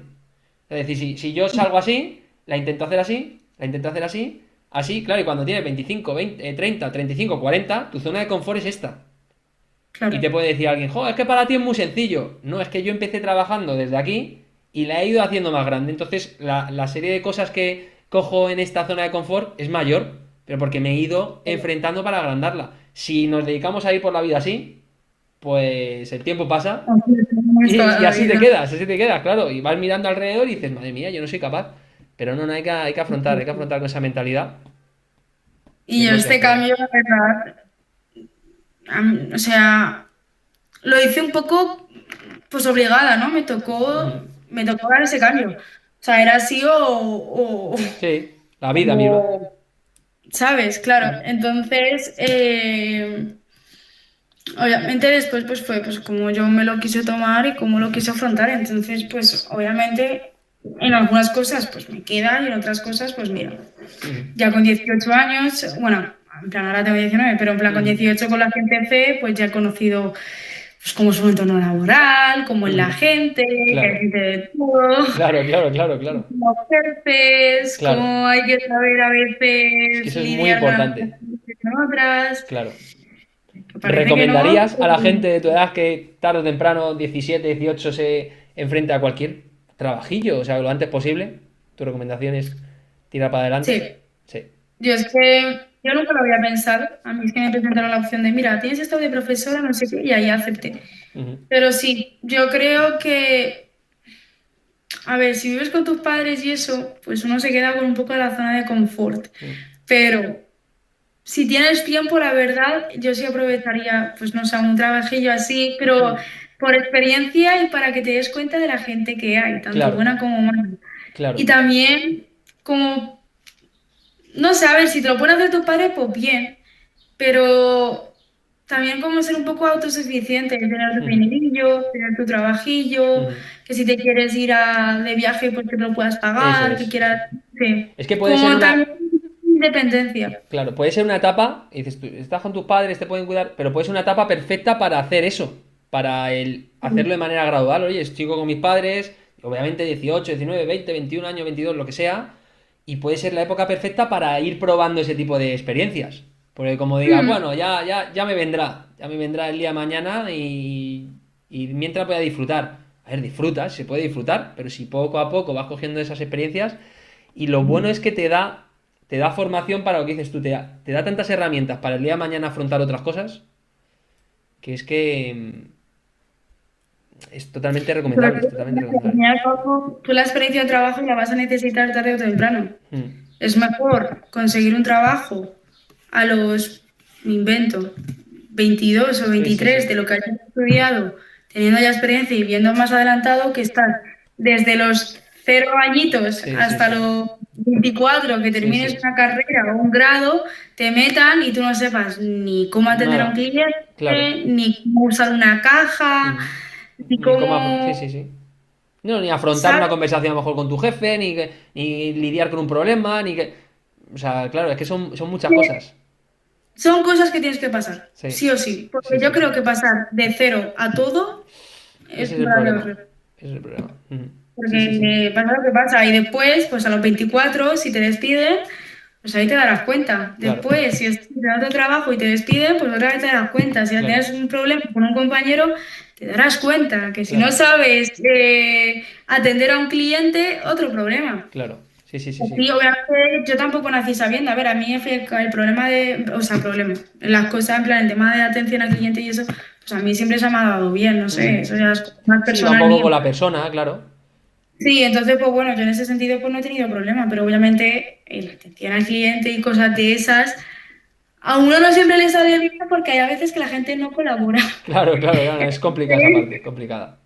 Es decir, si yo salgo así, la intento hacer así, la intento hacer así, así, claro, y cuando tienes 25, 20, 30, 35, 40, tu zona de confort es esta. Y te Claro. puede decir alguien, joder, es que para ti es muy sencillo. No, es que yo empecé trabajando desde aquí y la he ido haciendo más grande. Entonces, la serie de cosas que cojo en esta zona de confort es mayor, pero porque me he ido enfrentando para agrandarla. Si nos dedicamos a ir por la vida así, pues el tiempo pasa Aunque tenemos toda y la vida. así te quedas, claro. Y vas mirando alrededor y dices, madre mía, yo no soy capaz. Pero no, no, hay que afrontar con esa mentalidad, que Y es yo lo que este hace. cambio, la verdad, o sea, lo hice un poco, pues obligada, ¿no? Ujú. Me tocó dar ese cambio. O sea, era así Sí, la vida misma. o, ¿sabes? Claro. Ujú. Entonces, obviamente después pues fue pues como yo me lo quise tomar y como lo quise afrontar. Entonces, pues obviamente en algunas cosas pues me queda y en otras cosas pues mira, Ujú. ya con 18 años, bueno, en plan ahora tengo 19 pero en plan con Ujú. 18 con la que empecé pues ya he conocido pues cómo es un entorno laboral, cómo es la Ujú. gente, que hay Claro, gente de todo, claro, claro, claro, claro. cómo jefes, Claro. cómo hay que saber a Es que veces eso es muy lidiar con unas importante. cosas con otras, Claro. que parece que no, ¿Recomendarías a la gente de tu edad que tarde o temprano, 17, 18, se enfrente a cualquier trabajillo? O sea, lo antes posible. ¿Tu recomendación es tirar para adelante? sí. Sí. Yo es que yo nunca lo había pensado. A mí es que me presentaron la opción de, mira, tienes esto de profesora, no sé qué, y ahí acepté. Ujú. Pero sí, yo creo que, a ver, si vives con tus padres y eso, pues uno se queda con un poco de la zona de confort. Mm. Pero si tienes tiempo, la verdad, yo sí aprovecharía, pues no sé, un trabajillo así, pero Mm. por experiencia y para que te des cuenta de la gente que hay, tanto Claro, buena como mala. claro. Y también, como, no sé, a ver, si te lo pueden hacer tus padres, pues bien. Pero también como ser un poco autosuficiente, tener tu Ujú. dinerillo, tener tu trabajillo, Ujú. que si te quieres ir de viaje pues que te lo puedas Eso pagar, que es. quieras, sí. Es que puede ser Como una, también independencia. claro, puede ser una etapa, y dices, tú estás con tus padres, te pueden cuidar, pero puede ser una etapa perfecta para hacer eso, para el hacerlo de manera gradual. Oye, estoy con mis padres, obviamente 18, 19, 20, 21 años, 22, lo que sea, y puede ser la época perfecta para ir probando ese tipo de experiencias. Porque como digas, Mm, bueno, ya me vendrá el día de mañana y mientras voy a disfrutar. A ver, disfrutas, se puede disfrutar, pero si poco a poco vas cogiendo esas experiencias, y lo bueno es que te da formación para lo que dices tú, te da tantas herramientas para el día de mañana afrontar otras cosas, que es que es totalmente Pero recomendable, es totalmente al recomendable. fin y al cabo, tú la experiencia de trabajo la vas a necesitar tarde o temprano. Mm. Es mejor conseguir un trabajo a los, me invento, 22 o Sí, sí, 23 sí. de lo que hayas estudiado, teniendo ya experiencia y viendo más adelantado que estar desde los 0 añitos Sí, sí, hasta sí. los 24 que Sí, termines sí. una carrera o un grado, te metan y tú no sepas ni cómo atender a un Nada. cliente, Claro. ni cómo usar una caja, Mm. ni Ni cómo... Sí, cómo, sí, sí. No, ni afrontar una ¿sabes? conversación a lo mejor con tu jefe, ni lidiar con un problema, ni que... O sea, claro, es que son muchas cosas. Son cosas que tienes que pasar, Sí, sí o sí, sí, porque yo sí, sí. creo que pasar de cero a todo es Ese es un el gran problema. error. Ese es el problema. Ujú. Sí, sí, sí. Porque pasa lo que pasa. Y después, pues a los 24 si te despiden, pues ahí te darás cuenta. Claro, Después, si estás en otro trabajo y te despiden, pues otra vez te darás cuenta. Si ya claro, tienes un problema con un compañero, te darás cuenta. Que si no claro, sabes atender a un cliente, otro problema. claro. Sí, sí, sí, sí. Sí, obviamente yo tampoco nací sabiendo. A ver, a mí el problema o sea, problema, las cosas, en plan, el tema de atención al cliente y eso, pues a mí siempre se me ha dado bien, no sé, Ujú. eso ya es más Sí, va un personal poco mío. con la persona, claro. Sí, entonces, pues bueno, yo en ese sentido pues no he tenido problema, pero obviamente la atención al cliente y cosas de esas, a uno no siempre le sale bien porque hay a veces que la gente no colabora. Claro, claro, claro. Es complicada esa parte, es complicada.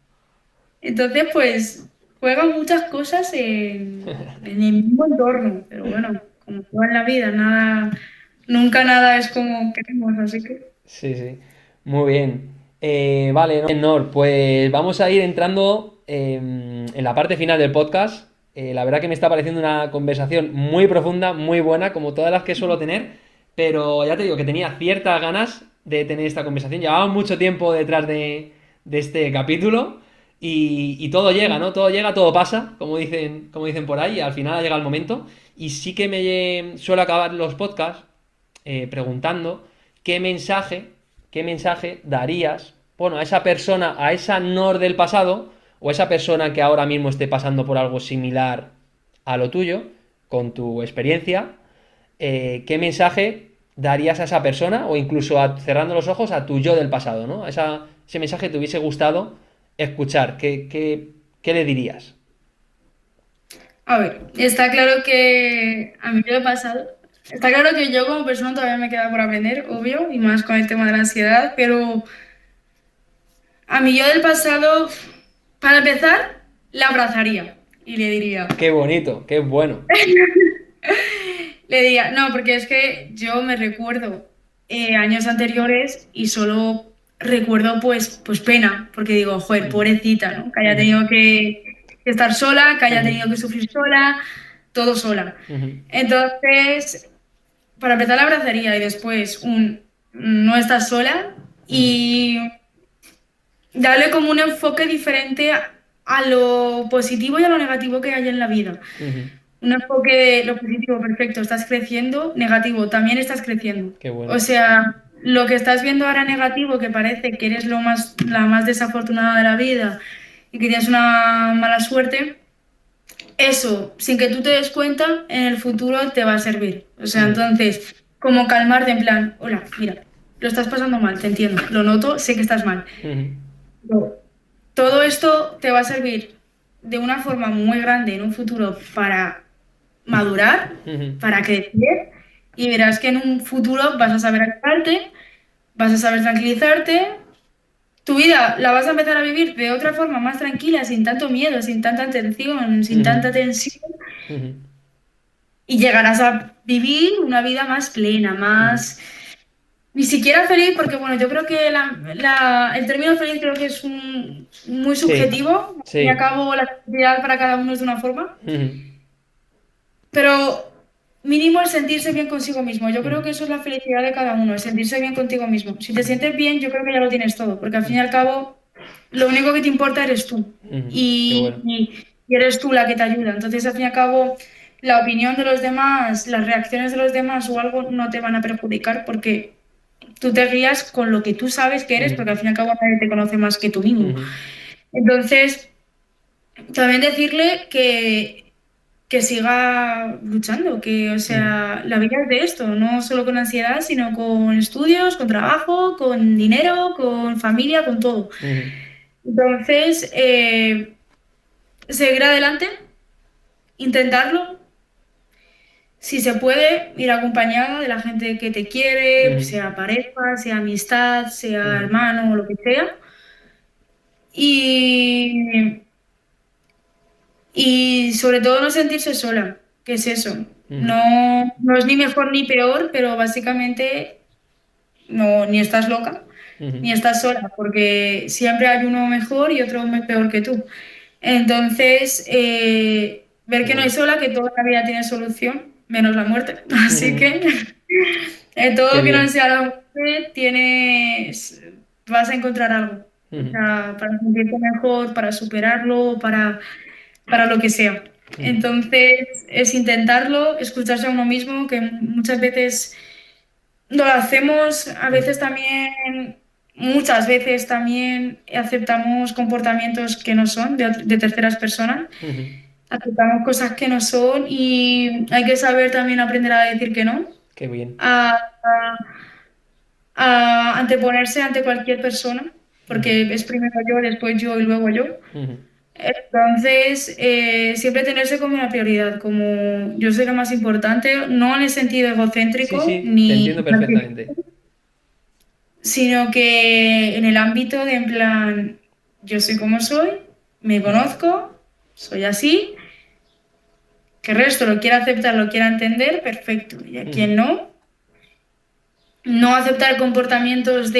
Entonces, pues juegan muchas cosas en el mismo entorno, pero bueno, como todo en la vida, nada, nunca nada es como queremos, así que Sí, sí. Muy bien. Vale, Nor, pues vamos a ir entrando en la parte final del podcast. La verdad que me está pareciendo una conversación muy profunda, muy buena, como todas las que suelo tener, pero ya te digo que tenía ciertas ganas de tener esta conversación. Llevaba mucho tiempo detrás de este capítulo y todo llega, ¿no? Todo llega, todo pasa, como dicen por ahí, y al final llega el momento. Y sí que me suelo acabar los podcasts preguntando qué mensaje, qué mensaje darías, bueno, a esa persona, a esa Nor del pasado, o a esa persona que ahora mismo esté pasando por algo similar a lo tuyo, con tu experiencia, qué mensaje darías a esa persona, o incluso cerrando los ojos, a tu yo del pasado, ¿no? A ese mensaje te hubiese gustado escuchar, ¿qué le dirías? A ver, está claro que a mí me ha pasado. Está claro que yo como persona todavía me queda por aprender, obvio, y más con el tema de la ansiedad, pero a mi yo del pasado, para empezar, la abrazaría y le diría, Qué bonito, qué bueno. no, porque es que yo me recuerdo años anteriores y solo recuerdo pues pena, porque digo, joder, Ujú, pobrecita, ¿no? Que haya ujú, tenido que estar sola, que haya ujú, tenido que sufrir sola, todo sola. ujú, Entonces, para empezar la abrazaría y después no estás sola ujú, y darle como un enfoque diferente a lo positivo y a lo negativo que hay en la vida. ujú. Un enfoque de lo positivo, perfecto, estás creciendo, negativo, también estás creciendo. Qué O bueno. sea, lo que estás viendo ahora negativo, que parece que eres la más desafortunada de la vida y que tienes una mala suerte, eso, sin que tú te des cuenta, en el futuro te va a servir. O sea, Ujú, entonces, como calmarte en plan, hola, mira, lo estás pasando mal, te entiendo, lo noto, sé que estás mal. ujú, Pero todo esto te va a servir de una forma muy grande en un futuro para madurar, ujú, para crecer, y verás que en un futuro vas a saber actuarte, vas a saber tranquilizarte, tu vida la vas a empezar a vivir de otra forma más tranquila, sin tanto miedo, sin tanta tensión, sin ujú, tanta tensión, ujú, y llegarás a vivir una vida más plena, ujú. más... Ni siquiera feliz, porque bueno, yo creo que el término feliz creo que es muy Sí, subjetivo, al fin y al sí. cabo la felicidad para cada uno es de una forma, Ujú, pero mínimo el sentirse bien consigo mismo. Yo creo ujú, que eso es la felicidad de cada uno, el sentirse bien contigo mismo. Si te sientes bien, yo creo que ya lo tienes todo, porque al fin y al cabo lo único que te importa eres tú ujú. Qué y, bueno. y eres tú la que te ayuda. Entonces, al fin y al cabo, la opinión de los demás, las reacciones de los demás o algo no te van a perjudicar porque tú te guías con lo que tú sabes que eres, Ujú, porque al fin y al cabo nadie te conoce más que tú mismo. ujú, Entonces, también decirle que siga luchando, que, o ujú, sea, la vida es de esto, no solo con ansiedad, sino con estudios, con trabajo, con dinero, con familia, con todo. ujú, Entonces, seguir adelante, intentarlo. Si se puede, ir acompañada de la gente que te quiere, ujú, sea pareja, sea amistad, sea ujú, hermano o lo que sea. Y, y sobre todo no sentirse sola, que es eso. ujú, No es ni mejor ni peor, pero básicamente no, ni estás loca, ujú. ni estás sola, porque siempre hay uno mejor y otro peor que tú. Entonces, ver Qué que no hay bueno. sola, que toda la vida tiene solución, menos la muerte. Así Ujú. que todo Qué lo que no bien. sea la muerte, vas a encontrar algo. O Ujú, sea, para sentirte mejor, para superarlo, para lo que sea. ujú. Entonces, es intentarlo, escucharse a uno mismo, que muchas veces lo hacemos, a Ujú, veces también, muchas veces también aceptamos comportamientos que no son de terceras personas, ujú. aceptamos cosas que no son y hay que saber también aprender a decir que no, Qué bien. a, a- a anteponerse ante cualquier persona, Ujú, porque es primero yo, después yo y luego yo. ujú. Entonces, siempre tenerse como una prioridad, como yo soy lo más importante, no en el sentido Sí, egocéntrico sí, te ni entiendo perfectamente. sino que en el ámbito de en plan, yo soy como soy, me Ujú, conozco, soy así, que el resto lo quiera aceptar, lo quiera entender, perfecto. Y a ujú, quien no, no aceptar comportamientos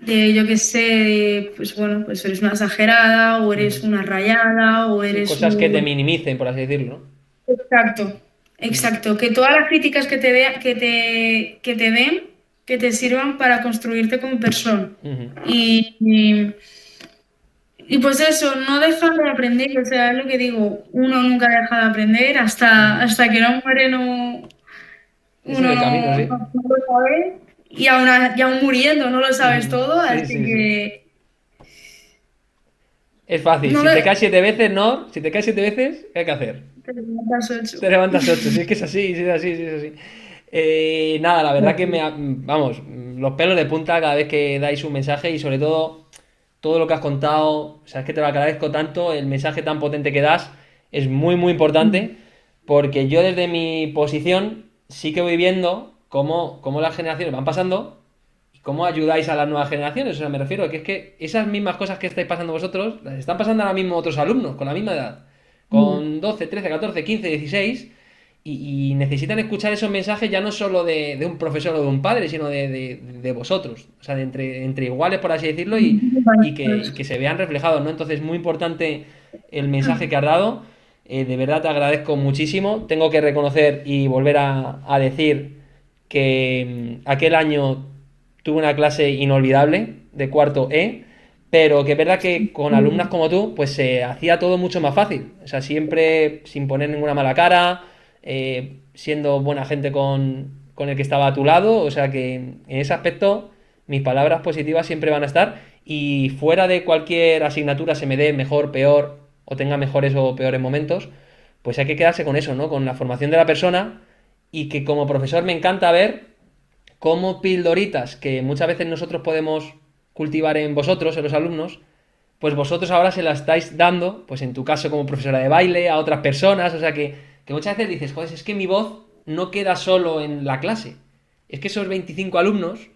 yo qué sé, pues bueno, pues eres una exagerada, o eres ujú. una rayada, o Sí, eres cosas que te un... minimicen, por así decirlo, ¿no? Exacto, Ujú, exacto. Que todas las críticas que te den, que te sirvan para construirte como persona. ujú, Y pues eso, no dejar de aprender, o sea, es lo que digo, uno nunca deja de aprender ujú. hasta que no muere, no, Ese es uno el camino, no, sí. no lo sabe y aún muriendo no lo sabes Ujú. todo, Sí, así sí, sí. que Es fácil. no Si te le... caes 7 veces, no. Si te caes 7 veces, ¿qué hay que hacer? te levantas Te ocho. levantas 8. Si es que es así, si es así, si es así. Nada, la verdad que vamos, los pelos de punta cada vez que dais un mensaje y sobre todo lo que has contado, o sea, es que te lo agradezco tanto, el mensaje tan potente que das es muy, muy importante, porque yo desde mi posición sí que voy viendo cómo las generaciones van pasando y cómo ayudáis a las nuevas generaciones. O sea, me refiero a que es que esas mismas cosas que estáis pasando vosotros, las están pasando ahora mismo otros alumnos con la misma edad, con 12, 13, 14, 15, 16, y necesitan escuchar esos mensajes ya no solo de un profesor o de un padre, sino de vosotros, o sea, de entre iguales, por así decirlo, y que se vean reflejados, ¿no? Entonces, muy importante el mensaje que has dado. De verdad te agradezco muchísimo. Tengo que reconocer y volver a decir que aquel año tuve una clase inolvidable de cuarto E, pero que es verdad que con alumnas como tú, pues se hacía todo mucho más fácil. O sea, siempre sin poner ninguna mala cara, siendo buena gente con el que estaba a tu lado. O sea que en ese aspecto mis palabras positivas siempre van a estar. Y fuera de cualquier asignatura se me dé mejor, peor, o tenga mejores o peores momentos, pues hay que quedarse con eso, ¿no? Con la formación de la persona, y que como profesor me encanta ver cómo pildoritas que muchas veces nosotros podemos cultivar en vosotros, en los alumnos, pues vosotros ahora se las estáis dando, pues en tu caso como profesora de baile, a otras personas. O sea que muchas veces dices, joder, es que mi voz no queda solo en la clase. Es que esos 25 alumnos,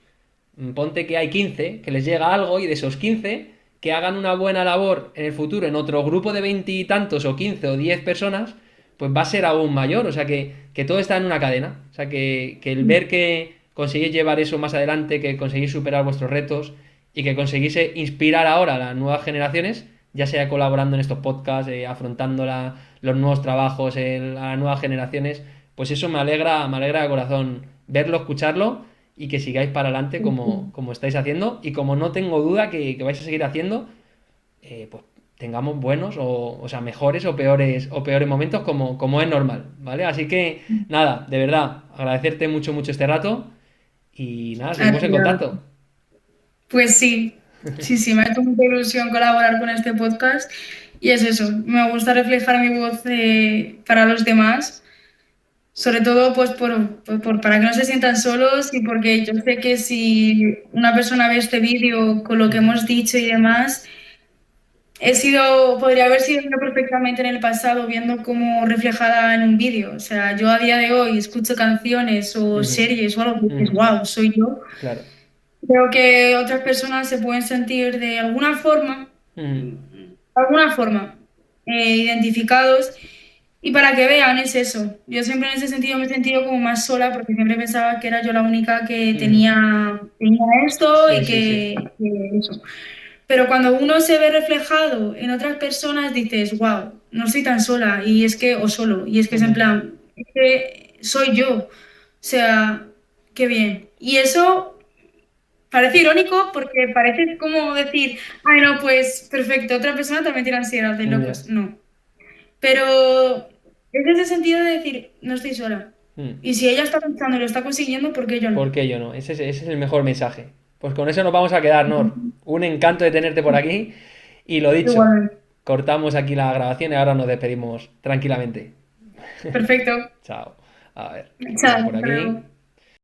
ponte que hay 15 que les llega algo, y de esos 15 que hagan una buena labor en el futuro en otro grupo de 20 y tantos o 15 o 10 personas, pues va a ser aún mayor. O sea que todo está en una cadena. O sea que el ver que conseguís llevar eso más adelante, que conseguís superar vuestros retos y que conseguís inspirar ahora a las nuevas generaciones, ya sea colaborando en estos podcasts, afrontando los nuevos trabajos a las nuevas generaciones, pues eso me alegra de corazón verlo, escucharlo, y que sigáis para adelante como estáis haciendo, y como no tengo duda que vais a seguir haciendo, pues tengamos buenos o sea, mejores o peores momentos como es normal, ¿vale? Así que nada, de verdad, agradecerte mucho, mucho este rato, y nada, seguimos en Adiós. contacto. Pues sí, sí, sí, me ha hecho mucha ilusión colaborar con este podcast y es eso, me gusta reflejar mi voz para los demás, sobre todo pues para que no se sientan solos, y porque yo sé que si una persona ve este vídeo con lo que hemos dicho y demás, podría haber sido yo perfectamente en el pasado viendo cómo reflejada en un vídeo. O sea, yo a día de hoy escucho canciones o Ujú, series o algo que dices, ujú, wow, soy yo. claro. Creo que otras personas se pueden sentir Ujú, de alguna forma, identificados. Y para que vean, es eso. Yo siempre en ese sentido me he sentido como más sola, porque siempre pensaba que era yo la única que ujú. tenía esto Sí, y sí, sí. que eso. Pero cuando uno se ve reflejado en otras personas, dices, wow, no estoy tan sola, y es que, o solo, y es que es en Ujú, plan, es que soy yo. O sea, qué bien. Y eso parece irónico porque parece como decir, ay, no, pues perfecto, otra persona también tiene ansiedad de ya. locos. No. Pero es ese sentido de decir, no estoy sola. Mm. Y si ella está pensando y lo está consiguiendo, ¿por qué yo no? ¿Por qué yo no? Ese es el mejor mensaje. Pues con eso nos vamos a quedar, Nor. Un encanto de tenerte por aquí. Y lo dicho, Igualmente. cortamos aquí la grabación y ahora nos despedimos tranquilamente. Perfecto. Chao. A ver, voy a Chao, por hasta aquí. luego.